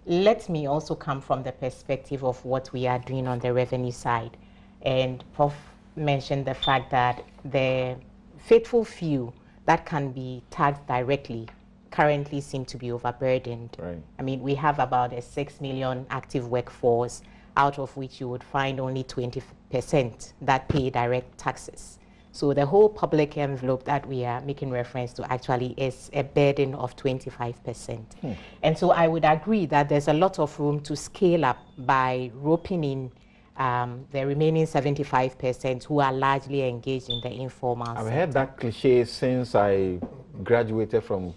Let me also come from the perspective of what we are doing on the revenue side. And Prof mentioned the fact that the faithful few that can be taxed directly currently seem to be overburdened.
Right.
I mean, we have about a 6 million active workforce, out of which you would find only 20% that pay direct taxes. So the whole public envelope that we are making reference to actually is a burden of 25%. And so I would agree that there's a lot of room to scale up by roping in the remaining 75% who are largely engaged in the informal sector.
I've heard that cliche since I graduated from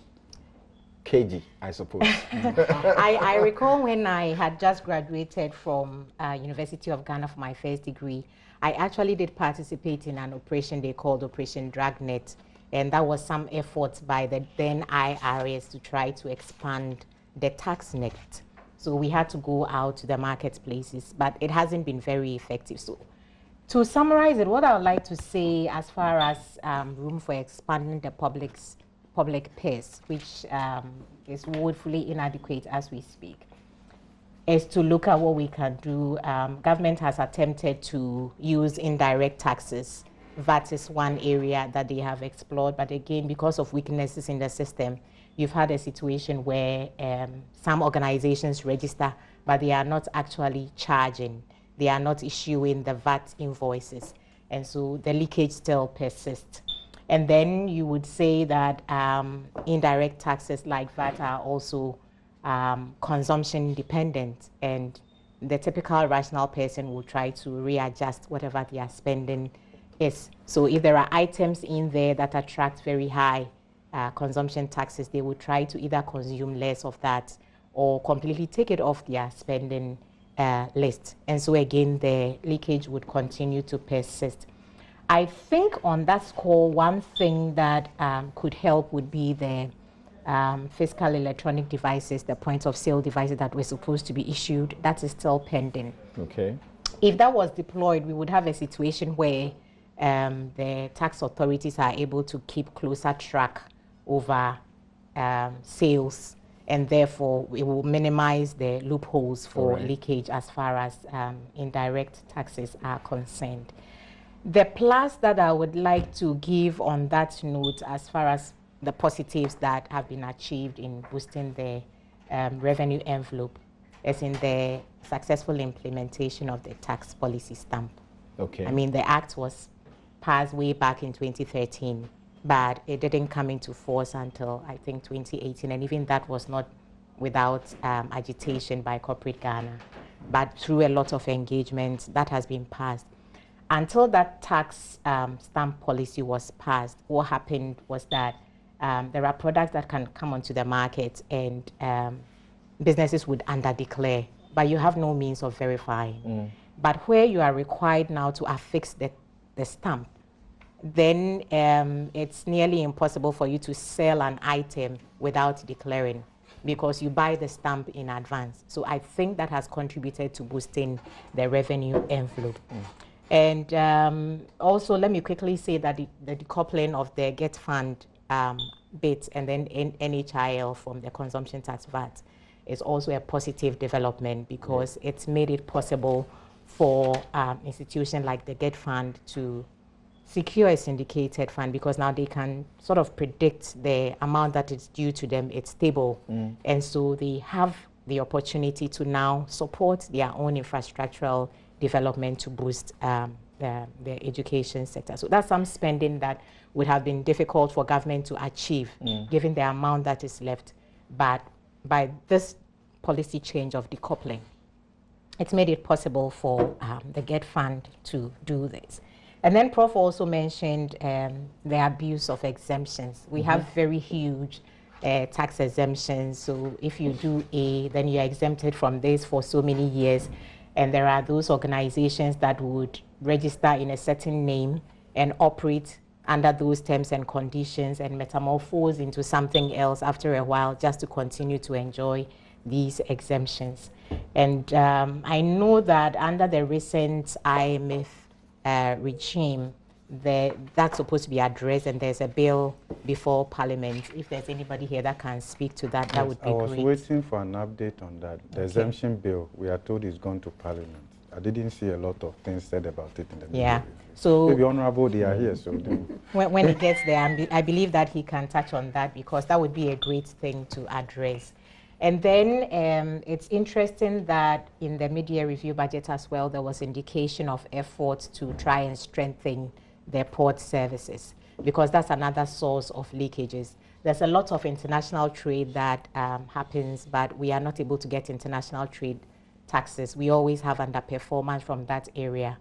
KG, I suppose.
I recall when I had just graduated from University of Ghana for my first degree, I actually did participate in an operation they called Operation Dragnet, and that was some efforts by the then IRS to try to expand the tax net. So we had to go out to the marketplaces, but it hasn't been very effective. So to summarize it, what I would like to say as far as room for expanding the public purse, which is woefully inadequate as we speak, is to look at what we can do. Government has attempted to use indirect taxes. VAT is one area that they have explored, but again, because of weaknesses in the system, you've had a situation where some organizations register, but they are not actually charging. They are not issuing the VAT invoices. And so the leakage still persists. And then you would say that indirect taxes like VAT are also consumption dependent, and the typical rational person will try to readjust whatever they are spending is. So if there are items in there that attract very high consumption taxes, they will try to either consume less of that or completely take it off their spending list. And so again, the leakage would continue to persist. I think on that score, one thing that could help would be the fiscal electronic devices, the point of sale devices that were supposed to be issued. That is still pending.
Okay.
If that was deployed, we would have a situation where the tax authorities are able to keep closer track over sales, and therefore we will minimize the loopholes for leakage as far as indirect taxes are concerned. The plus that I would like to give on that note, as far as the positives that have been achieved in boosting the revenue envelope, is in the successful implementation of the tax policy stamp.
Okay.
I mean, the act was passed way back in 2013, but it didn't come into force until, I think, 2018, and even that was not without agitation by corporate Ghana, but through a lot of engagement, that has been passed. Until that tax stamp policy was passed, what happened was that there are products that can come onto the market and businesses would under-declare, but you have no means of verifying. But where you are required now to affix the stamp, then it's nearly impossible for you to sell an item without declaring, because you buy the stamp in advance. So I think that has contributed to boosting the revenue envelope. And also, let me quickly say that the decoupling of the Get Fund bit and then NHIL from the consumption tax VAT is also a positive development, because it's made it possible for institutions like the Get Fund to secure a syndicated fund, because now they can sort of predict the amount that is due to them. It's stable. And so they have the opportunity to now support their own infrastructural development to boost the education sector. So that's some spending that would have been difficult for government to achieve, given the amount that is left. But by this policy change of decoupling, it's made it possible for the Get Fund to do this. And then Prof also mentioned the abuse of exemptions. We have very huge tax exemptions. So if you do A, then you're exempted from this for so many years. And there are those organizations that would register in a certain name and operate under those terms and conditions and metamorphose into something else after a while, just to continue to enjoy these exemptions. And I know that under the recent IMF regime, that's supposed to be addressed, and there's a bill before Parliament. If there's anybody here that can speak to that, that would be great.
I was waiting for an update on that. The exemption bill, we are told, is gone to Parliament. I didn't see a lot of things said about it in the media.
Yeah. So
maybe Honorable, they are here. So
when he gets there, I believe that he can touch on that, because that would be a great thing to address. And then it's interesting that in the mid-year review budget as well, there was indication of efforts to try and strengthen their port services, because that's another source of leakages. There's a lot of international trade that happens, but we are not able to get international trade taxes. We always have underperformance from that area.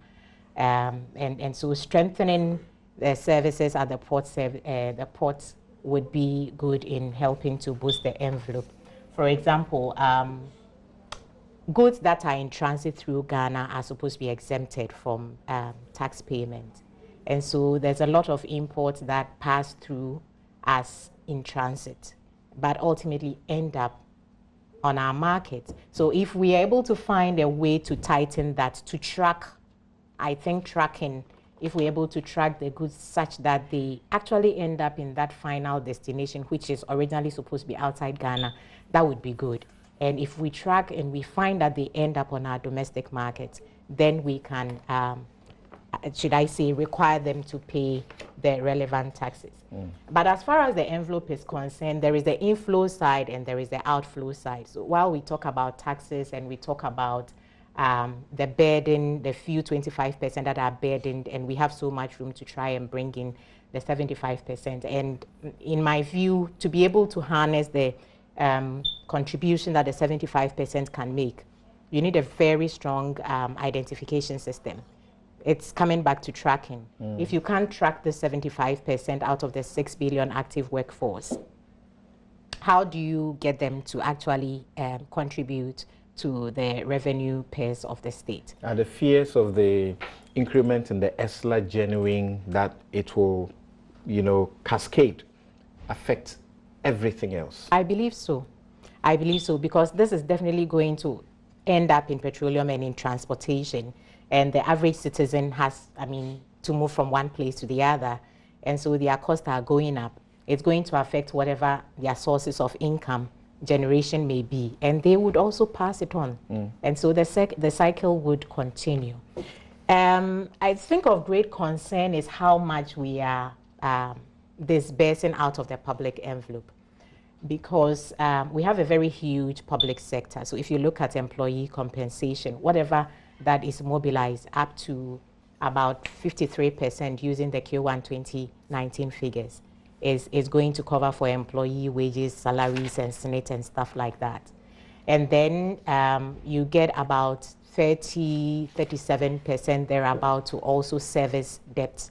And so strengthening the services at the ports would be good in helping to boost the envelope. For example, goods that are in transit through Ghana are supposed to be exempted from tax payment. And so there's a lot of imports that pass through as in transit, but ultimately end up on our market. So if we are able to find a way to tighten that, to track, I think tracking, if we're able to track the goods such that they actually end up in that final destination, which is originally supposed to be outside Ghana, that would be good. And if we track and we find that they end up on our domestic market, then we can, should I say, require them to pay the relevant taxes. But as far as the envelope is concerned, there is the inflow side and there is the outflow side. So while we talk about taxes and we talk about the burden, the few 25% that are burdened, and we have so much room to try and bring in the 75%. And in my view, to be able to harness the contribution that the 75% can make, you need a very strong identification system. It's coming back to tracking. If you can't track the 75% out of the 6 billion active workforce, how do you get them to actually contribute to the revenue pairs of the state?
Are the fears of the increment in the ESLA genuine, that it will, cascade, affect everything else? I
believe so. I believe so, because this is definitely going to end up in petroleum and in transportation. And the average citizen has, to move from one place to the other. And so their costs are going up. It's going to affect whatever their sources of income generation may be. And they would also pass it on. And so the cycle would continue. I think of great concern is how much we are disbursing out of the public envelope. Because we have a very huge public sector. So if you look at employee compensation, whatever that is mobilized up to about 53% using the Q1 2019 figures is going to cover for employee wages, salaries, and Senate and stuff like that. And then you get about 37% thereabout to also service debt.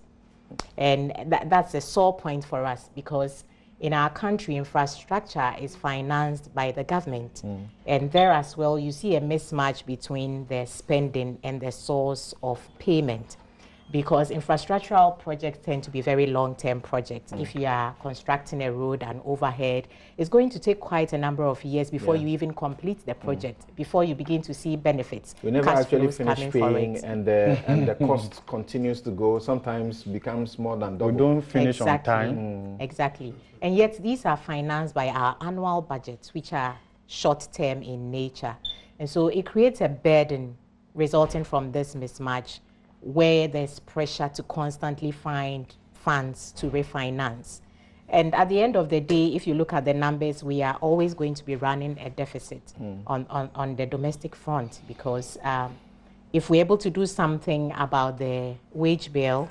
And that's a sore point for us, because in our country, infrastructure is financed by the government. And there as well, you see a mismatch between the spending and the source of payment, because infrastructural projects tend to be very long-term projects. If you are constructing a road and overhead, it's going to take quite a number of years before you even complete the project, before you begin to see benefits.
We never actually finish paying, and the cost continues to go, sometimes becomes more than double.
We don't finish on time.
Exactly. And yet these are financed by our annual budgets, which are short-term in nature. And so it creates a burden resulting from this mismatch, where there's pressure to constantly find funds to refinance. And at the end of the day, if you look at the numbers, we are always going to be running a deficit on the domestic front, because if we're able to do something about the wage bill,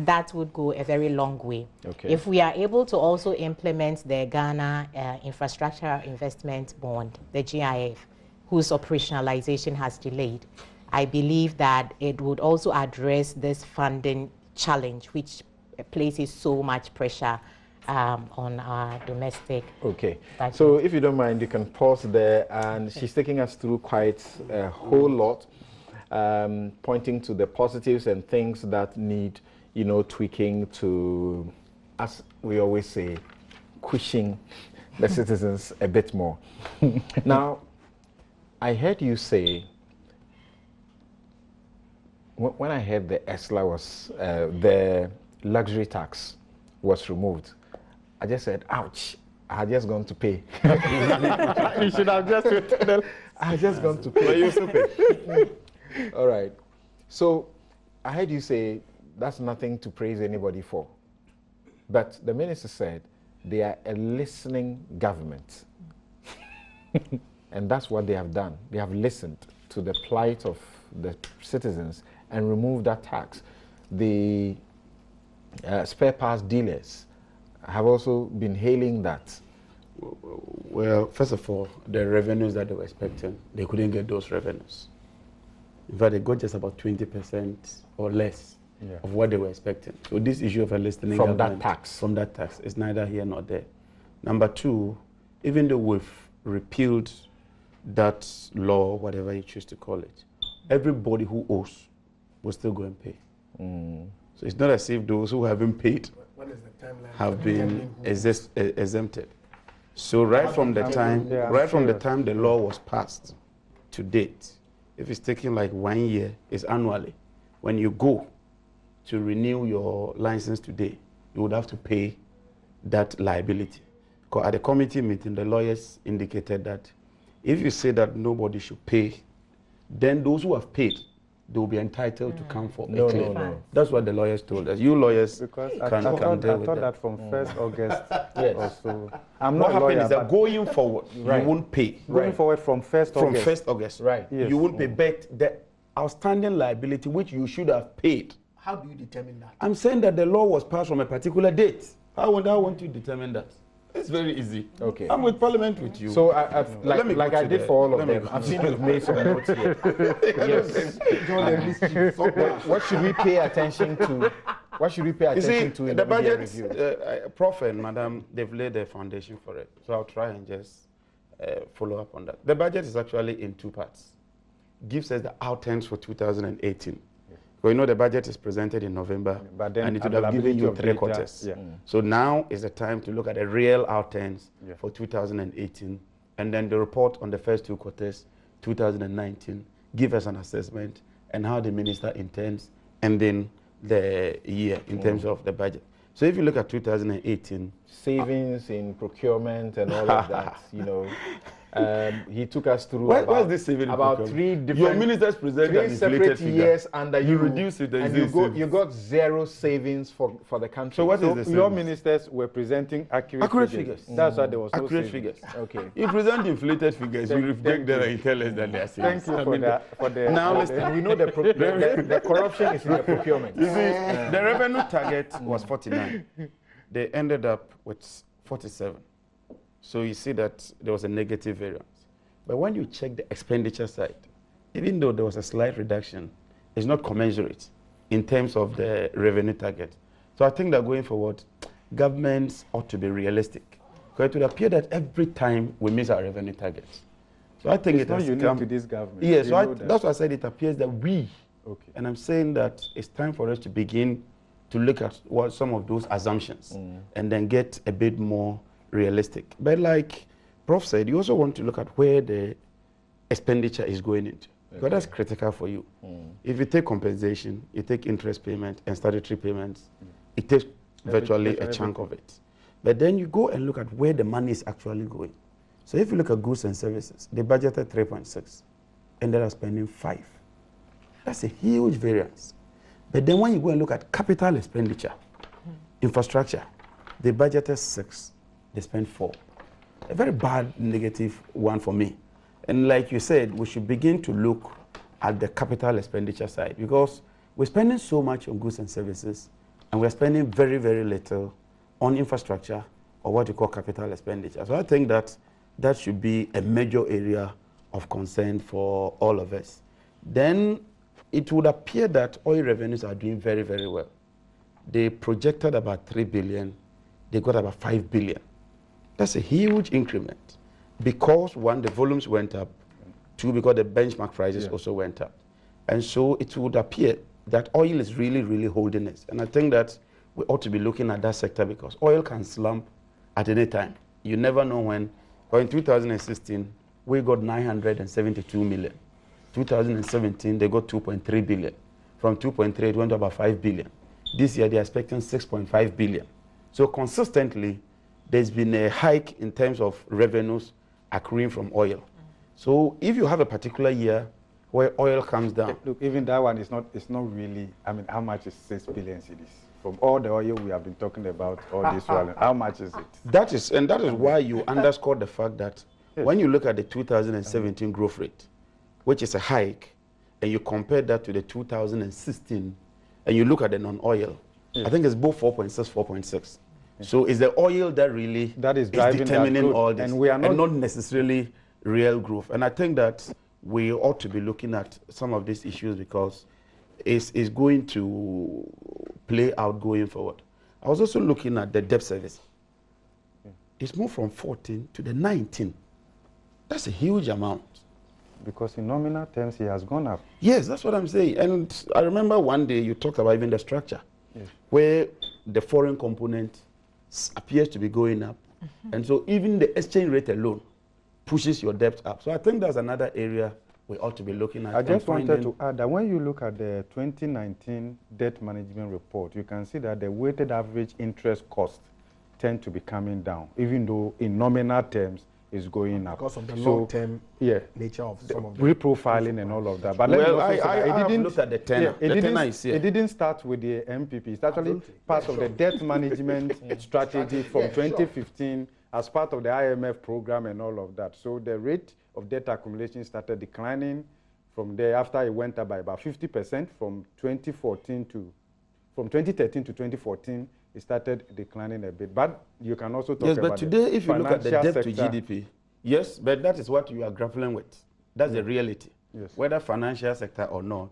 that would go a very long way.
Okay.
If we are able to also implement the Ghana Infrastructure Investment Bond, the GIF, whose operationalization has delayed, I believe that it would also address this funding challenge, which places so much pressure on our domestic
Okay.
budget.
So if you don't mind, you can pause there. And she's taking us through quite a whole lot, pointing to the positives and things that need, tweaking to, as we always say, pushing the citizens a bit more. Now, I heard you say, when I heard the ESLA was, the luxury tax was removed, I just said, ouch, I had just gone to pay.
You should have just waited.
I had just gone to pay.
You should pay.
All right. So I heard you say that's nothing to praise anybody for. But the minister said they are a listening government. And that's what they have done. They have listened to the plight of the citizens and removed that tax. The spare parts dealers have also been hailing that.
Well, first of all, the revenues that they were expecting, they couldn't get those revenues. In fact, they got just about 20% or less of what they were expecting. So this issue of a listening
from that tax
is neither here nor there. Number two, even though we've repealed that law, whatever you choose to call it, everybody who owes will still go and pay. So it's not as if those who haven't paid have been exempted. So right from the time, the law was passed to date, if it's taking like 1 year, it's annually. When you go to renew your license today, you would have to pay that liability. Because at the committee meeting, the lawyers indicated that if you say that nobody should pay, then those who have paid, they will be entitled to come for a claim. No. That's what the lawyers told us. You lawyers can deal with
that from 1st August or so.
What happened is that going forward, you won't pay.
Going forward from 1st August.
From 1st August.
Right.
Yes.
You won't pay. But the outstanding liability, which you should have paid.
How do you determine that?
I'm saying that the law was passed from a particular date. How would I want to determine that? It's very easy.
Okay.
I'm with Parliament with you.
So, like I did for all of them, I've seen you've made some notes here. Yes. What should we pay attention to? What should we pay attention to in the budget review?
Prof and Madam, they've laid the foundation for it. So I'll try and just follow up on that. The budget is actually in two parts. Gives us the outcomes for 2018. Well, the budget is presented in November,
but then
and it would have given you 3 quarters. So now is the time to look at the real outcomes for 2018, and then the report on the first 2 quarters, 2019, give us an assessment and how the minister intends ending the year in terms of the budget. So if you look at 2018,
savings in procurement and all of that, He took us through
where's this saving
about
procurement?
three different,
Your ministers present
three
an inflated
separate
figure.
years under
You reduce it,
and you got zero savings for the country.
So what is the
Your
savings?
ministers were presenting accurate
figures.
That's why there was no
Accurate
savings.
figures.
Okay.
You present inflated figures, you reject them and tell us that they are savings.
Thank you for that.
Now listen,
We know the corruption is in the procurement.
you see, the revenue target was 49. They ended up with 47. So you see that there was a negative variance. But when you check the expenditure side, even though there was a slight reduction, it's not commensurate in terms of the revenue target. So I think that going forward, governments ought to be realistic. Because it would appear that every time we miss our revenue targets. So I think
It's not unique to this government.
Yes,
You
so
know that.
that's why I said it appears that we,
Okay.
and I'm saying that it's time for us to begin to look at what some of those assumptions and then get a bit more realistic. But like Prof said, you also want to look at where the expenditure is going into. Because that's critical for you. If you take compensation, you take interest payment and statutory payments, it takes virtually a chunk of it. But then you go and look at where the money is actually going. So if you look at goods and services, they budgeted 3.6, ended up spending 5. That's a huge variance. But then when you go and look at capital expenditure, infrastructure, they budgeted 6, they spent 4. A very bad negative one for me. And like you said, we should begin to look at the capital expenditure side because we're spending so much on goods and services and we're spending very, very little on infrastructure or what you call capital expenditure. So I think that that should be a major area of concern for all of us. Then it would appear that oil revenues are doing very, very well. They projected about 3 billion, they got about 5 billion. That's a huge increment because one, the volumes went up, two, because the benchmark prices also went up. And so it would appear that oil is really, really holding us. And I think that we ought to be looking at that sector because oil can slump at any time. You never know when. But in 2016, we got 972 million. 2017, they got 2.3 billion. From 2.3, it went to about 5 billion. This year, they're expecting 6.5 billion. So consistently, there's been a hike in terms of revenues accruing from oil. So if you have a particular year where oil comes down.
Look, even that one is not really, I mean, how much is 6 billion cedis? From all the oil we have been talking about all this while, how much is it?
That is why you underscore the fact that when you look at the 2017 growth rate, which is a hike, and you compare that to the 2016, and you look at the non-oil, I think it's both 4.6, 4.6. So it's the oil that really
is determining
all this,
and we are
not necessarily real growth. And I think that we ought to be looking at some of these issues because it's going to play out going forward. I was also looking at the debt service. It's moved from 14 to the 19. That's a huge amount.
Because in nominal terms, it has gone up.
Yes, that's what I'm saying. And I remember one day you talked about even the structure, where the foreign component appears to be going up. And so even the exchange rate alone pushes your debt up. So I think that's another area we ought to be looking at.
I just wanted to add that when you look at the 2019 debt management report, you can see that the weighted average interest cost tend to be coming down, even though in nominal terms is going up.
Because of the long-term nature of some of the
reprofiling and all of that. But
well, I didn't look at the tenor.
It didn't start with the MPP. It's actually part of the debt management strategy from 2015 as part of the IMF program and all of that. So the rate of debt accumulation started declining from there after it went up by about 50% from 2013 to 2014. It started declining a bit. But you can also talk about
but today, if you look at the debt
sector,
to GDP, yes, but that is what you are grappling with. That's the reality.
Yes.
Whether financial sector or not,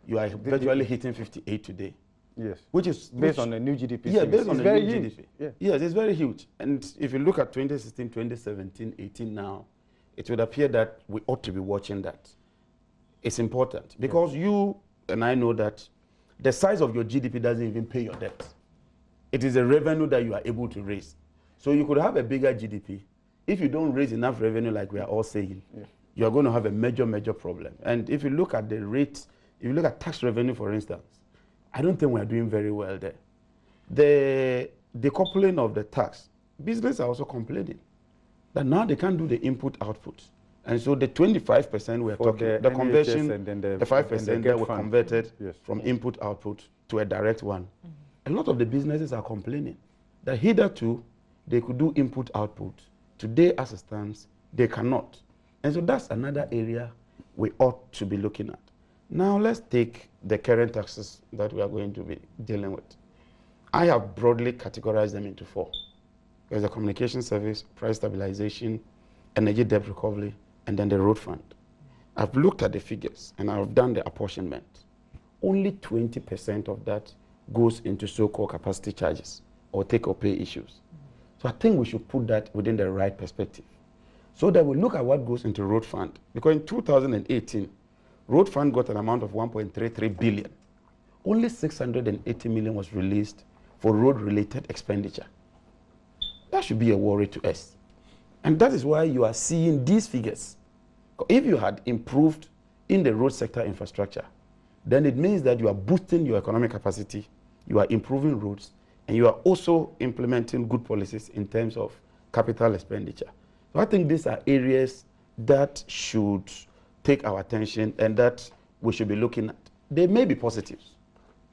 you are virtually hitting 58 today.
Yes.
Which is
based on the new GDP.
Yeah, based on the new GDP.
Yeah.
Yes, it's very huge. And if you look at 2016, 2017, 18 now, it would appear that we ought to be watching that. It's important because you and I know that the size of your GDP doesn't even pay your debt. It is a revenue that you are able to raise. So you could have a bigger GDP. If you don't raise enough revenue like we are all saying, you are going to have a major, major problem. And if you look at the rate, if you look at tax revenue, for instance, I don't think we are doing very well there. The decoupling of the tax, business are also complaining. that now they can't do the input-output. And so the 25% we're talking, the conversion,
and then
the 5% that were converted from input-output to a direct one. A lot of the businesses are complaining that hitherto they could do input-output. Today, as it stands, they cannot. And so that's another area we ought to be looking at. Now let's take the current taxes that we are going to be dealing with. I have broadly categorized them into 4. There's the communication service, price stabilization, energy debt recovery, and then the road fund. I've looked at the figures and I've done the apportionment. Only 20% of that goes into so-called capacity charges or take-or-pay issues. So I think we should put that within the right perspective so that we look at what goes into road fund. Because in 2018, road fund got an amount of 1.33 billion. Only 680 million was released for road-related expenditure. That should be a worry to us. And that is why you are seeing these figures. If you had improved in the road sector infrastructure, then it means that you are boosting your economic capacity, you are improving roads, and you are also implementing good policies in terms of capital expenditure. So I think these are areas that should take our attention and that we should be looking at. They may be positives,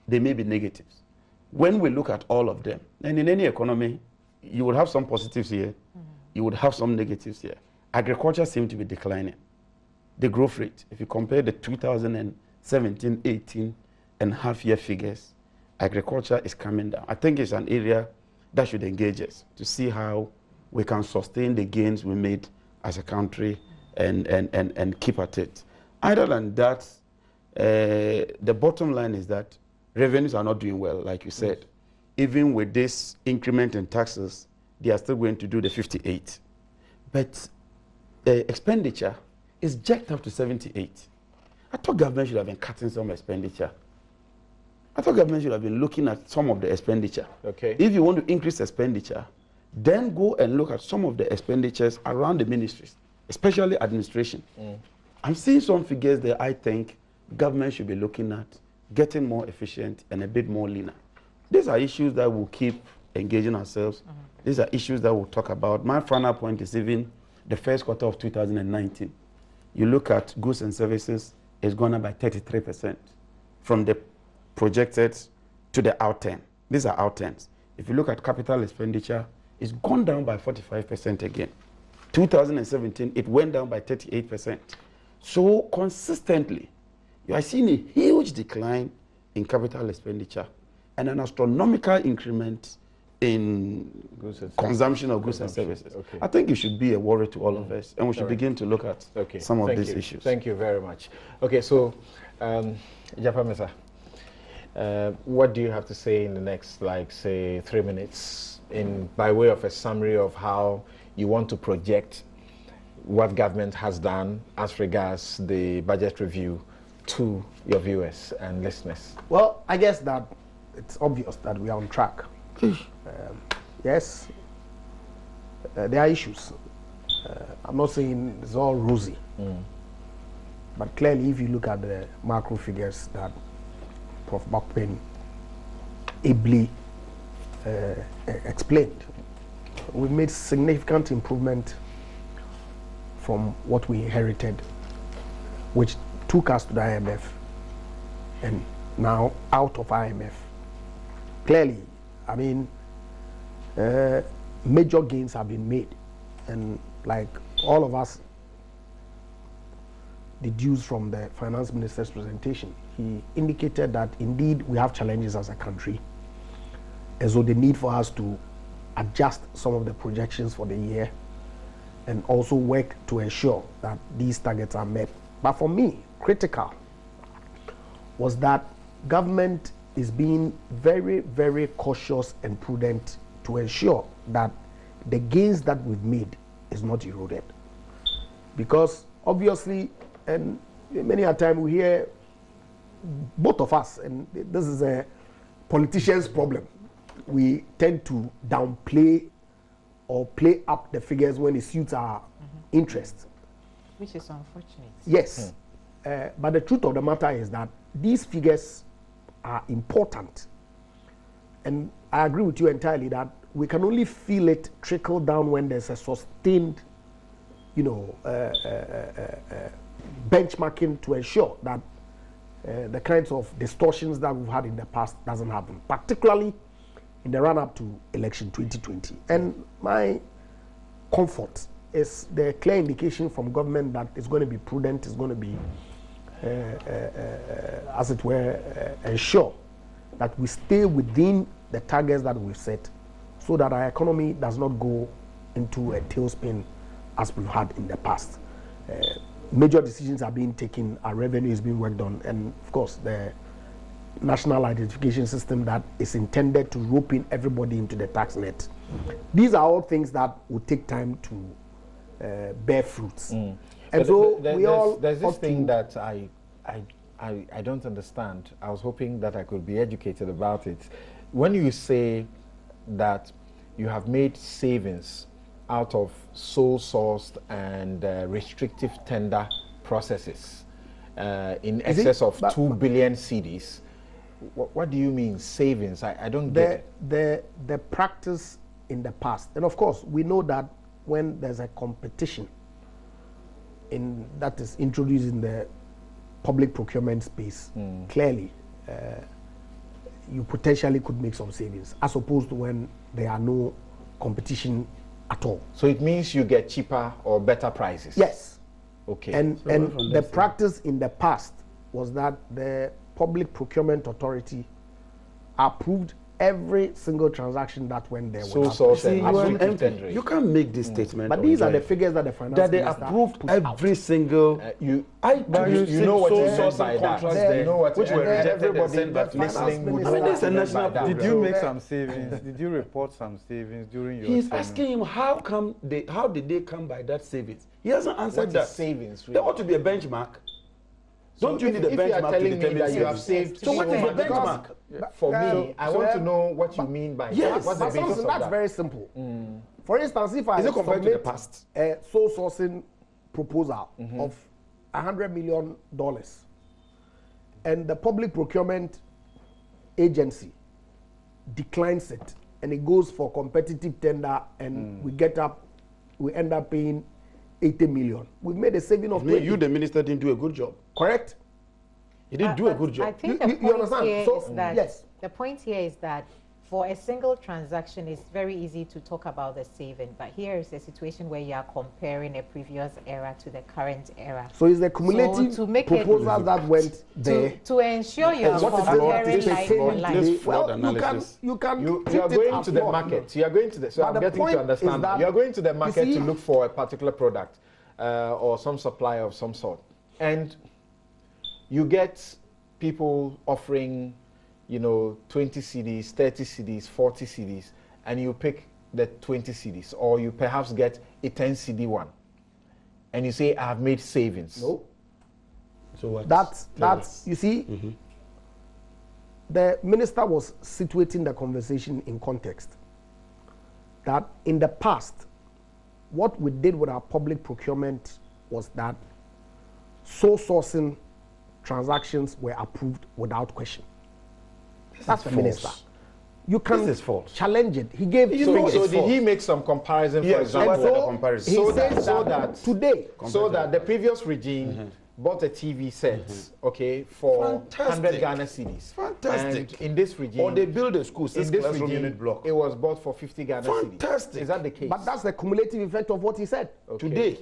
they may be negatives. When we look at all of them, and in any economy, you would have some positives here, you would have some negatives here. Agriculture seems to be declining. The growth rate, if you compare the 2017-18 and half-year figures, agriculture is coming down. I think it's an area that should engage us to see how we can sustain the gains we made as a country and keep at it. Other than that, the bottom line is that revenues are not doing well, like you said. Even with this increment in taxes, they are still going to do the 58. But expenditure is jacked up to 78. I thought government should have been cutting some expenditure. I thought government should have been looking at some of the expenditure.
Okay.
If you want to increase expenditure, then go and look at some of the expenditures around the ministries, especially administration. I'm seeing some figures that I think government should be looking at, getting more efficient and a bit more leaner. These are issues that we'll keep engaging ourselves. These are issues that we'll talk about. My final point is even the first quarter of 2019. You look at goods and services, it's gone up by 33% from the projected to the outturn. These are outturns. If you look at capital expenditure, it's gone down by 45% again. 2017, it went down by 38%. So consistently, you are seeing a huge decline in capital expenditure and an astronomical increment in consumption of goods and services.
Okay.
I think it should be a worry to all of us, and we should begin to look at some of these issues.
Thank you very much. Okay, so, Japamesa, what do you have to say in the next, like, say, 3 minutes, by way of a summary of how you want to project what government has done as regards the budget review to your viewers and listeners?
Well, I guess that it's obvious that we are on track. Yes, there are issues. I'm not saying it's all rosy, but clearly if you look at the macro figures that Prof. Bakpen ably explained, we've made significant improvement from what we inherited, which took us to the IMF and now out of IMF. Clearly, I mean, major gains have been made, and like all of us deduced from the finance minister's presentation, he indicated that indeed we have challenges as a country, and so the need for us to adjust some of the projections for the year and also work to ensure that these targets are met. But for me, critical was that government is being very, very cautious and prudent to ensure that the gains that we've made is not eroded. Because obviously, and many a time we hear both of us, and this is a politician's problem, we tend to downplay or play up the figures when it suits our interests.
Which is unfortunate.
Yes. But the truth of the matter is that these figures are important. And I agree with you entirely that we can only feel it trickle down when there's a sustained you know, benchmarking to ensure that the kinds of distortions that we've had in the past doesn't happen, particularly in the run-up to election 2020. And my comfort is the clear indication from government that it's going to be prudent, it's going to be, as it were, ensure that we stay within the targets that we've set so that our economy does not go into a tailspin as we've had in the past. Major decisions are being taken, our revenue is being worked on, and of course the national identification system that is intended to rope in everybody into the tax net. These are all things that will take time to bear fruits. And
but
so
there's this thing that I don't understand. I was hoping that I could be educated about it. When you say that you have made savings out of sole-sourced and restrictive tender processes in excess of 2 billion cedis, what do you mean savings? I don't get it.
The practice in the past, and of course we know that when there's a competition that is introduced in the public procurement space, clearly you potentially could make some savings, as opposed to when there are no competition at all.
So it means you get cheaper or better prices?
Yes.
Okay.
And the practice in the past was that the Public Procurement Authority approved every single transaction that went there.
You can't make this statement.
But these are the figures that the finance
that they
minister
approved every single.
You know what you meant by that. You know what
which were rejected and sent back
everybody listening would
minister-
know
there's a
what you meant by that.
Did you make some savings? Did you report some savings during your
He's
tenure?
asking him how did they come by that savings? He hasn't answered
What
that.
is savings?
There ought to be a benchmark. Don't you need a
if you are
benchmark to
telling me
determine
that you have
savings?
saved
So what is the
much,
benchmark?
for me, I want to know what you mean by that. What's the
But
basis of
that's
that?
very simple. For instance, if I
Is it compared to the
submit
past?
a sole sourcing proposal of $100 million, and the public procurement agency declines it, and it goes for competitive tender, and we end up paying 80 million. We've made a saving of 20.
You, the minister, didn't do a good job.
Correct?
He didn't do a
But
good job.
I think
You
the point
understand?
here
So,
is that
yes.
the point here is that for a single transaction, it's very easy to talk about the saving. But here is a situation where you are comparing a previous era to the current era.
So it's the cumulative
to make
proposal that went there.
To ensure you are
what is
comparing
the
like for like.
flawed
Well,
analysis.
you can
You
treat
are
it
going
as
to the
flawed.
market. You are going to the. So
But
I'm
the
getting
point
to understand.
is
Now.
that,
You are going to the market
see,
to look for a particular product or some supply of some sort, and you get people offering, 20 CDs, 30 CDs, 40 CDs, and you pick the 20 CDs, or you perhaps get a 10 CD one, and you say, "I have made savings."
No.
So what?
That's you see, the minister was situating the conversation in context. That in the past, what we did with our public procurement was that sole sourcing transactions were approved without question. That's the minister. You can
This is false.
challenge it. He gave
So did he make some comparison, for
Yes,
example?
what were the comparisons?
he
So
says
that
today,
So that the previous regime bought a TV set, okay, for
Fantastic.
100 Ghana cedis.
Fantastic.
And in this regime,
Or they build a school,
in
6
this
classroom
regime,
unit block.
it was bought for 50 Ghana cedis.
Fantastic.
Is that the case?
but that's the cumulative effect of what he said.
Okay.
Today,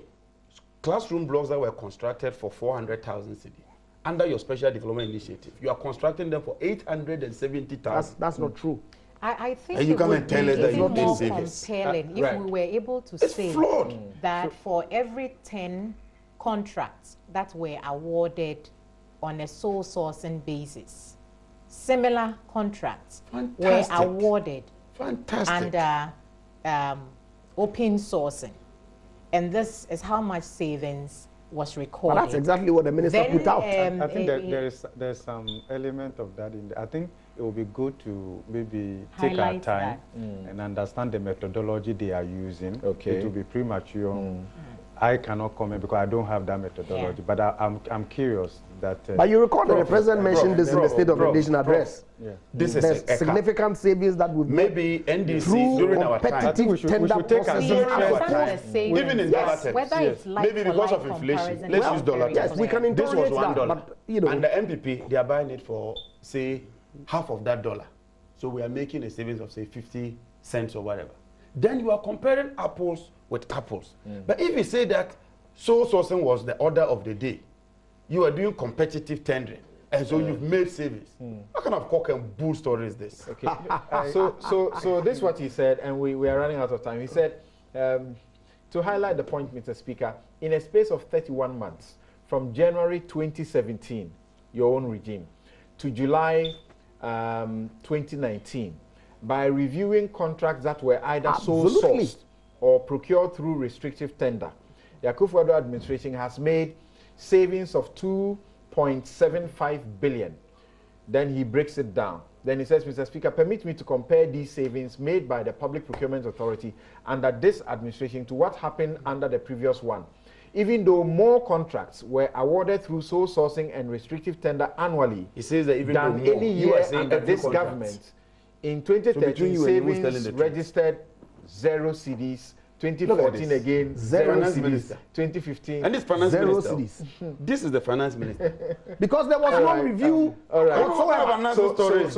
classroom blocks that were constructed for 400,000 cedi under your special development initiative, you are constructing them for 870,000.
That's not true.
I think
And you
it
come
would
and tell
be
us that
even
you did
more
savings.
compelling if
Right.
we were able to
It's
say
flawed.
that for every 10 contracts that were awarded on a sole sourcing basis, similar contracts
Fantastic.
were awarded
Fantastic.
under open sourcing. And this is how much savings was
But
recorded.
that's exactly what the minister
Then,
put out.
I think that there's some element of that in there. I think it will be good to maybe take our
Highlight
time and understand the methodology they are using.
Okay.
It will be premature. I cannot comment because I don't have that methodology. But I'm curious that.
But you recall that the president mentioned this in the State of the Nation address.
Yeah. This is
There's significant savings that would
maybe NDC
through
during our time.
I think we should take
Even in dollar terms.
Whether it's like
maybe because of inflation. Let's use dollar terms.
Yes, we can
This was $1.
But, you know,
and the MPP, they are buying it for, say, half of that dollar. So we are making a savings of, say, 50 cents or whatever. Then you are comparing apples with apples. But if you say that sole sourcing was the order of the day, you are doing competitive tendering, and so you've made savings. What kind of cock and bull story is this?
Okay. So this is what he said, and we are running out of time. He said, to highlight the point, Mr. Speaker, in a space of 31 months, from January 2017, your own regime, to July 2019, by reviewing contracts that were either sole sourced or procured through restrictive tender, the Akufo-Addo administration has made savings of 2.75 billion. Then he breaks it down. Then he says, Mr. Speaker, permit me to compare these savings made by the Public Procurement Authority under this administration to what happened under the previous one. Even though more contracts were awarded through sole sourcing and restrictive tender annually,
he says that even
than any year under this government, in 2013, so savings registered 0 cedis, 2014 again, 0 cedis, 2015,
and this finance
0
minister.
cedis.
This is the finance minister.
Because there was no review.
All right.
So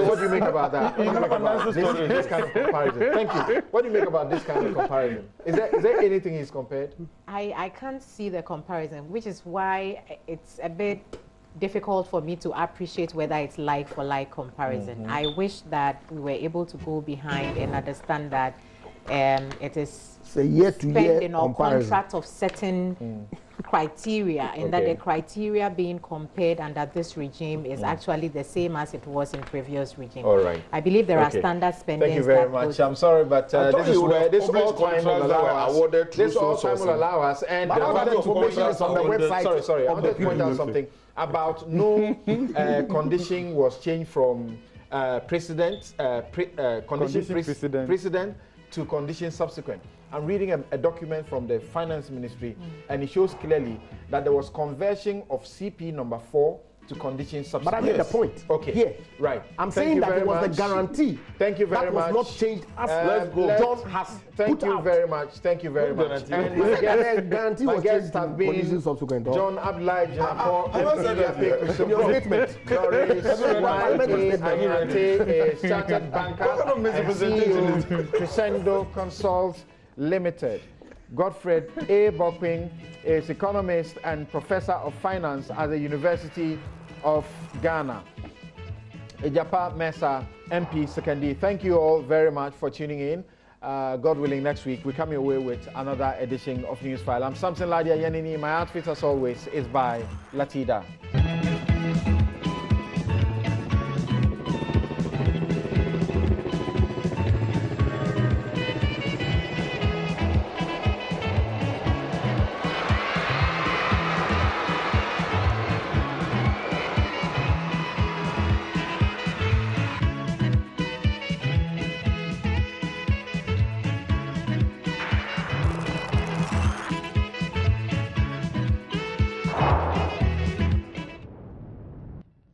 what do you make about that? What do you make about this kind of comparison? Thank you. What do you make about this kind of comparison? Is there anything he's compared?
I can't see the comparison, which is why it's a bit difficult for me to appreciate whether it's like for like comparison. I wish that we were able to go behind and understand that it is
a year-to-year
spending or contract of certain criteria, and that the criteria being compared under this regime is actually the same as it was in previous regime.
All right.
I believe there are standard spending.
Thank you very much. I'm sorry, but this is where this all time will allow us. This all time will allow us. And I wanted to point out on the website. Sorry, I wanted to point out something about no condition was changed from president to condition subsequent. I'm reading a document from the Finance Ministry, and it shows clearly that there was conversion of CP number 4 to condition subsequent.
But I made the point.
Okay.
Here.
Right.
I'm saying that it was the guarantee.
Thank you very much.
That was not changed as
Let's go.
John has
Thank you very much. Thank you very much. And
the guarantee was changed
have
to
been
condition subsequent.
John Abdullah Janapo,
Your statement.
a chartered banker, and CEO, Crescendo Consult Limited. Godfred A. Bokping is economist and professor of finance at the University of Ghana. Ejapa Mesa, MP Secondary. Thank you all very much for tuning in. God willing, next week we come your way with another edition of Newsfile. I'm Samson Ladia Yanini. My outfit, as always, is by Latida.